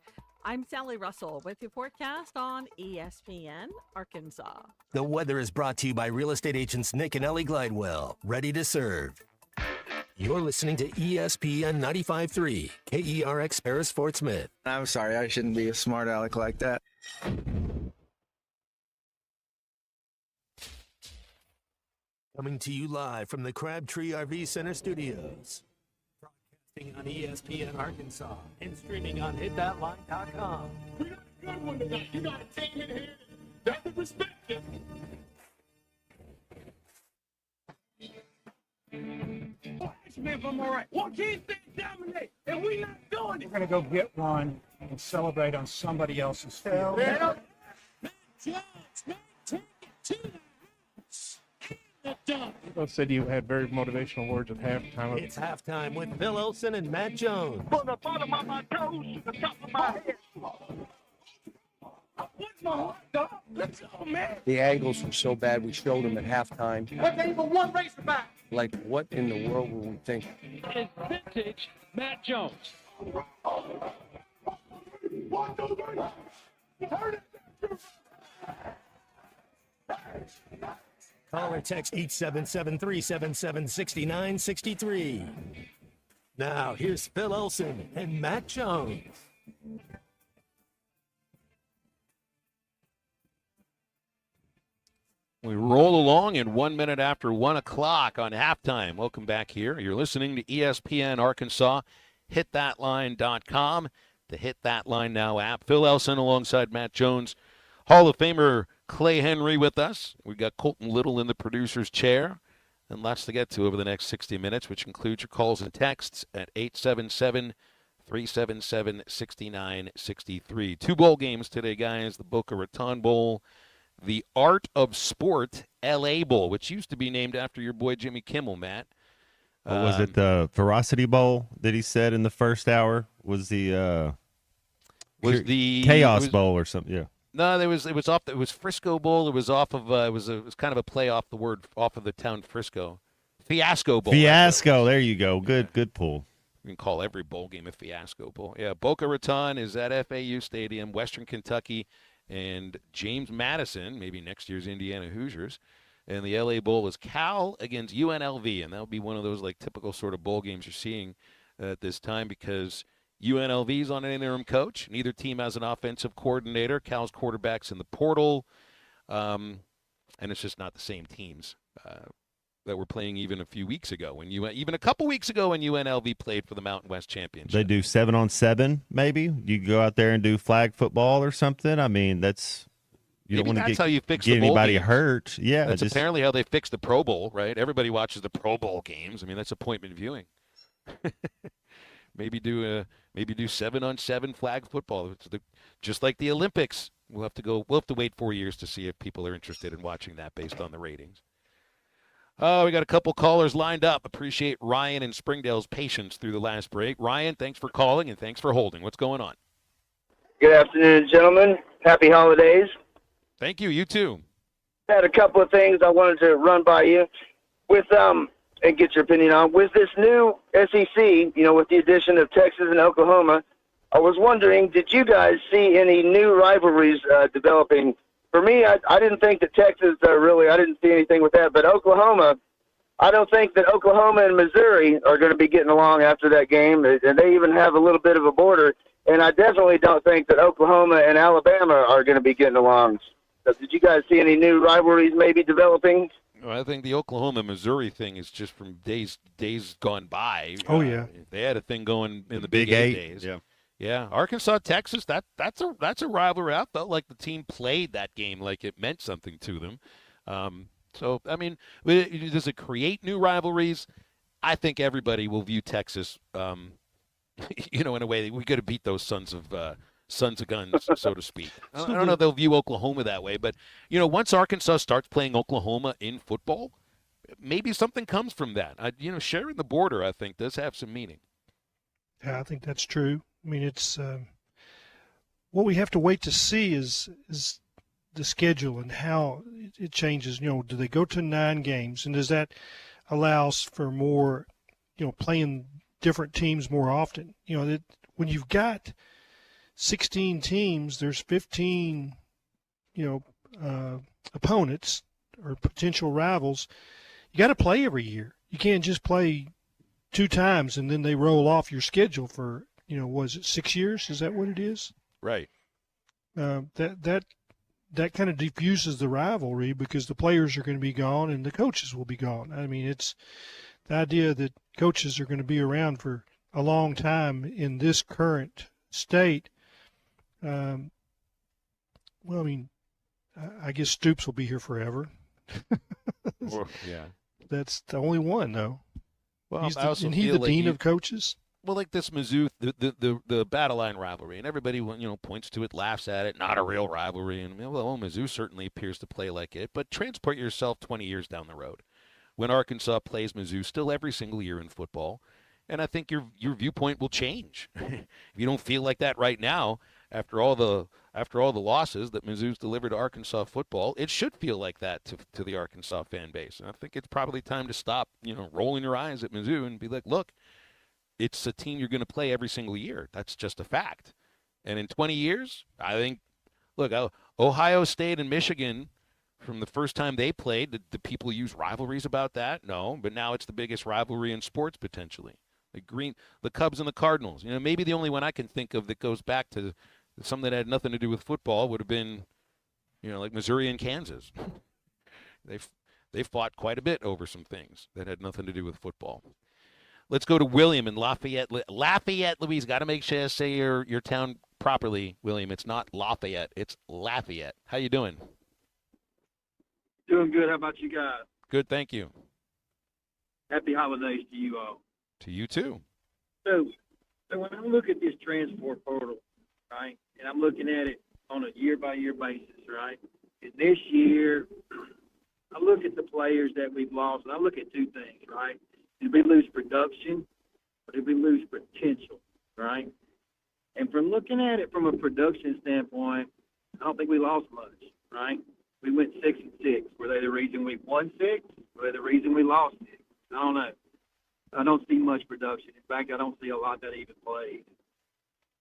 I'm Sally Russell with your forecast on ESPN Arkansas. The weather is brought to you by real estate agents Nick and Ellie Glidewell, ready to serve. You're listening to ESPN 95.3, KERX Paris Fort Smith. I'm sorry, I shouldn't be a smart aleck like that. Coming to you live from the Crabtree RV Center studios. Broadcasting on ESPN Arkansas and streaming on hitthatline.com. We got a good one tonight. You got a team in here that doesn't respect it. If I'm all right. What can't they dominate? And we not doing it. We're going to go get one and celebrate on somebody else's field. Matt Jones, take it to the house. Both said you had very motivational words at halftime. It's halftime with Phil Olsen and Matt Jones. From the bottom of my toes to the top of my head. What's my heart, dog? Let's go, man. The angles were so bad we showed them at halftime. What ain't but one racer back? Like, what in the world were we thinking? It's vintage Matt Jones. Call or text 877-377-6963. Now, here's Phil Olsen and Matt Jones. We roll along in 1 minute after 1 o'clock on halftime. Welcome back here. You're listening to ESPN Arkansas, hitthatline.com, the Hit That Line Now app. Phil Elson alongside Matt Jones, Hall of Famer Clay Henry with us. We've got Colton Little in the producer's chair, and lots to get to over the next 60 minutes, which includes your calls and texts at 877-377-6963. 2 bowl games today, guys. The Boca Raton Bowl, the Art of Sport L.A. Bowl, which used to be named after your boy Jimmy Kimmel, Matt. Was it the Ferocity Bowl that he said in the first hour? Was the Chaos Bowl or something? Yeah. No, it was Frisco Bowl. It was off of it was kind of a play off the word off of the town Frisco. Fiasco Bowl. Fiasco. There you go. Good pull. You can call every bowl game a Fiasco Bowl. Yeah, Boca Raton is at FAU Stadium, Western Kentucky. And James Madison, maybe next year's Indiana Hoosiers, And the LA Bowl is Cal against UNLV, and that'll be one of those like typical sort of bowl games you're seeing at this time because UNLV is on an interim coach. Neither team has an offensive coordinator. Cal's quarterback's in the portal, and it's just not the same teams that were playing even a few weeks ago. Even a couple weeks ago when UNLV played for the Mountain West Championship. They do 7-on-7, maybe. You go out there and do flag football or something. I mean, that's. You Maybe don't want that's to how you fix get the bowl anybody games. hurt. Yeah, That's apparently how they fixed the Pro Bowl, right? Everybody watches the Pro Bowl games. I mean, that's appointment viewing. maybe do 7-on-7 flag football. Just like the Olympics. We'll have to wait 4 years to see if people are interested in watching that based on the ratings. Oh, we got a couple callers lined up. Appreciate Ryan and Springdale's patience through the last break. Ryan, thanks for calling and thanks for holding. What's going on? Good afternoon, gentlemen. Happy holidays. Thank you. You too. Had a couple of things I wanted to run by you with and get your opinion on. With this new SEC, with the addition of Texas and Oklahoma, I was wondering, did you guys see any new rivalries developing? For me, I didn't think that Texas I didn't see anything with that. But Oklahoma, I don't think that Oklahoma and Missouri are going to be getting along after that game. And they even have a little bit of a border. And I definitely don't think that Oklahoma and Alabama are going to be getting along. So did you guys see any new rivalries maybe developing? Well, I think the Oklahoma-Missouri thing is just from days gone by. Oh, yeah. They had a thing going in the Big Eight days. Yeah. Yeah, Arkansas, Texas, that's a rivalry. I felt like the team played that game like it meant something to them. So, I mean, does it create new rivalries? I think everybody will view Texas, in a way that we got to beat those sons of guns, so to speak. I don't know if they'll view Oklahoma that way, but, once Arkansas starts playing Oklahoma in football, maybe something comes from that. Sharing the border, I think, does have some meaning. Yeah, I think that's true. I mean, it's what we have to wait to see is the schedule and how it changes. Do they go to 9 games, and does that allows for more, playing different teams more often? That when you've got 16 teams, there's 15, opponents or potential rivals. You got to play every year. You can't just play 2 times and then they roll off your schedule for, was it 6 years? Is that what it is? Right. That kind of diffuses the rivalry because the players are going to be gone and the coaches will be gone. I mean, it's the idea that coaches are going to be around for a long time in this current state. I guess Stoops will be here forever. Yeah. That's the only one, though. Well, He's I also isn't he feel the like dean of coaches? Well, like this Mizzou, the battle line rivalry, and everybody points to it, laughs at it, not a real rivalry, and Mizzou certainly appears to play like it. But transport yourself 20 years down the road, when Arkansas plays Mizzou still every single year in football, and I think your viewpoint will change. If you don't feel like that right now, after all the losses that Mizzou's delivered to Arkansas football, it should feel like that to the Arkansas fan base. And I think it's probably time to stop, rolling your eyes at Mizzou and be like, look, it's a team you're going to play every single year. That's just a fact. And in 20 years, I think, look, Ohio State and Michigan, from the first time they played, did people use rivalries about that? No, but now it's the biggest rivalry in sports potentially. The Cubs and the Cardinals. Maybe the only one I can think of that goes back to something that had nothing to do with football would have been, like Missouri and Kansas. They fought quite a bit over some things that had nothing to do with football. Let's go to William in Lafayette, Louise. Got to make sure I say your town properly, William. It's not Lafayette. It's Lafayette. How you doing? Doing good. How about you guys? Good, thank you. Happy holidays to you all. To you too. So when I look at this transport portal, right, and I'm looking at it on a year-by-year basis, right, and this year I look at the players that we've lost, and I look at 2 things, right? Did we lose production or did we lose potential, right? And from looking at it from a production standpoint, I don't think we lost much, right? We went 6-6. Were they the reason we won 6? Were they the reason we lost 6? I don't know. I don't see much production. In fact, I don't see a lot that even played.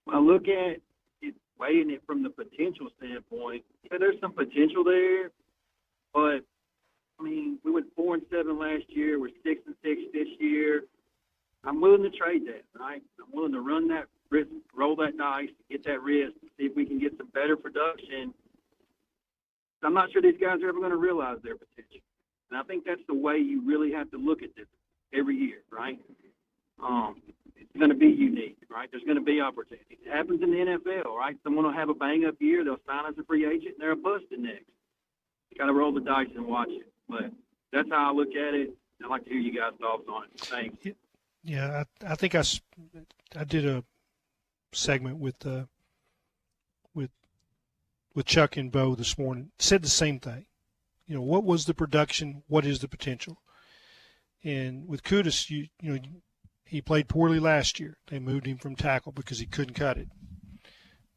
When I look at it, weighing it from the potential standpoint, there's some potential there, but I mean, we went 4-7 last year. We're 6-6 this year. I'm willing to trade that, right? I'm willing to run that risk, roll that dice, get that risk, see if we can get some better production. I'm not sure these guys are ever going to realize their potential. And I think that's the way you really have to look at this every year, right? It's going to be unique, right? There's going to be opportunities. It happens in the NFL, right? Someone will have a bang-up year. They'll sign as a free agent, and they're a bust the next. You got to roll the dice and watch it. But that's how I look at it. I'd like to hear you guys' thoughts on it. Thanks. Yeah, I think I did a segment with Chuck and Bo this morning. Said the same thing. You know, what was the production? What is the potential? And with Kudus, you know, he played poorly last year. They moved him from tackle because he couldn't cut it.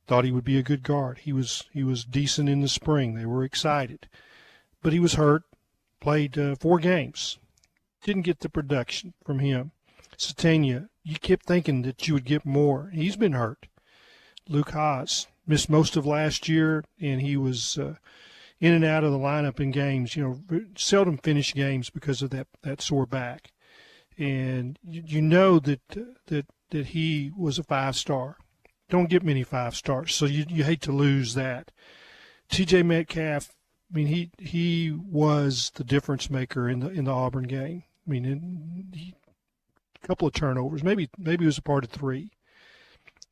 Thought he would be a good guard. He was decent in the spring. They were excited, but he was hurt. Played 4 games. Didn't get the production from him. Satania, you kept thinking that you would get more. He's been hurt. Luke Haas missed most of last year, and he was in and out of the lineup in games. You know, seldom finished games because of that sore back. And you know that he was a 5-star. Don't get many 5-stars, so you hate to lose that. T.J. Metcalf, I mean, he was the difference maker in the Auburn game. I mean, a couple of turnovers, maybe he was a part of 3.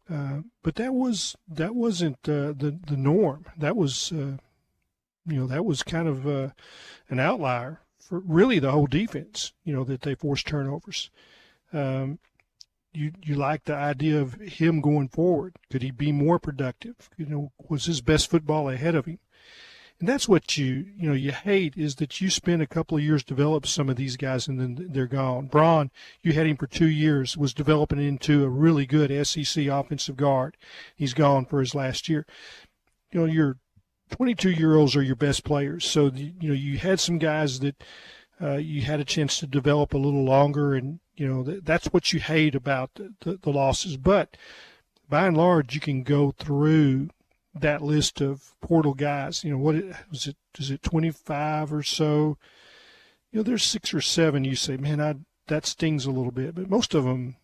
But that wasn't the norm. That was that was kind of an outlier for really the whole defense. You know, that they forced turnovers. You like the idea of him going forward. Could he be more productive? You know, was his best football ahead of him? And that's what you hate, is that you spend a couple of years develop some of these guys and then they're gone. Braun, you had him for 2 years, was developing into a really good SEC offensive guard. He's gone for his last year. You know, your 22-year-olds are your best players. So, you had some guys that you had a chance to develop a little longer, and, that's what you hate about the losses. But by and large, you can go through that list of portal guys. What was it? Is it 25 or so? There's 6 or 7. You say, man, that stings a little bit. But most of them,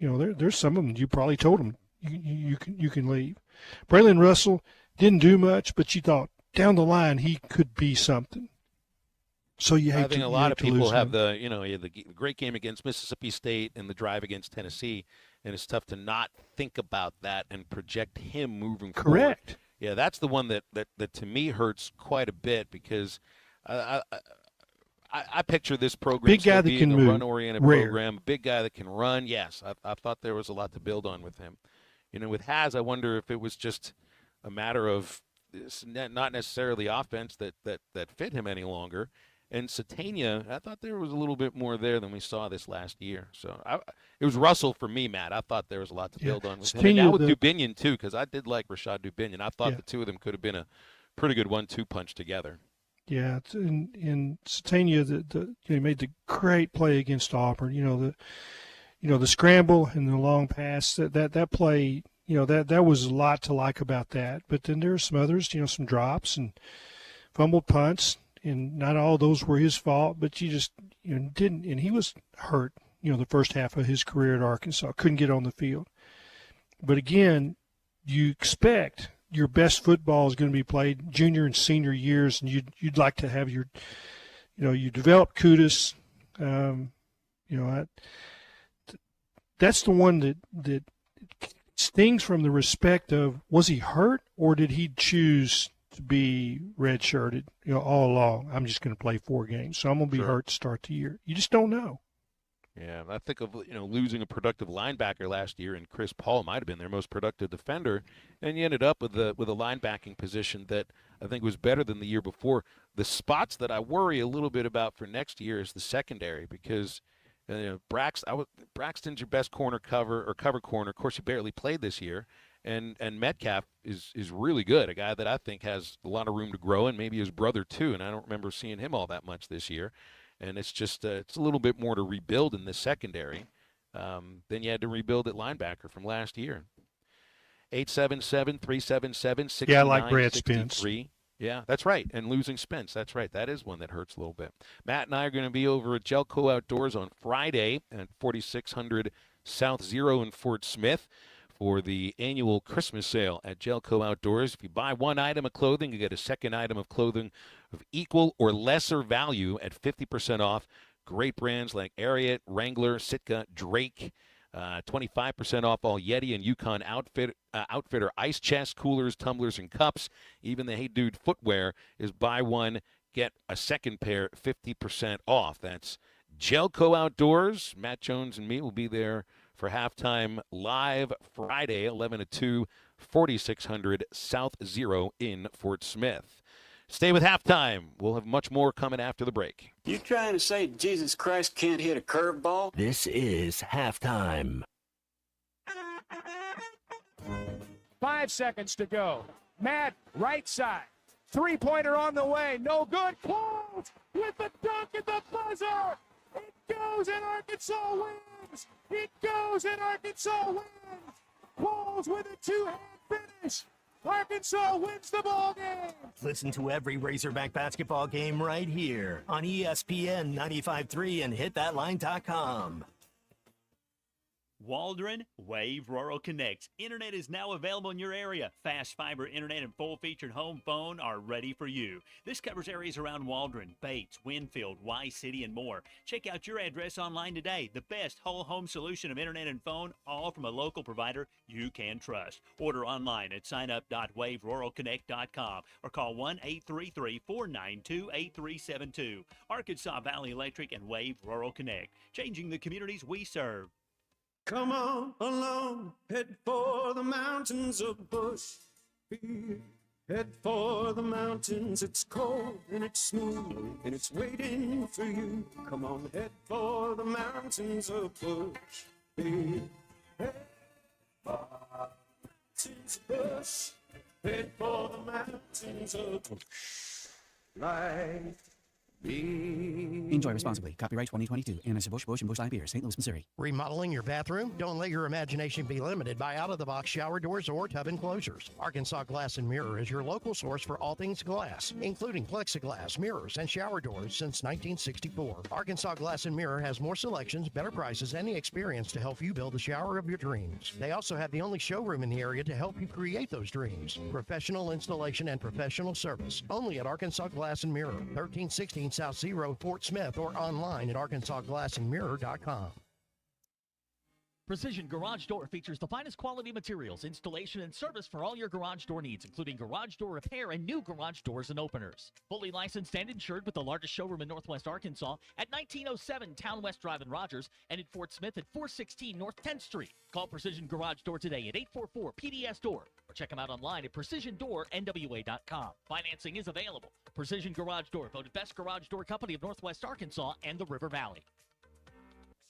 there's some of them you probably told them you can leave. Braylon Russell didn't do much, but you thought down the line he could be something. So I think a lot of people have the great game against Mississippi State and the drive against Tennessee. And it's tough to not think about that and project him moving forward. Correct. Yeah, that's the one that to me hurts quite a bit, because I picture this program big guy that being can a move. run-oriented Rare. program, a big guy that can run. Yes, I thought there was a lot to build on with him. With Haz, I wonder if it was just a matter of not necessarily offense that fit him any longer. And Satania, I thought there was a little bit more there than we saw this last year. So it was Russell for me, Matt. I thought there was a lot to build on with him. And now with Dubinion, too, because I did like Rashad Dubinion. I thought the two of them could have been a pretty good 1-2 punch together. Yeah, in Satania, he made the great play against Auburn. The scramble and the long pass, that play, that was a lot to like about that. But then there are some others, some drops and fumbled punts. And not all those were his fault, but you just didn't. And he was hurt, the first half of his career at Arkansas. Couldn't get on the field. But again, you expect your best football is going to be played junior and senior years, and you'd like to have you develop Kudus. That's the one that stings from the respect of, was he hurt or did he choose to be redshirted, all along? I'm just going to play 4 games, so I'm going to be hurt to start the year. You just don't know. Yeah, I think of losing a productive linebacker last year, and Chris Paul might have been their most productive defender, and you ended up with a linebacking position that I think was better than the year before. The spots that I worry a little bit about for next year is the secondary, because Braxton's your best cover corner. Of course, he barely played this year. And Metcalf is really good, a guy that I think has a lot of room to grow, and maybe his brother too, and I don't remember seeing him all that much this year. And it's just it's a little bit more to rebuild in this secondary than you had to rebuild at linebacker from last year. 877-377-6963. Yeah, I like Brad Spence. Yeah, that's right. And losing Spence, that's right. That is one that hurts a little bit. Matt and I are going to be over at Gelco Outdoors on Friday at 4600 South Zero in Fort Smith for the annual Christmas sale at Gelco Outdoors. If you buy one item of clothing, you get a second item of clothing of equal or lesser value at 50% off. Great brands like Ariat, Wrangler, Sitka, Drake. 25% off all Yeti and Yukon Outfitter ice chests, coolers, tumblers, and cups. Even the Hey Dude footwear is buy one, get a second pair, 50% off. That's Gelco Outdoors. Matt Jones and me will be there for halftime live Friday, 11 to 2, 4600 South Zero in Fort Smith. Stay with halftime. We'll have much more coming after the break. You trying to say Jesus Christ can't hit a curveball? This is halftime. 5 seconds to go. Matt, right side. Three-pointer on the way. No good. Qualls with the dunk at the buzzer. It goes and Arkansas wins. It goes and Arkansas wins. Qualls with a two-hand finish. Arkansas wins the ball game. Listen to every Razorback basketball game right here on ESPN 95.3 and hitthatline.com. Waldron Wave Rural Connect. Internet is now available in your area. Fast fiber internet and full-featured home phone are ready for you. This covers areas around Waldron, Bates, Winfield, Y-City, and more. Check out your address online today. The best whole home solution of internet and phone, all from a local provider you can trust. Order online at signup.waveruralconnect.com or call 1-833-492-8372. Arkansas Valley Electric and Wave Rural Connect, changing the communities we serve. Come on along, head for the mountains of Bushfield. Head for the mountains, it's cold and it's smooth and it's waiting for you. Come on, head for the mountains of Bushfield. Head for the mountains of Bush. Head for the mountains of Bush. Life. Enjoy responsibly. Copyright 2022. Anheuser-Busch, Busch, and Busch Light Beer, St. Louis, Missouri. Remodeling your bathroom? Don't let your imagination be limited by out-of-the-box shower doors or tub enclosures. Arkansas Glass and Mirror is your local source for all things glass, including plexiglass, mirrors, and shower doors since 1964. Arkansas Glass and Mirror has more selections, better prices, and the experience to help you build the shower of your dreams. They also have the only showroom in the area to help you create those dreams. Professional installation and professional service. Only at Arkansas Glass and Mirror, 1316 South Zero, Fort Smith, or online at arkansasglassandmirror.com. Precision Garage Door features the finest quality materials, installation, and service for all your garage door needs, including garage door repair and new garage doors and openers. Fully licensed and insured with the largest showroom in Northwest Arkansas at 1907 Town West Drive in Rogers and in Fort Smith at 416 North 10th Street. Call Precision Garage Door today at 844-PDS-DOOR or check them out online at PrecisionDoorNWA.com. Financing is available. Precision Garage Door, voted best garage door company of Northwest Arkansas and the River Valley.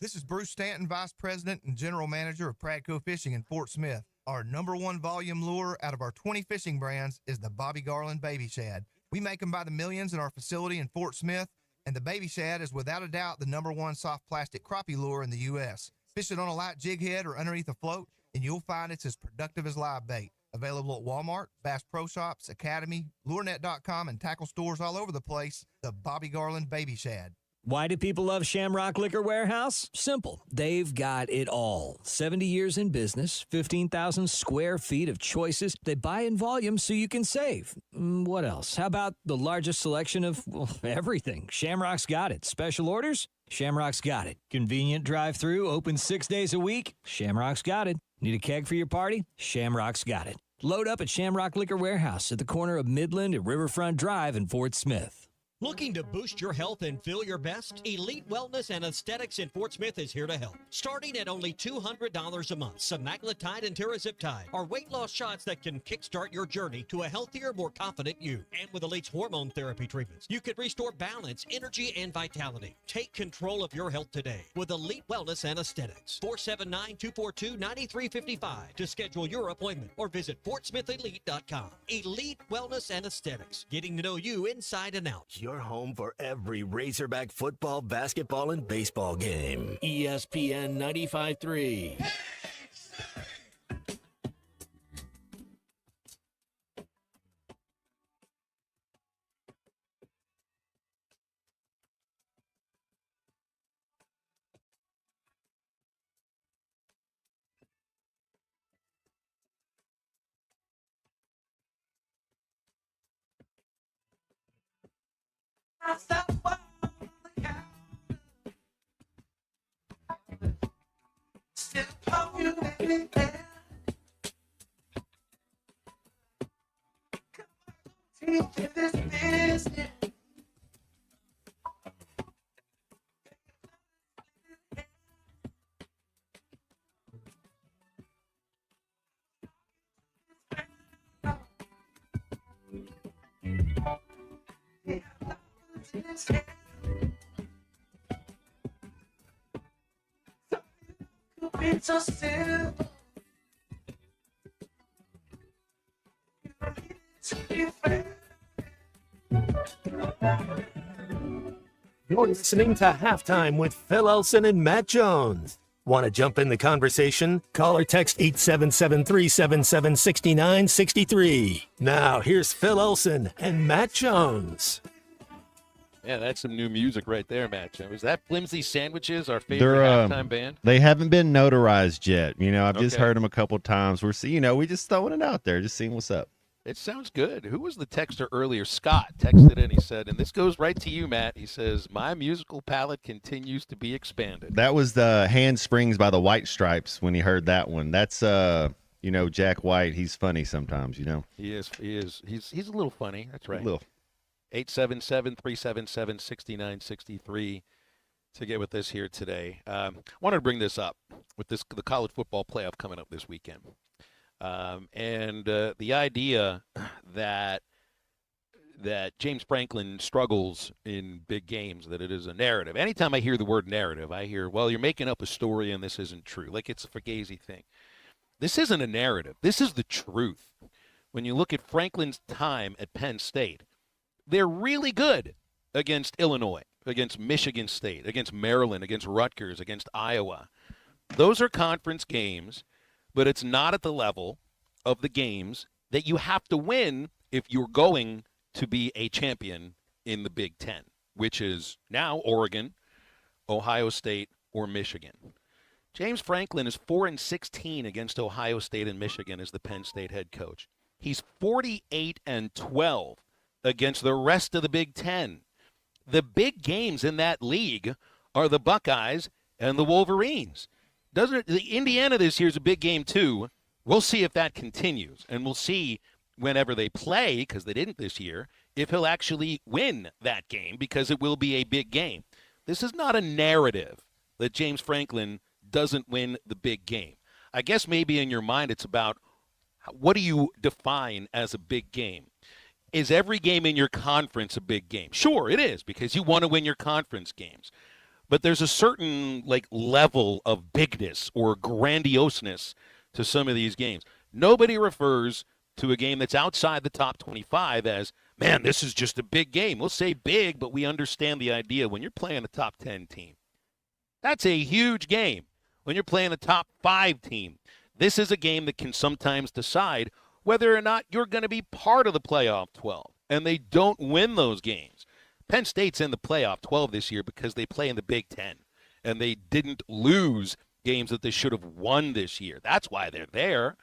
This is Bruce Stanton, Vice President and General Manager of Pradco Fishing in Fort Smith. Our #1 volume lure out of our 20 fishing brands is the Bobby Garland Baby Shad. We make them by the millions in our facility in Fort Smith, and the Baby Shad is without a doubt the #1 soft plastic crappie lure in the U.S. Fish it on a light jig head or underneath a float, and you'll find it's as productive as live bait. Available at Walmart, Bass Pro Shops, Academy, LureNet.com, and tackle stores all over the place. The Bobby Garland Baby Shad. Why do people love Shamrock Liquor Warehouse? Simple. They've got it all. 70 years in business, 15,000 square feet of choices. They buy in volume so you can save. What else? How about the largest selection of everything? Shamrock's got it. Special orders? Shamrock's got it. Convenient drive-through, open 6 days a week? Shamrock's got it. Need a keg for your party? Shamrock's got it. Load up at Shamrock Liquor Warehouse at the corner of Midland and Riverfront Drive in Fort Smith. Looking to boost your health and feel your best? Elite Wellness and Aesthetics in Fort Smith is here to help. Starting at only $200 a month, semaglutide and tirzepatide are weight loss shots that can kickstart your journey to a healthier, more confident you. And with Elite's hormone therapy treatments, you can restore balance, energy, and vitality. Take control of your health today with Elite Wellness and Aesthetics. 479-242-9355 to schedule your appointment or visit FortSmithElite.com. Elite Wellness and Aesthetics, getting to know you inside and out. Your home for every Razorback football, basketball, and baseball game. ESPN 95.3. So simple. You're listening to Halftime with Phil Elson and Matt Jones. Want to jump in the conversation? Call or text 877-377-6963. Now, here's Phil Elson and Matt Jones. Yeah, that's some new music right there, Matt. Was that Flimsy Sandwiches, our favorite halftime band? They haven't been notarized yet. I've just Okay. heard them a couple times. We just throwing it out there, just seeing what's up. It sounds good. Who was the texter earlier? Scott texted in. He said, and this goes right to you, Matt. He says, my musical palette continues to be expanded. That was the Handsprings by the White Stripes when he heard that one. That's, Jack White. He's funny sometimes, He is. He's a little funny. That's right. A little. 877-377-6963 to get with us here today. Wanted to bring this up with the college football playoff coming up this weekend. And the idea that James Franklin struggles in big games, that it is a narrative. Anytime I hear the word narrative, I hear, well, you're making up a story and this isn't true. Like it's a Fugazi thing. This isn't a narrative. This is the truth. When you look at Franklin's time at Penn State, they're really good against Illinois, against Michigan State, against Maryland, against Rutgers, against Iowa. Those are conference games, but it's not at the level of the games that you have to win if you're going to be a champion in the Big Ten, which is now Oregon, Ohio State, or Michigan. James Franklin is 4-16 against Ohio State and Michigan as the Penn State head coach. He's 48-12 against the rest of the Big Ten. The big games in that league are the Buckeyes and the Wolverines. The Indiana this year is a big game too. We'll see if that continues, and we'll see whenever they play, because they didn't this year, if he'll actually win that game, because it will be a big game. This is not a narrative that James Franklin doesn't win the big game. I guess maybe in your mind it's about what do you define as a big game? Is every game in your conference a big game? Sure, it is, because you want to win your conference games. But there's a certain level of bigness or grandioseness to some of these games. Nobody refers to a game that's outside the top 25 as, man, this is just a big game. We'll say big, but we understand the idea. When you're playing a top 10 team, that's a huge game. When you're playing a top 5 team, this is a game that can sometimes decide whether or not you're going to be part of the playoff 12, and they don't win those games. Penn State's in the playoff 12 this year because they play in the Big Ten, and they didn't lose games that they should have won this year. That's why they're there.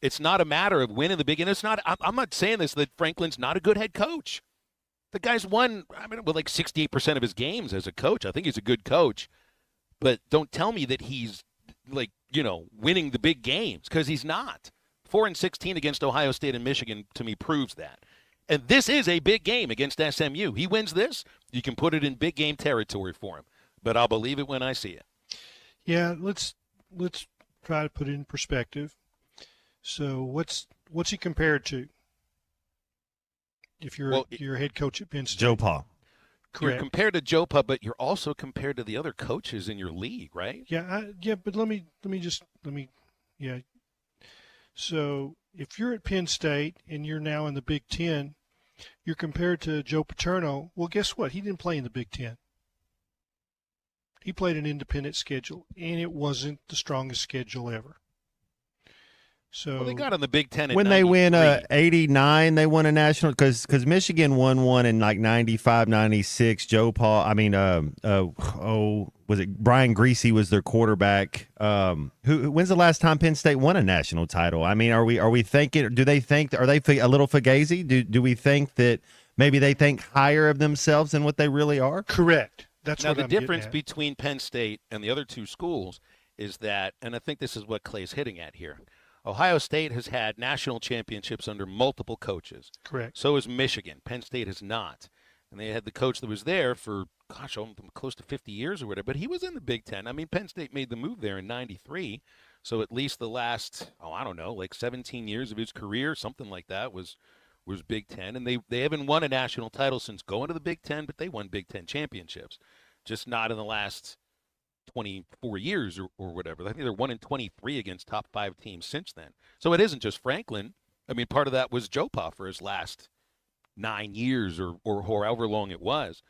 It's not a matter of winning the Big Ten. I'm not saying this, that Franklin's not a good head coach. The guy's won, with 68% of his games as a coach. I think he's a good coach. But don't tell me that he's, winning the big games, because he's not. 4-16 against Ohio State and Michigan, to me, proves that. And this is a big game against SMU. He wins this, you can put it in big game territory for him. But I'll believe it when I see it. Yeah, let's try to put it in perspective. So what's he compared to? If you're your head coach at Penn State, Joe Pa. Correct. You're compared to Joe Pa, but you're also compared to the other coaches in your league, right? But let me. So if you're at Penn State and you're now in the Big Ten, you're compared to Joe Paterno. Well, guess what? He didn't play in the Big Ten. He played an independent schedule, and it wasn't the strongest schedule ever. So they got on the Big Ten in when 93. they win 89, they won a national because Michigan won one in 95, 96. Joe Pa, was it Brian Greasy was their quarterback? When's the last time Penn State won a national title? Are we thinking? Do they think? Are they a little fugazi? Do we think that maybe they think higher of themselves than what they really are. Correct. That's now what the I'm getting difference at. between Penn State and the other two schools is that, and I think this is what Clay's hitting at here. Ohio State has had national championships under multiple coaches. Correct. So has Michigan. Penn State has not. And they had the coach that was there for, close to 50 years or whatever. But he was in the Big Ten. I mean, Penn State made the move there in '93. So at least the last, 17 years of his career, something like that, was Big Ten. And they haven't won a national title since going to the Big Ten, but they won Big Ten championships. Just not in the last 24 years or whatever. I think they're 1 in 23 against top 5 teams since then. So it isn't just Franklin. I mean, part of that was Joe Pa for his last 9 years or however long it was.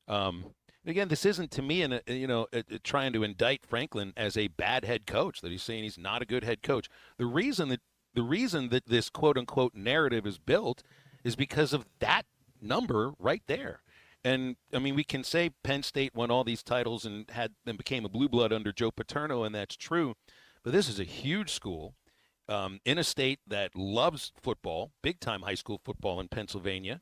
Again, this isn't to me, trying to indict Franklin as a bad head coach, that he's saying he's not a good head coach. The reason that this quote unquote narrative is built is because of that number right there. And I mean, we can say Penn State won all these titles and became a blue blood under Joe Paterno, and that's true. But this is a huge school in a state that loves football, big time high school football in Pennsylvania,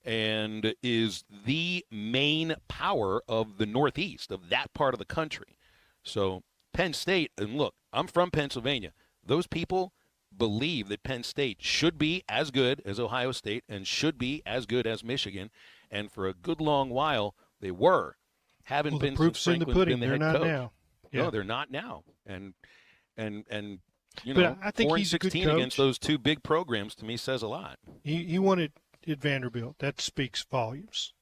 and is the main power of the Northeast, of that part of the country. So Penn State, and look, I'm from Pennsylvania. Those people believe that Penn State should be as good as Ohio State and should be as good as Michigan. And for a good long while, they were. Haven't been proof's since in the Franklin's pudding. been the They're head not coach. now. Yeah. No, they're not now. And But I think 4 and he's a good 16 coach. against those two big programs to me says a lot. He won it at Vanderbilt. That speaks volumes.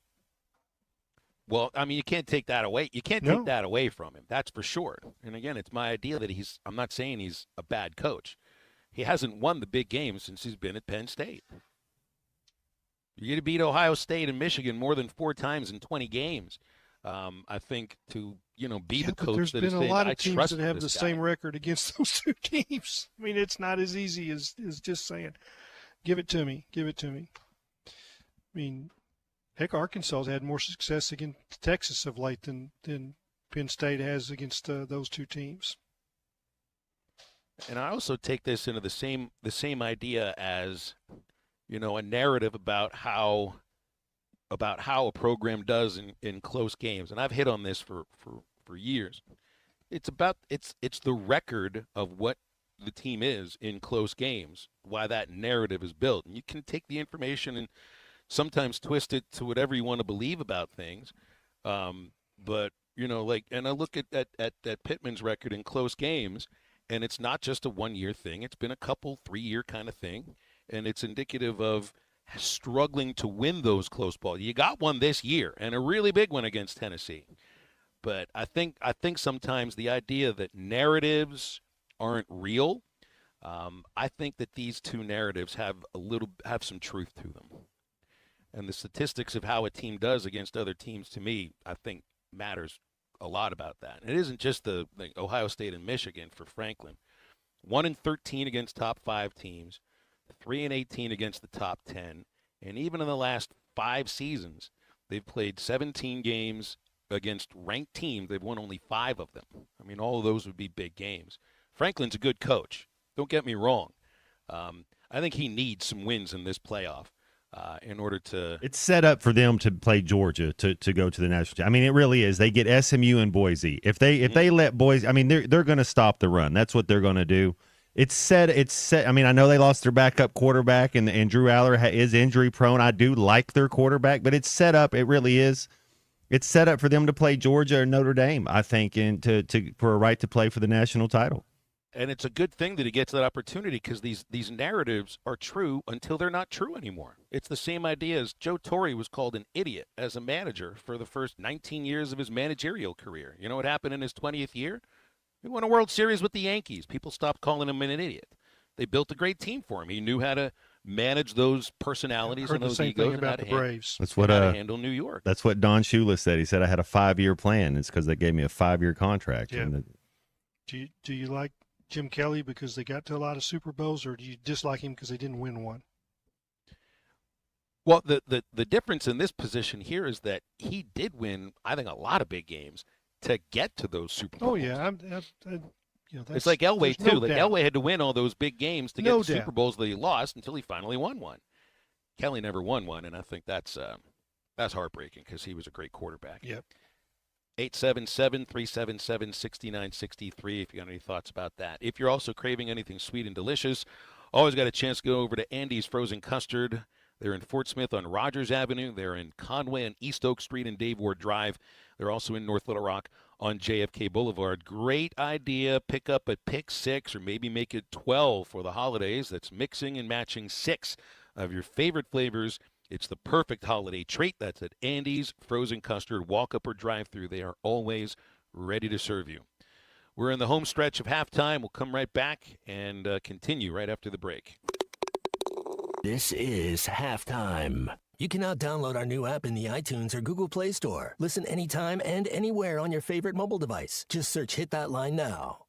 Well, I mean, you can't take that away. You can't No. take that away from him. That's for sure. And again, it's my idea that I'm not saying he's a bad coach. He hasn't won the big games since he's been at Penn State. You're going to beat Ohio State and Michigan more than 4 times in 20 games. I think to be the But coach there's that been is a saying, lot I of teams trust that have the this guy. same record against those two teams. I mean, it's not as easy as just saying, give it to me. I mean, heck, Arkansas has had more success against Texas of late than Penn State has against those two teams. And I also take this into the same idea as, a narrative about how a program does in close games. And I've hit on this for years. It's the record of what the team is in close games, why that narrative is built. And you can take the information and sometimes twist it to whatever you want to believe about things. But, and I look at Pittman's record in close games, and it's not just a 1-year thing. It's been a couple 3-year kind of thing, and it's indicative of struggling to win those close balls. You got one this year, and a really big one against Tennessee. But I think sometimes the idea that narratives aren't real, I think that these two narratives have some truth to them. And the statistics of how a team does against other teams, to me, I think matters a lot about that. And it isn't just the Ohio State and Michigan for Franklin. 1 in 13 against top 5 teams, 3 and 18 against the top 10. And even in the last 5 seasons, they've played 17 games against ranked teams. They've won only 5 of them. I mean, all of those would be big games. Franklin's a good coach. Don't get me wrong. I think he needs some wins in this playoff in order to. It's set up for them to play Georgia to go to the national championship. I mean, it really is. They get SMU and Boise. If they let Boise, I mean, they're going to stop the run. That's what they're going to do. It's set. I mean, I know they lost their backup quarterback, and Drew Aller is injury prone. I do like their quarterback, but it's set up. It really is. It's set up for them to play Georgia or Notre Dame, I think, and for a right to play for the national title. And it's a good thing that he gets that opportunity because these narratives are true until they're not true anymore. It's the same idea as Joe Torre was called an idiot as a manager for the first 19 years of his managerial career. You know what happened in his 20th year? He won a World Series with the Yankees. People stopped calling him an idiot. They built a great team for him. He knew how to manage those personalities and those egos and how to Braves. That's what how to handle New York. That's what Don Shula said. He said I had a 5-year plan. It's because they gave me a 5-year contract. Yeah. And Do you like Jim Kelly because they got to a lot of Super Bowls, or do you dislike him because they didn't win one? Well, the difference in this position here is that he did win, I think, a lot of big games to get to those Super Bowls. Oh yeah, it's like Elway too. No Like doubt. Elway had to win all those big games to get No the Super doubt. Bowls that he lost until he finally won one. Kelly never won one, and I think that's heartbreaking because he was a great quarterback. Yep. 877-377-6963 if you got any thoughts about that. If you're also craving anything sweet and delicious, always got a chance to go over to Andy's Frozen Custard. They're in Fort Smith on Rogers Avenue. They're in Conway on East Oak Street and Dave Ward Drive. They're also in North Little Rock on JFK Boulevard. Great idea. Pick up a pick 6 or maybe make it 12 for the holidays. That's mixing and matching 6 of your favorite flavors. It's the perfect holiday treat. That's at Andy's Frozen Custard. Walk up or drive through. They are always ready to serve you. We're in the home stretch of halftime. We'll come right back and continue right after the break. This is Halftime. You can now download our new app in the iTunes or Google Play Store. Listen anytime and anywhere on your favorite mobile device. Just search Hit That Line now.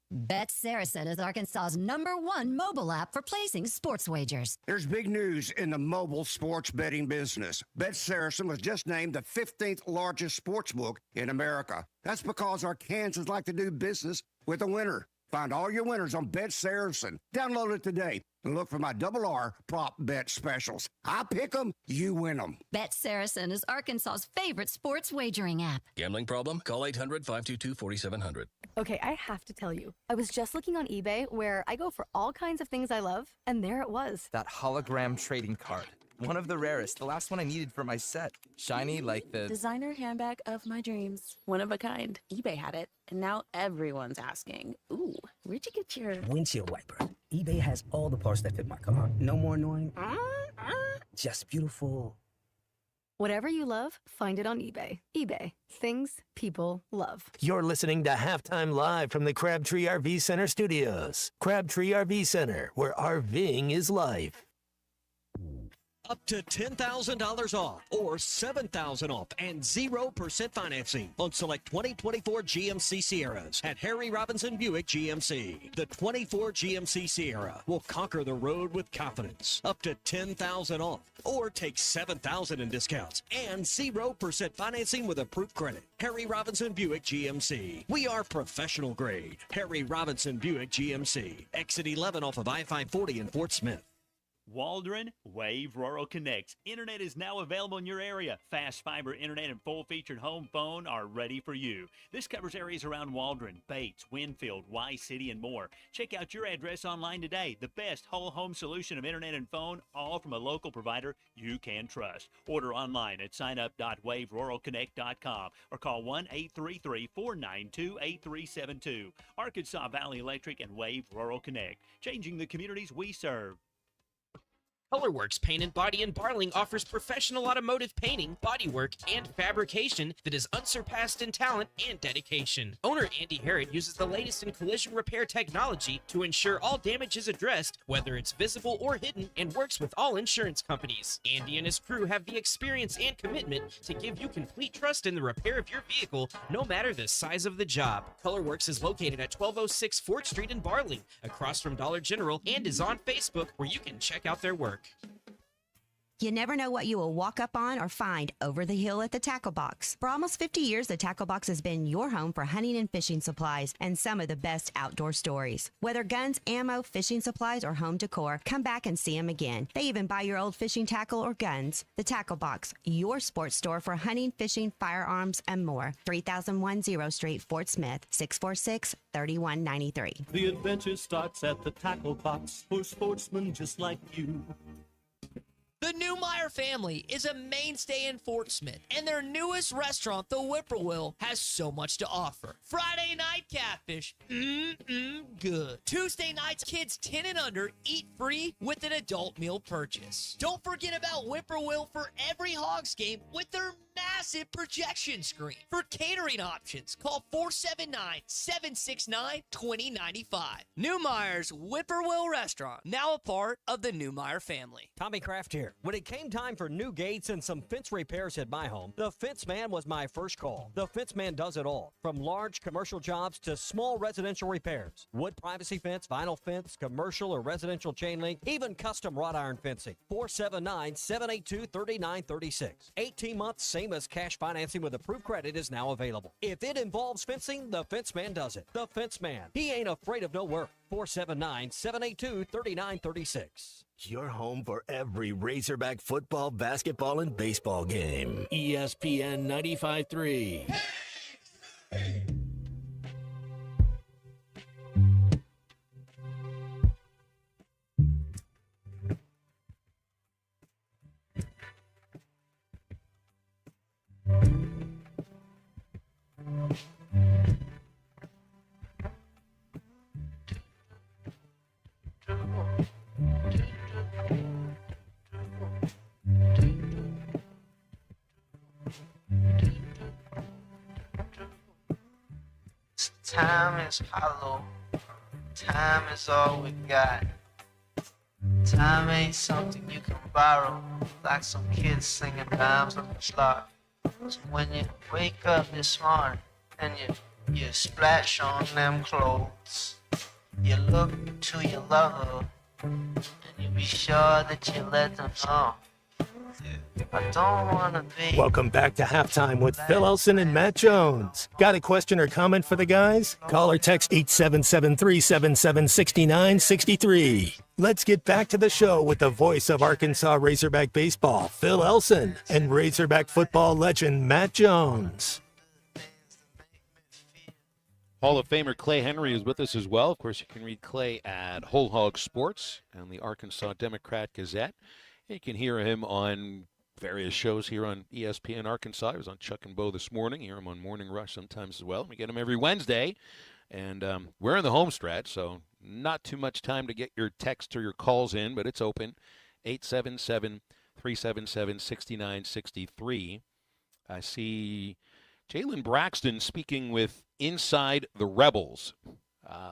Bet Saracen is Arkansas's #1 mobile app for placing sports wagers. There's big news in the mobile sports betting business. Bet Saracen was just named the 15th largest sportsbook in America. That's because Arkansans like to do business with a winner. Find all your winners on Bet Saracen. Download it today and look for my RR prop bet specials. I pick them, you win them. Bet Saracen is Arkansas's favorite sports wagering app. Gambling problem? Call 800-522-4700. Okay, I have to tell you. I was just looking on eBay where I go for all kinds of things I love, and there it was. That hologram trading card. One of the rarest. The last one I needed for my set. Shiny like the designer handbag of my dreams. One of a kind. eBay had it, and now everyone's asking, ooh, where'd you get your windshield wiper? eBay has all the parts that fit my car. No more annoying. Just beautiful. Whatever you love, find it on eBay. eBay. Things people love. You're listening to Halftime Live from the Crabtree RV Center studios. Crabtree RV Center, where RVing is life. Up to $10,000 off or $7,000 off and 0% financing on select 2024 GMC Sierras at Harry Robinson Buick GMC. The 24 GMC Sierra will conquer the road with confidence. Up to $10,000 off or take $7,000 in discounts and 0% financing with approved credit. Harry Robinson Buick GMC. We are professional grade. Harry Robinson Buick GMC. Exit 11 off of I-540 in Fort Smith. Waldron Wave Rural Connect. Internet is now available in your area. Fast fiber internet and full-featured home phone are ready for you. This covers areas around Waldron, Bates, Winfield, Y-City, and more. Check out your address online today. The best whole home solution of internet and phone, all from a local provider you can trust. Order online at signup.waveruralconnect.com or call 1-833-492-8372. Arkansas Valley Electric and Wave Rural Connect, changing the communities we serve. Colorworks Paint and Body in Barling offers professional automotive painting, bodywork, and fabrication that is unsurpassed in talent and dedication. Owner Andy Harrod uses the latest in collision repair technology to ensure all damage is addressed, whether it's visible or hidden, and works with all insurance companies. Andy and his crew have the experience and commitment to give you complete trust in the repair of your vehicle, no matter the size of the job. Colorworks is located at 1206 Fort Street in Barling, across from Dollar General, and is on Facebook, where you can check out their work. You never know what you will walk up on or find over the hill at the Tackle Box. For almost 50 years, the Tackle Box has been your home for hunting and fishing supplies and some of the best outdoor stories. Whether guns, ammo, fishing supplies, or home decor, come back and see them again. They even buy your old fishing tackle or guns. The Tackle Box, your sports store for hunting, fishing, firearms, and more. 3010 Street, Fort Smith, 646-3193. The adventure starts at the Tackle Box for sportsmen just like you. The Newmeyer family is a mainstay in Fort Smith, and their newest restaurant, the Whippoorwill, has so much to offer. Friday night catfish, good. Tuesday nights, kids 10 and under eat free with an adult meal purchase. Don't forget about Whippoorwill for every Hogs game with their massive projection screen. For catering options, call 479-769-2095. Newmeyer's Whippoorwill Restaurant, now a part of the Newmeyer family. Tommy Kraft here. When it came time for new gates and some fence repairs at my home, the Fence Man was my first call. The Fence Man does it all, from large commercial jobs to small residential repairs. Wood privacy fence, vinyl fence, commercial or residential chain link, even custom wrought iron fencing. 479-782-3936. 18 months, same Amos cash financing with approved credit is now available. If it involves fencing, the Fenceman does it. The Fenceman. He ain't afraid of no work. 479-782-3936. Your home for every Razorback football, basketball, and baseball game. ESPN 95.3. Time is hollow. Time is all we got. Time ain't something you can borrow, like some kids singing rhymes on the clock. So when you wake up this morning and you splash on them clothes, you look to your lover and you be sure that you let them know. I don't wanna be. Welcome back to Halftime with Phil Elson and Matt Jones. Got a question or comment for the guys? Call or text 877-377-6963. Let's get back to the show with the voice of Arkansas Razorback baseball, Phil Elson, and Razorback football legend Matt Jones. Hall of Famer Clay Henry is with us as well. Of course, you can read Clay at Whole Hog Sports and the Arkansas Democrat-Gazette. You can hear him on various shows here on ESPN Arkansas. He was on Chuck and Bo this morning. You hear him on Morning Rush sometimes as well. We get him every Wednesday. And we're in the home stretch, so not too much time to get your texts or your calls in, but it's open. 877-377-6963. I see Jalen Braxton speaking with Inside the Rebels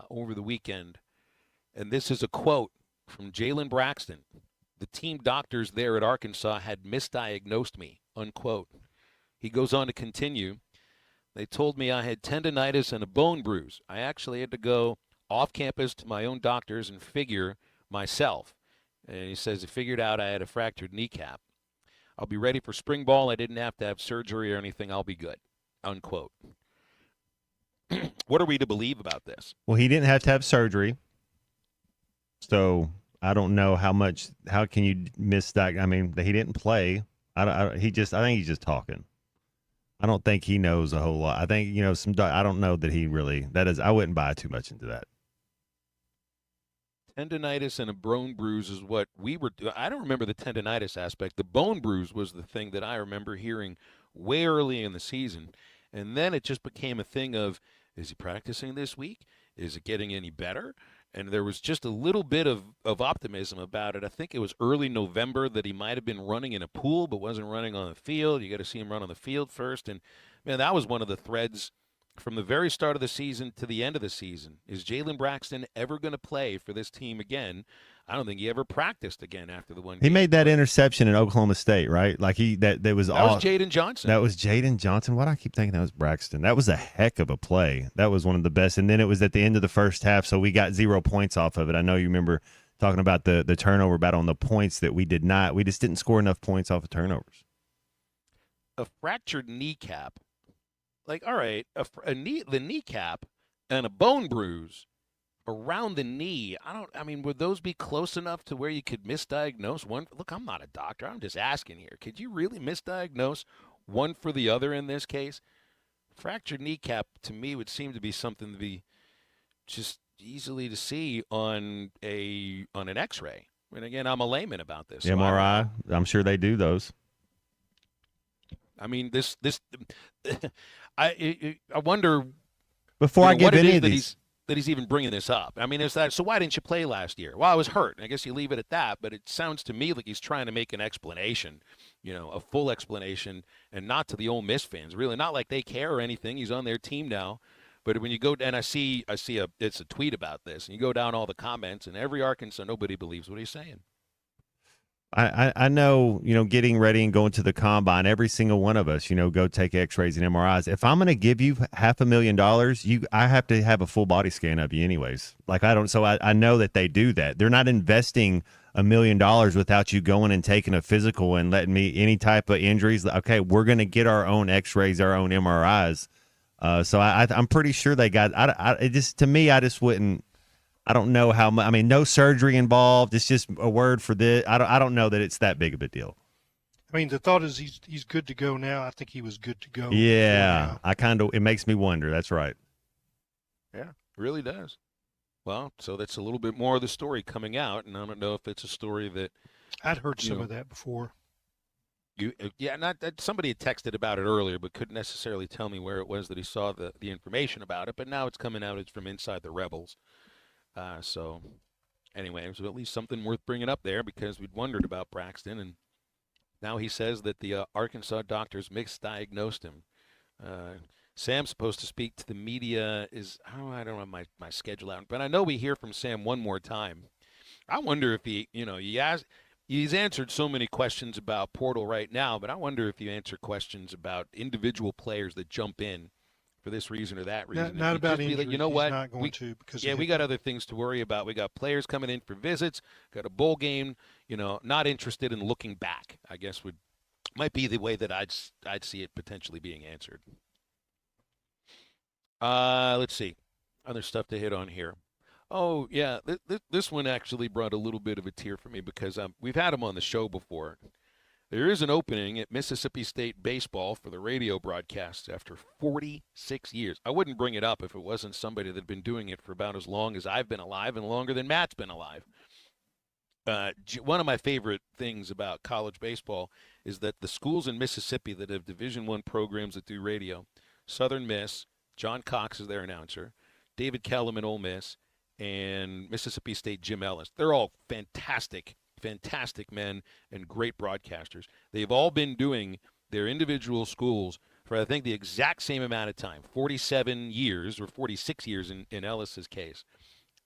over the weekend. And this is a quote from Jalen Braxton. The team doctors there at Arkansas had misdiagnosed me, unquote. He goes on to continue. They told me I had tendonitis and a bone bruise. I actually had to go off campus to my own doctors and figure myself. And he says he figured out I had a fractured kneecap. I'll be ready for spring ball. I didn't have to have surgery or anything. I'll be good, unquote. What are we to believe about this? Well, he didn't have to have surgery. So I don't know how can you misdiagnose? I mean, he didn't play. I think he's just talking. I don't think he knows a whole lot. I think, I don't know that he really, I wouldn't buy too much into that. Tendonitis and a bone bruise is what we were doing. I don't remember the tendonitis aspect. The bone bruise was the thing that I remember hearing way early in the season. And then it just became a thing of, is he practicing this week? Is it getting any better? And there was just a little bit of optimism about it. I think it was early November that he might have been running in a pool but wasn't running on the field. You got to see him run on the field first. And, man, that was one of the threads from the very start of the season to the end of the season. Is Jalen Braxton ever going to play for this team again? I don't think he ever practiced again after the one game. He made that interception in Oklahoma State, right? Like that was Jaden Johnson. That was Jaden Johnson. Why do I keep thinking that was Braxton? That was a heck of a play. That was one of the best. And then it was at the end of the first half, so we got 0 points off of it. I know you remember talking about the turnover battle on the points that we did not. We just didn't score enough points off of turnovers. A fractured kneecap. Like, all right, the kneecap and a bone bruise around the knee. Would those be close enough to where you could misdiagnose one? Look, I'm not a doctor. I'm just asking here. Could you really misdiagnose one for the other in this case? Fractured kneecap, to me, would seem to be something to be just easily to see on an X-ray. And again, I'm a layman about this. MRI, I'm sure they do those. I mean, I wonder. Before I give any of these. That he's even bringing this up. I mean, is that so? Why didn't you play last year? Well, I was hurt. I guess you leave it at that. But it sounds to me like he's trying to make an explanation, a full explanation, and not to the Ole Miss fans. Really, not like they care or anything. He's on their team now. But when you go and I see it's a tweet about this, and you go down all the comments, and every Arkansas, nobody believes what he's saying. I know, getting ready and going to the combine, every single one of us, go take x-rays and MRIs. If I'm going to give you $500,000, I have to have a full body scan of you anyways. So I know that they do that. They're not investing $1 million without you going and taking a physical and letting me any type of injuries. Okay, we're going to get our own x-rays, our own MRIs. So I'm pretty sure they got, to me, I just wouldn't, I don't know how much. I mean, no surgery involved. It's just a word for this. I don't know that it's that big of a deal. I mean, the thought is he's good to go now. I think he was good to go. Yeah, it makes me wonder. That's right. Yeah, it really does. Well, so that's a little bit more of the story coming out, and I don't know if it's a story that I'd heard some of that before. Not that somebody had texted about it earlier, but couldn't necessarily tell me where it was that he saw the information about it. But now it's coming out. It's from inside the Rebels. So anyway, it was at least something worth bringing up there because we'd wondered about Braxton, and now he says that the Arkansas doctors misdiagnosed him. Sam's supposed to speak to the media. I don't have my schedule out, but I know we hear from Sam one more time. I wonder if he's answered so many questions about portal right now, but I wonder if you answer questions about individual players that jump in for this reason or that reason. Not about injuries. Like, you know what? He's not going to because we got other things to worry about. We got players coming in for visits, got a bowl game. Not interested in looking back. I guess might be the way that I'd see it potentially being answered. Let's see, other stuff to hit on here. Oh yeah, this one actually brought a little bit of a tear for me because we've had him on the show before. There is an opening at Mississippi State baseball for the radio broadcasts after 46 years. I wouldn't bring it up if it wasn't somebody that had been doing it for about as long as I've been alive and longer than Matt's been alive. One of my favorite things about college baseball is that the schools in Mississippi that have Division I programs that do radio, Southern Miss, John Cox is their announcer, David Kellum at Ole Miss, and Mississippi State Jim Ellis. They're all fantastic men and great broadcasters. They've all been doing their individual schools for, I think, the exact same amount of time, 47 years or 46 years in Ellis's case.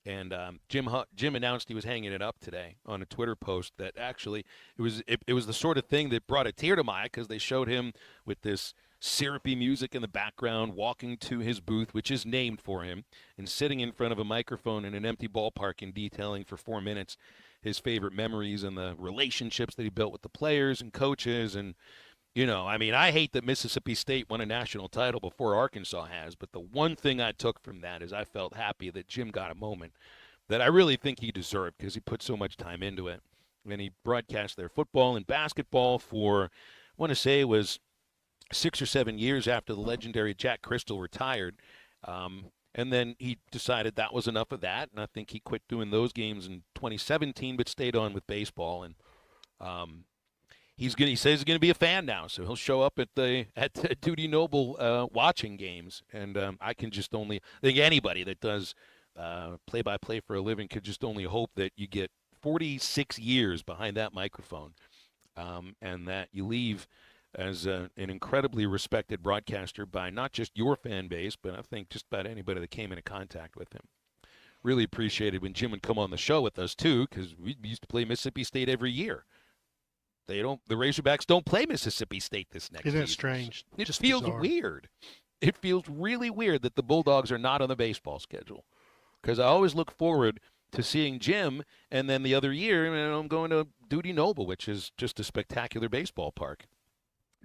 And Jim announced he was hanging it up today on a Twitter post that actually it was the sort of thing that brought a tear to my eye because they showed him with this syrupy music in the background walking to his booth, which is named for him, and sitting in front of a microphone in an empty ballpark and detailing for 4 minutes his favorite memories and the relationships that he built with the players and coaches. And, I hate that Mississippi State won a national title before Arkansas has, but the one thing I took from that is I felt happy that Jim got a moment that I really think he deserved because he put so much time into it. And he broadcast their football and basketball for, I want to say it was 6 or 7 years after the legendary Jack Crystal retired. And then he decided that was enough of that, and I think he quit doing those games in 2017, but stayed on with baseball. And he says he's going to be a fan now, so he'll show up at Dudy Noble watching games. And I can just I think anybody that does play-by-play for a living could just only hope that you get 46 years behind that microphone, and that you leave as an incredibly respected broadcaster by not just your fan base, but I think just about anybody that came into contact with him. Really appreciated when Jim would come on the show with us, too, because we used to play Mississippi State every year. The Razorbacks don't play Mississippi State this next season. Isn't that strange? It just feels weird. It feels really weird that the Bulldogs are not on the baseball schedule, because I always look forward to seeing Jim, and then the other year, I'm going to Dudy Noble, which is just a spectacular baseball park.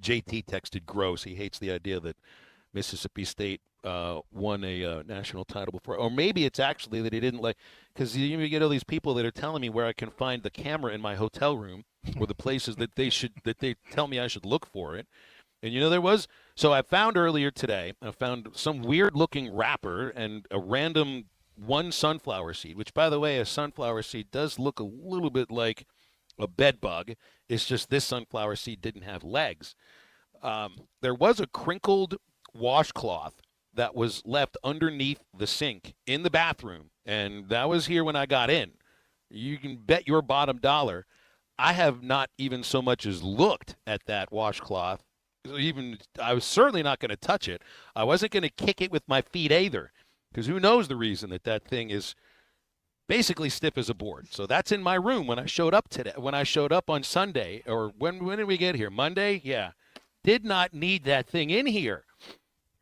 JT texted gross. He hates the idea that Mississippi State won a national title before. Or maybe it's actually that he didn't like, because you get all these people that are telling me where I can find the camera in my hotel room or the places that they tell me I should look for it. And so I found earlier today, I found some weird looking wrapper and a random one sunflower seed, which, by the way, a sunflower seed does look a little bit like a bed bug. It's just this sunflower seed didn't have legs. There was a crinkled washcloth that was left underneath the sink in the bathroom, and that was here when I got in. You can bet your bottom dollar I have not even so much as looked at that washcloth. I was certainly not going to touch it. I wasn't going to kick it with my feet either, because who knows the reason that thing is basically stiff as a board. So that's in my room when I showed up today. When I showed up on Sunday, or when did we get here? Monday? Yeah. Did not need that thing in here.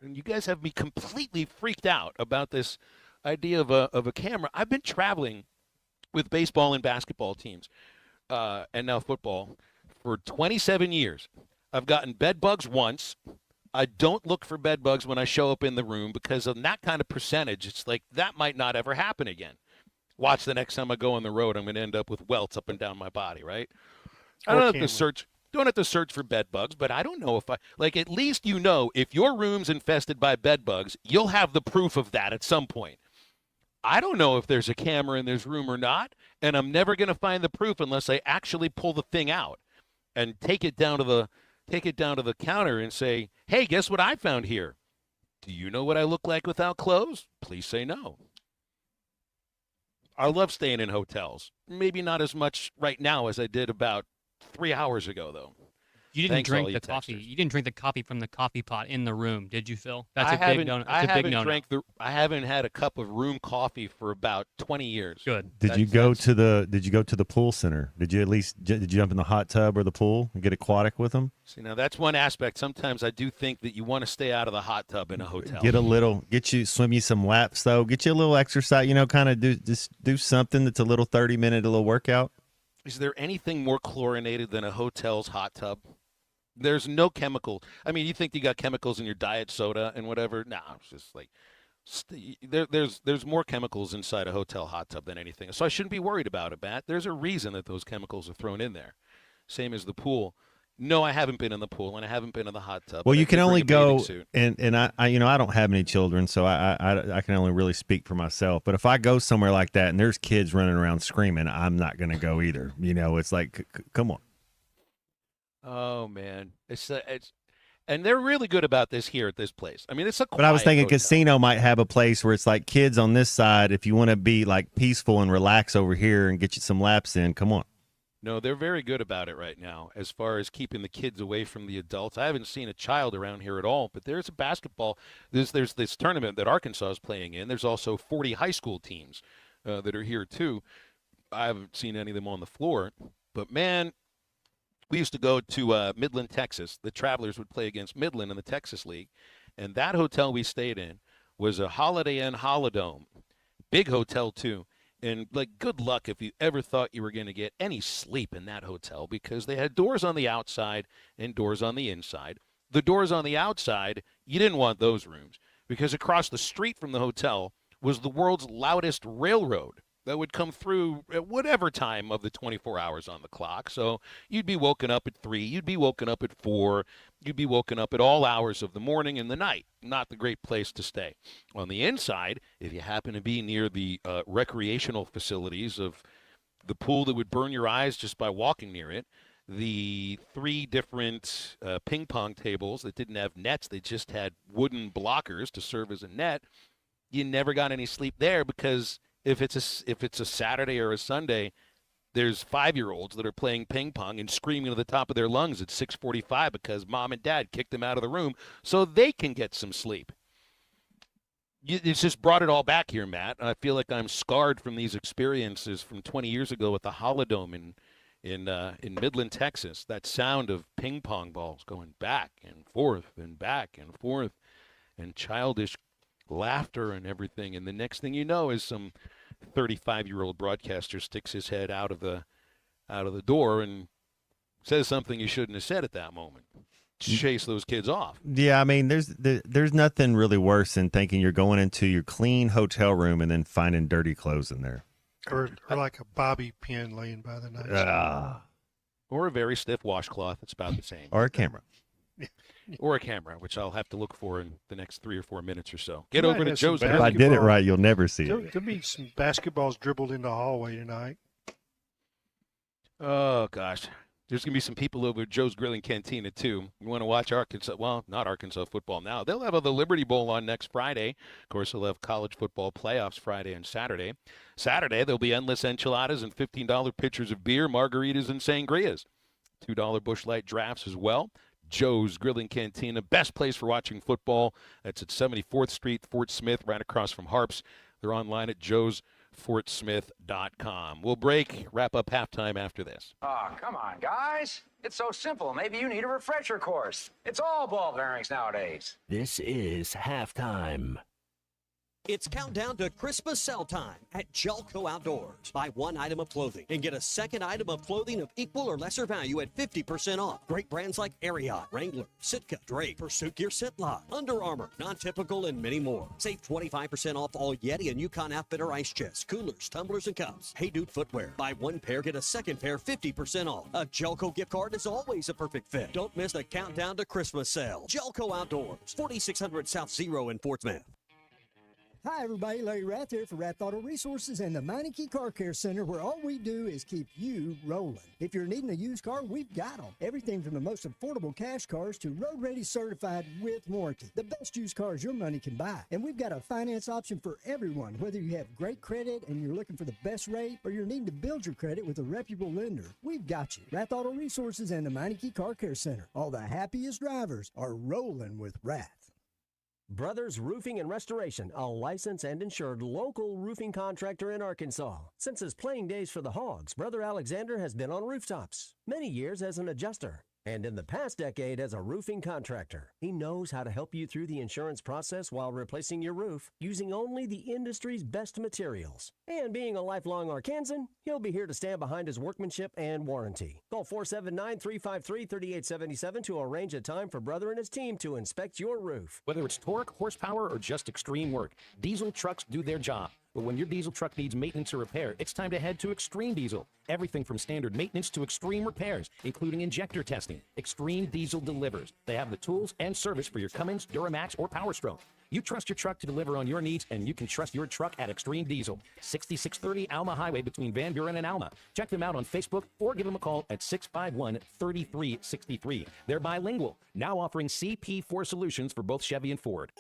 And you guys have me completely freaked out about this idea of a camera. I've been traveling with baseball and basketball teams, and now football, for 27 years. I've gotten bed bugs once. I don't look for bed bugs when I show up in the room because of that kind of percentage. It's like that might not ever happen again. Watch the next time I go on the road, I'm going to end up with welts up and down my body, right? I don't have to search for bed bugs, but I don't know if at least you know if your room's infested by bed bugs, you'll have the proof of that at some point. I don't know if there's a camera in this room or not, and I'm never going to find the proof unless I actually pull the thing out and take it down to the counter and say, "Hey, guess what I found here? Do you know what I look like without clothes? Please say no." I love staying in hotels. Maybe not as much right now as I did about 3 hours ago, though. You didn't Thanks, all drink you the coffee. texters. You didn't drink the coffee from the coffee pot in the room, did you, Phil? That's I a big no. I That's a big haven't no. I haven't had a cup of room coffee for about 20 years. Good. Did you go to the pool center? Did you at least did you jump in the hot tub or the pool and get aquatic with them? See, now that's one aspect. Sometimes I do think that you want to stay out of the hot tub in a hotel. Swim you some laps though. Get you a little exercise. Kind of do something that's a little 30-minute little workout. Is there anything more chlorinated than a hotel's hot tub? There's no chemical. I mean, you think you got chemicals in your diet soda and whatever? No, it's just like there's more chemicals inside a hotel hot tub than anything. So I shouldn't be worried about it, Matt. There's a reason that those chemicals are thrown in there. Same as the pool. No, I haven't been in the pool and I haven't been in the hot tub. Well, but you I can did only bring a bathing go, suit. and I don't have any children, so I can only really speak for myself. But if I go somewhere like that and there's kids running around screaming, I'm not going to go either. It's like, come on. Oh man, it's and they're really good about this here at this place. I mean, it's a quiet But I was thinking hotel. casino might have a place where it's like kids on this side. If you want to be like peaceful and relax over here and get you some laps in, come on. No, they're very good about it right now as far as keeping the kids away from the adults. I haven't seen a child around here at all, but there's a basketball. There's this tournament that Arkansas is playing in. There's also 40 high school teams that are here too. I haven't seen any of them on the floor, but man, we used to go to Midland, Texas. The Travelers would play against Midland in the Texas League, and that hotel we stayed in was a Holiday Inn Holidome. Big hotel, too. And, good luck if you ever thought you were going to get any sleep in that hotel because they had doors on the outside and doors on the inside. The doors on the outside, you didn't want those rooms because across the street from the hotel was the world's loudest railroad that would come through at whatever time of the 24 hours on the clock. So you'd be woken up at 3, you'd be woken up at 4, you'd be woken up at all hours of the morning and the night. Not the great place to stay. On the inside, if you happen to be near the recreational facilities of the pool that would burn your eyes just by walking near it, the 3 different ping pong tables that didn't have nets, they just had wooden blockers to serve as a net, you never got any sleep there because if it's a Saturday or a Sunday, there's 5-year-olds that are playing ping pong and screaming to the top of their lungs at 6:45 because mom and dad kicked them out of the room so they can get some sleep. It's just brought it all back here, Matt. I feel like I'm scarred from these experiences from 20 years ago at the Holidome in Midland, Texas. That sound of ping pong balls going back and forth and back and forth and childish laughter and everything, and the next thing you know is some 35-year-old broadcaster sticks his head out of the door and says something he shouldn't have said at that moment. Chase those kids off. Yeah, I mean, there's nothing really worse than thinking you're going into your clean hotel room and then finding dirty clothes in there. Or like a bobby pin laying by the night. Or a very stiff washcloth. It's about the same. Or a camera. Or a camera, which I'll have to look for in the next 3 or 4 minutes or so. Get over to Joe's. If I did it right, you'll never see it. There'll be some basketballs dribbled in the hallway tonight. Oh, gosh. There's going to be some people over at Joe's Grilling Cantina, too. You want to watch Arkansas, well, not Arkansas football now. They'll have the Liberty Bowl on next Friday. Of course, they'll have college football playoffs Friday and Saturday. Saturday, there'll be endless enchiladas and $15 pitchers of beer, margaritas, and sangrias. $2 Busch Light drafts as well. Joe's Grilling Cantina, best place for watching football. That's at 74th Street, Fort Smith, right across from Harps. They're online at joesgrilling.com. fortsmith.com. We'll break, wrap up halftime after this. Oh, come on, guys. It's so simple. Maybe you need a refresher course. It's all ball bearings nowadays. This is halftime. It's countdown to Christmas sale time at Jelco Outdoors. Buy one item of clothing and get a second item of clothing of equal or lesser value at 50% off. Great brands like Ariat, Wrangler, Sitka, Drake, Pursuit Gear Sitlock, Under Armour, Non-Typical, and many more. Save 25% off all Yeti and Yukon Outfitter ice chests, coolers, tumblers, and cups. Hey Dude Footwear. Buy one pair, get a second pair 50% off. A Jelco gift card is always a perfect fit. Don't miss the countdown to Christmas sale. Jelco Outdoors, 4600 South Zero in Portsmouth. Hi, everybody. Larry Rath here for Rath Auto Resources and the Meineke Car Care Center, where all we do is keep you rolling. If you're needing a used car, we've got them. Everything from the most affordable cash cars to road-ready certified with warranty. The best used cars your money can buy. And we've got a finance option for everyone, whether you have great credit and you're looking for the best rate or you're needing to build your credit with a reputable lender. We've got you. Rath Auto Resources and the Meineke Car Care Center. All the happiest drivers are rolling with Rath. Brothers Roofing and Restoration, a licensed and insured local roofing contractor in Arkansas. Since his playing days for the Hogs, Brother Alexander has been on rooftops, many years as an adjuster, and in the past decade as a roofing contractor. He knows how to help you through the insurance process while replacing your roof using only the industry's best materials. And being a lifelong Arkansan, he'll be here to stand behind his workmanship and warranty. Call 479-353-3877 to arrange a time for Brother and his team to inspect your roof. Whether it's torque, horsepower, or just extreme work, diesel trucks do their job. But when your diesel truck needs maintenance or repair, it's time to head to Extreme Diesel. Everything from standard maintenance to extreme repairs, including injector testing. Extreme Diesel delivers. They have the tools and service for your Cummins, Duramax, or Power Stroke. You trust your truck to deliver on your needs, and you can trust your truck at Extreme Diesel. 6630 Alma Highway between Van Buren and Alma. Check them out on Facebook or give them a call at 651-3363. They're bilingual, now offering CP4 solutions for both Chevy and Ford.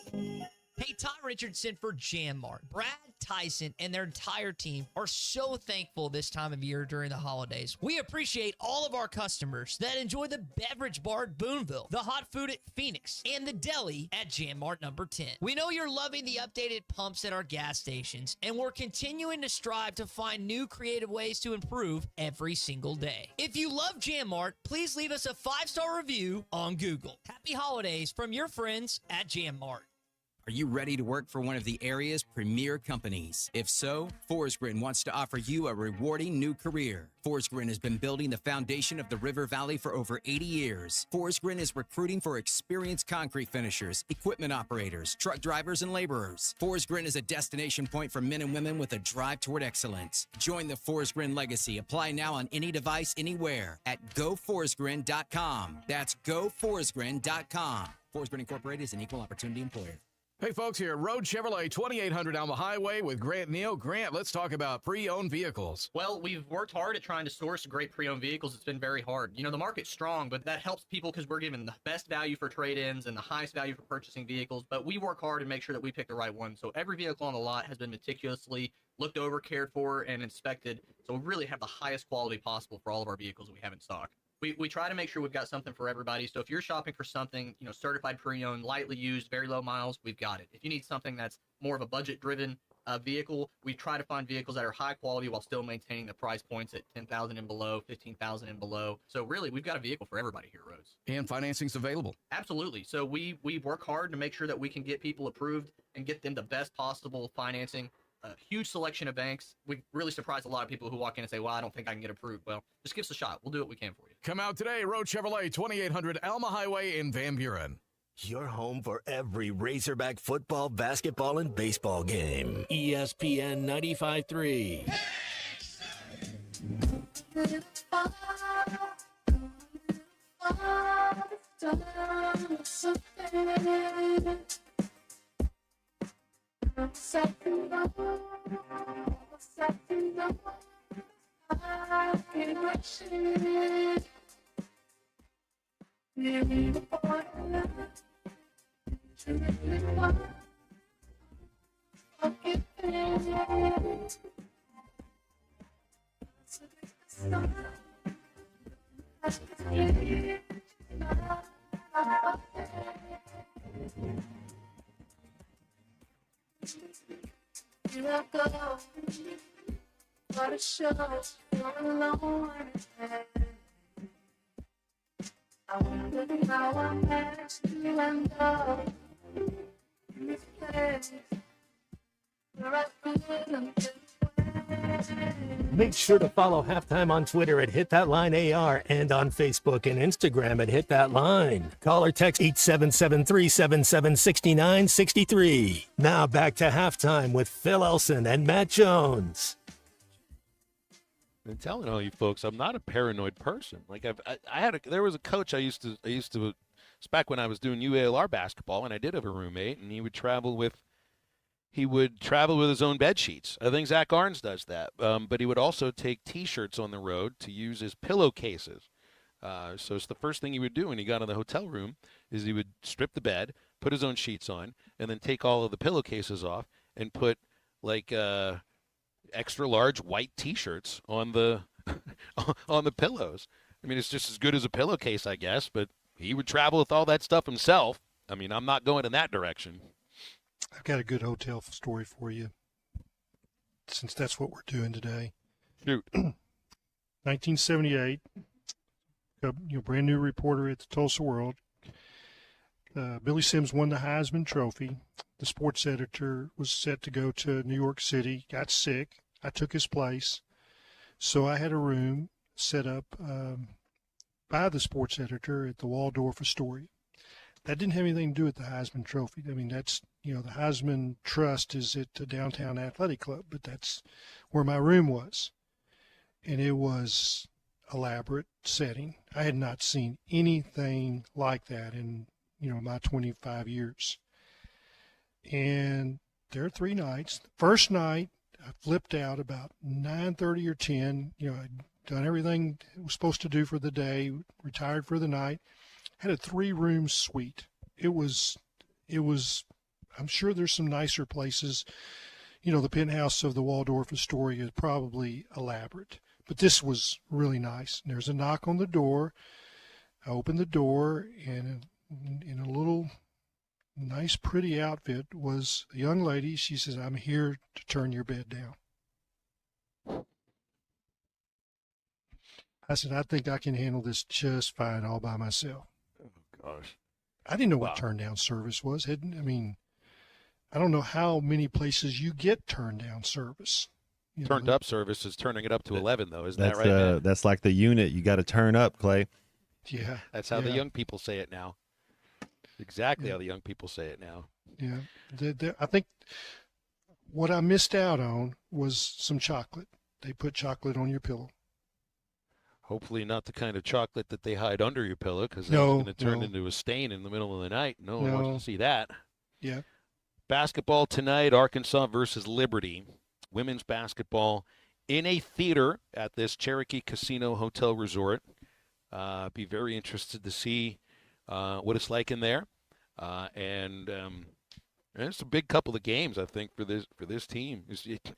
Hey, Tom Richardson for Jam Mart. Brad Tyson and their entire team are so thankful this time of year during the holidays. We appreciate all of our customers that enjoy the beverage bar at Boonville, the hot food at Phoenix, and the deli at Jam Mart number 10. We know you're loving the updated pumps at our gas stations, and we're continuing to strive to find new creative ways to improve every single day. If you love Jam Mart, please leave us a 5-star review on Google. Happy holidays from your friends at Jam Mart. Are you ready to work for one of the area's premier companies? If so, Forsgren wants to offer you a rewarding new career. Forsgren has been building the foundation of the River Valley for over 80 years. Forsgren is recruiting for experienced concrete finishers, equipment operators, truck drivers, and laborers. Forsgren is a destination point for men and women with a drive toward excellence. Join the Forsgren legacy. Apply now on any device, anywhere at GoForsgren.com. That's GoForsgren.com. Forsgren Incorporated is an equal opportunity employer. Hey folks, here at Road Chevrolet, 2800 Alma Highway with Grant Neal. Grant, let's talk about pre-owned vehicles. Well, we've worked hard at trying to source great pre-owned vehicles. It's been very hard. You know, the market's strong, but that helps people because we're giving the best value for trade-ins and the highest value for purchasing vehicles. But we work hard to make sure that we pick the right one. So every vehicle on the lot has been meticulously looked over, cared for, and inspected. So we really have the highest quality possible for all of our vehicles that we have in stock. We try to make sure we've got something for everybody. So if you're shopping for something, you know, certified pre-owned, lightly used, very low miles, we've got it. If you need something that's more of a budget-driven vehicle, we try to find vehicles that are high quality while still maintaining the price points at $10,000 and below, $15,000 and below. So really, we've got a vehicle for everybody here at Rhodes. And financing's available. Absolutely. So we work hard to make sure that we can get people approved and get them the best possible financing. A huge selection of banks. We really surprised a lot of people who walk in and say, well, I don't think I can get approved. Well, just give us a shot. We'll do what we can for you. Come out today, Road Chevrolet, 2800 Alma Highway in Van Buren. Your home for every Razorback football, basketball, and baseball game. ESPN 95.3. Here I go. gotta show you're alone in his head. I wonder how I managed to end up in this place where I feel I'm just Make sure to follow Halftime on Twitter at Hit That Line AR and on Facebook and Instagram at Hit That Line. Call or text 877-377-6963. Now back to Halftime with Phil Elson and Matt Jones. I'm telling all you folks, I'm not a paranoid person. Like there was a coach I used to. It's back when I was doing UALR basketball, and I did have a roommate, and he would travel with his own bed sheets. I think Zach Arns does that. But he would also take T-shirts on the road to use as pillowcases. So it's the first thing he would do when he got in the hotel room is he would strip the bed, put his own sheets on, and then take all of the pillowcases off and put like extra large white T-shirts on the on the pillows. I mean, it's just as good as a pillowcase, I guess. But he would travel with all that stuff himself. I mean, I'm not going in that direction. I've got a good hotel story for you, since that's what we're doing today. Shoot. 1978, brand new reporter at the Tulsa World. Billy Sims won the Heisman Trophy. The sports editor was set to go to New York City, got sick. I took his place. So I had a room set up by the sports editor at the Waldorf Astoria. That didn't have anything to do with the Heisman Trophy. I mean, that's, the Heisman Trust is at the Downtown Athletic Club, but that's where my room was. And it was elaborate setting. I had not seen anything like that in, my 25 years. And there are 3 nights. The first night, I flipped out about 9:30 or 10. I'd done everything I was supposed to do for the day, retired for the night. Had a 3-room suite. It was, I'm sure there's some nicer places. The penthouse of the Waldorf Astoria is probably elaborate, but this was really nice. And there's a knock on the door. I opened the door, and in a little nice, pretty outfit was a young lady. She says, "I'm here to turn your bed down." I said, "I think I can handle this just fine all by myself." Gosh. I didn't know what turn down service was. I don't know how many places you get turn down service. Turned up service is turning it up to 11, though. Isn't that right, man? That's like the unit. You got to turn up, Clay. Yeah. That's how the young people say it now. Exactly how the young people say it now. Yeah. I think what I missed out on was some chocolate. They put chocolate on your pillow. Hopefully not the kind of chocolate that they hide under your pillow, because that's No, going to turn no. into a stain in the middle of the night. No one No. wants to see that. Yeah. Basketball tonight, Arkansas versus Liberty. Women's basketball in a theater at this Cherokee Casino Hotel Resort. Be very interested to see what it's like in there. And it's a big couple of games, I think, for this team.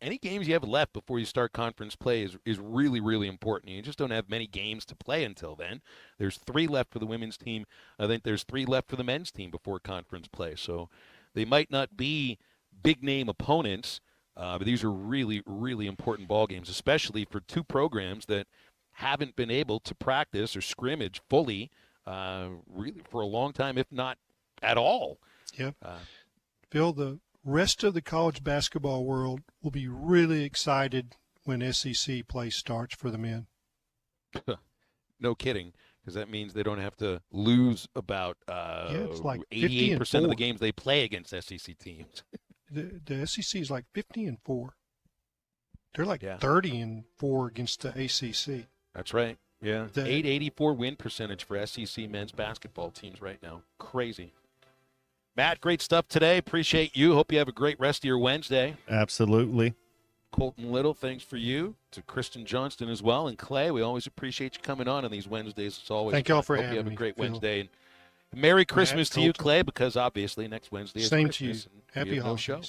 Any games you have left before you start conference play is really, really important. You just don't have many games to play until then. There's 3 left for the women's team. I think there's 3 left for the men's team before conference play. So they might not be big-name opponents, but these are really, really important ball games, especially for 2 programs that haven't been able to practice or scrimmage fully really for a long time, if not at all. Yep. Phil, the rest of the college basketball world will be really excited when SEC play starts for the men. No kidding, because that means they don't have to lose about it's like 88% of the 50-4. games they play against SEC teams. The SEC is like 50-4. They're like Yeah. 30-4 against the ACC. That's right. Yeah. The- 884 win percentage for SEC men's basketball teams right now. Crazy. Matt, great stuff today. Appreciate you. Hope you have a great rest of your Wednesday. Absolutely. Colton Little, thanks for you. To Kristen Johnston as well. And Clay, we always appreciate you coming on these Wednesdays. It's always Thank y'all fun. for Hope having you have a me, great Phil. Wednesday. And Merry Christmas to you, Colton. Clay, because obviously next Wednesday is Same to Christmas. you. and Happy we have no holidays. show.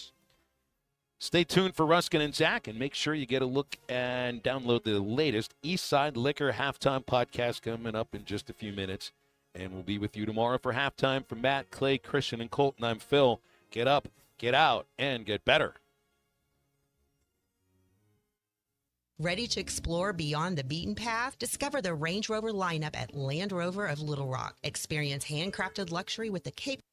Stay tuned for Ruskin and Zach, and make sure you get a look and download the latest Eastside Liquor Halftime podcast coming up in just a few minutes. And we'll be with you tomorrow for halftime. For Matt, Clay, Christian, and Colton, I'm Phil. Get up, get out, and get better. Ready to explore beyond the beaten path? Discover the Range Rover lineup at Land Rover of Little Rock. Experience handcrafted luxury with the capability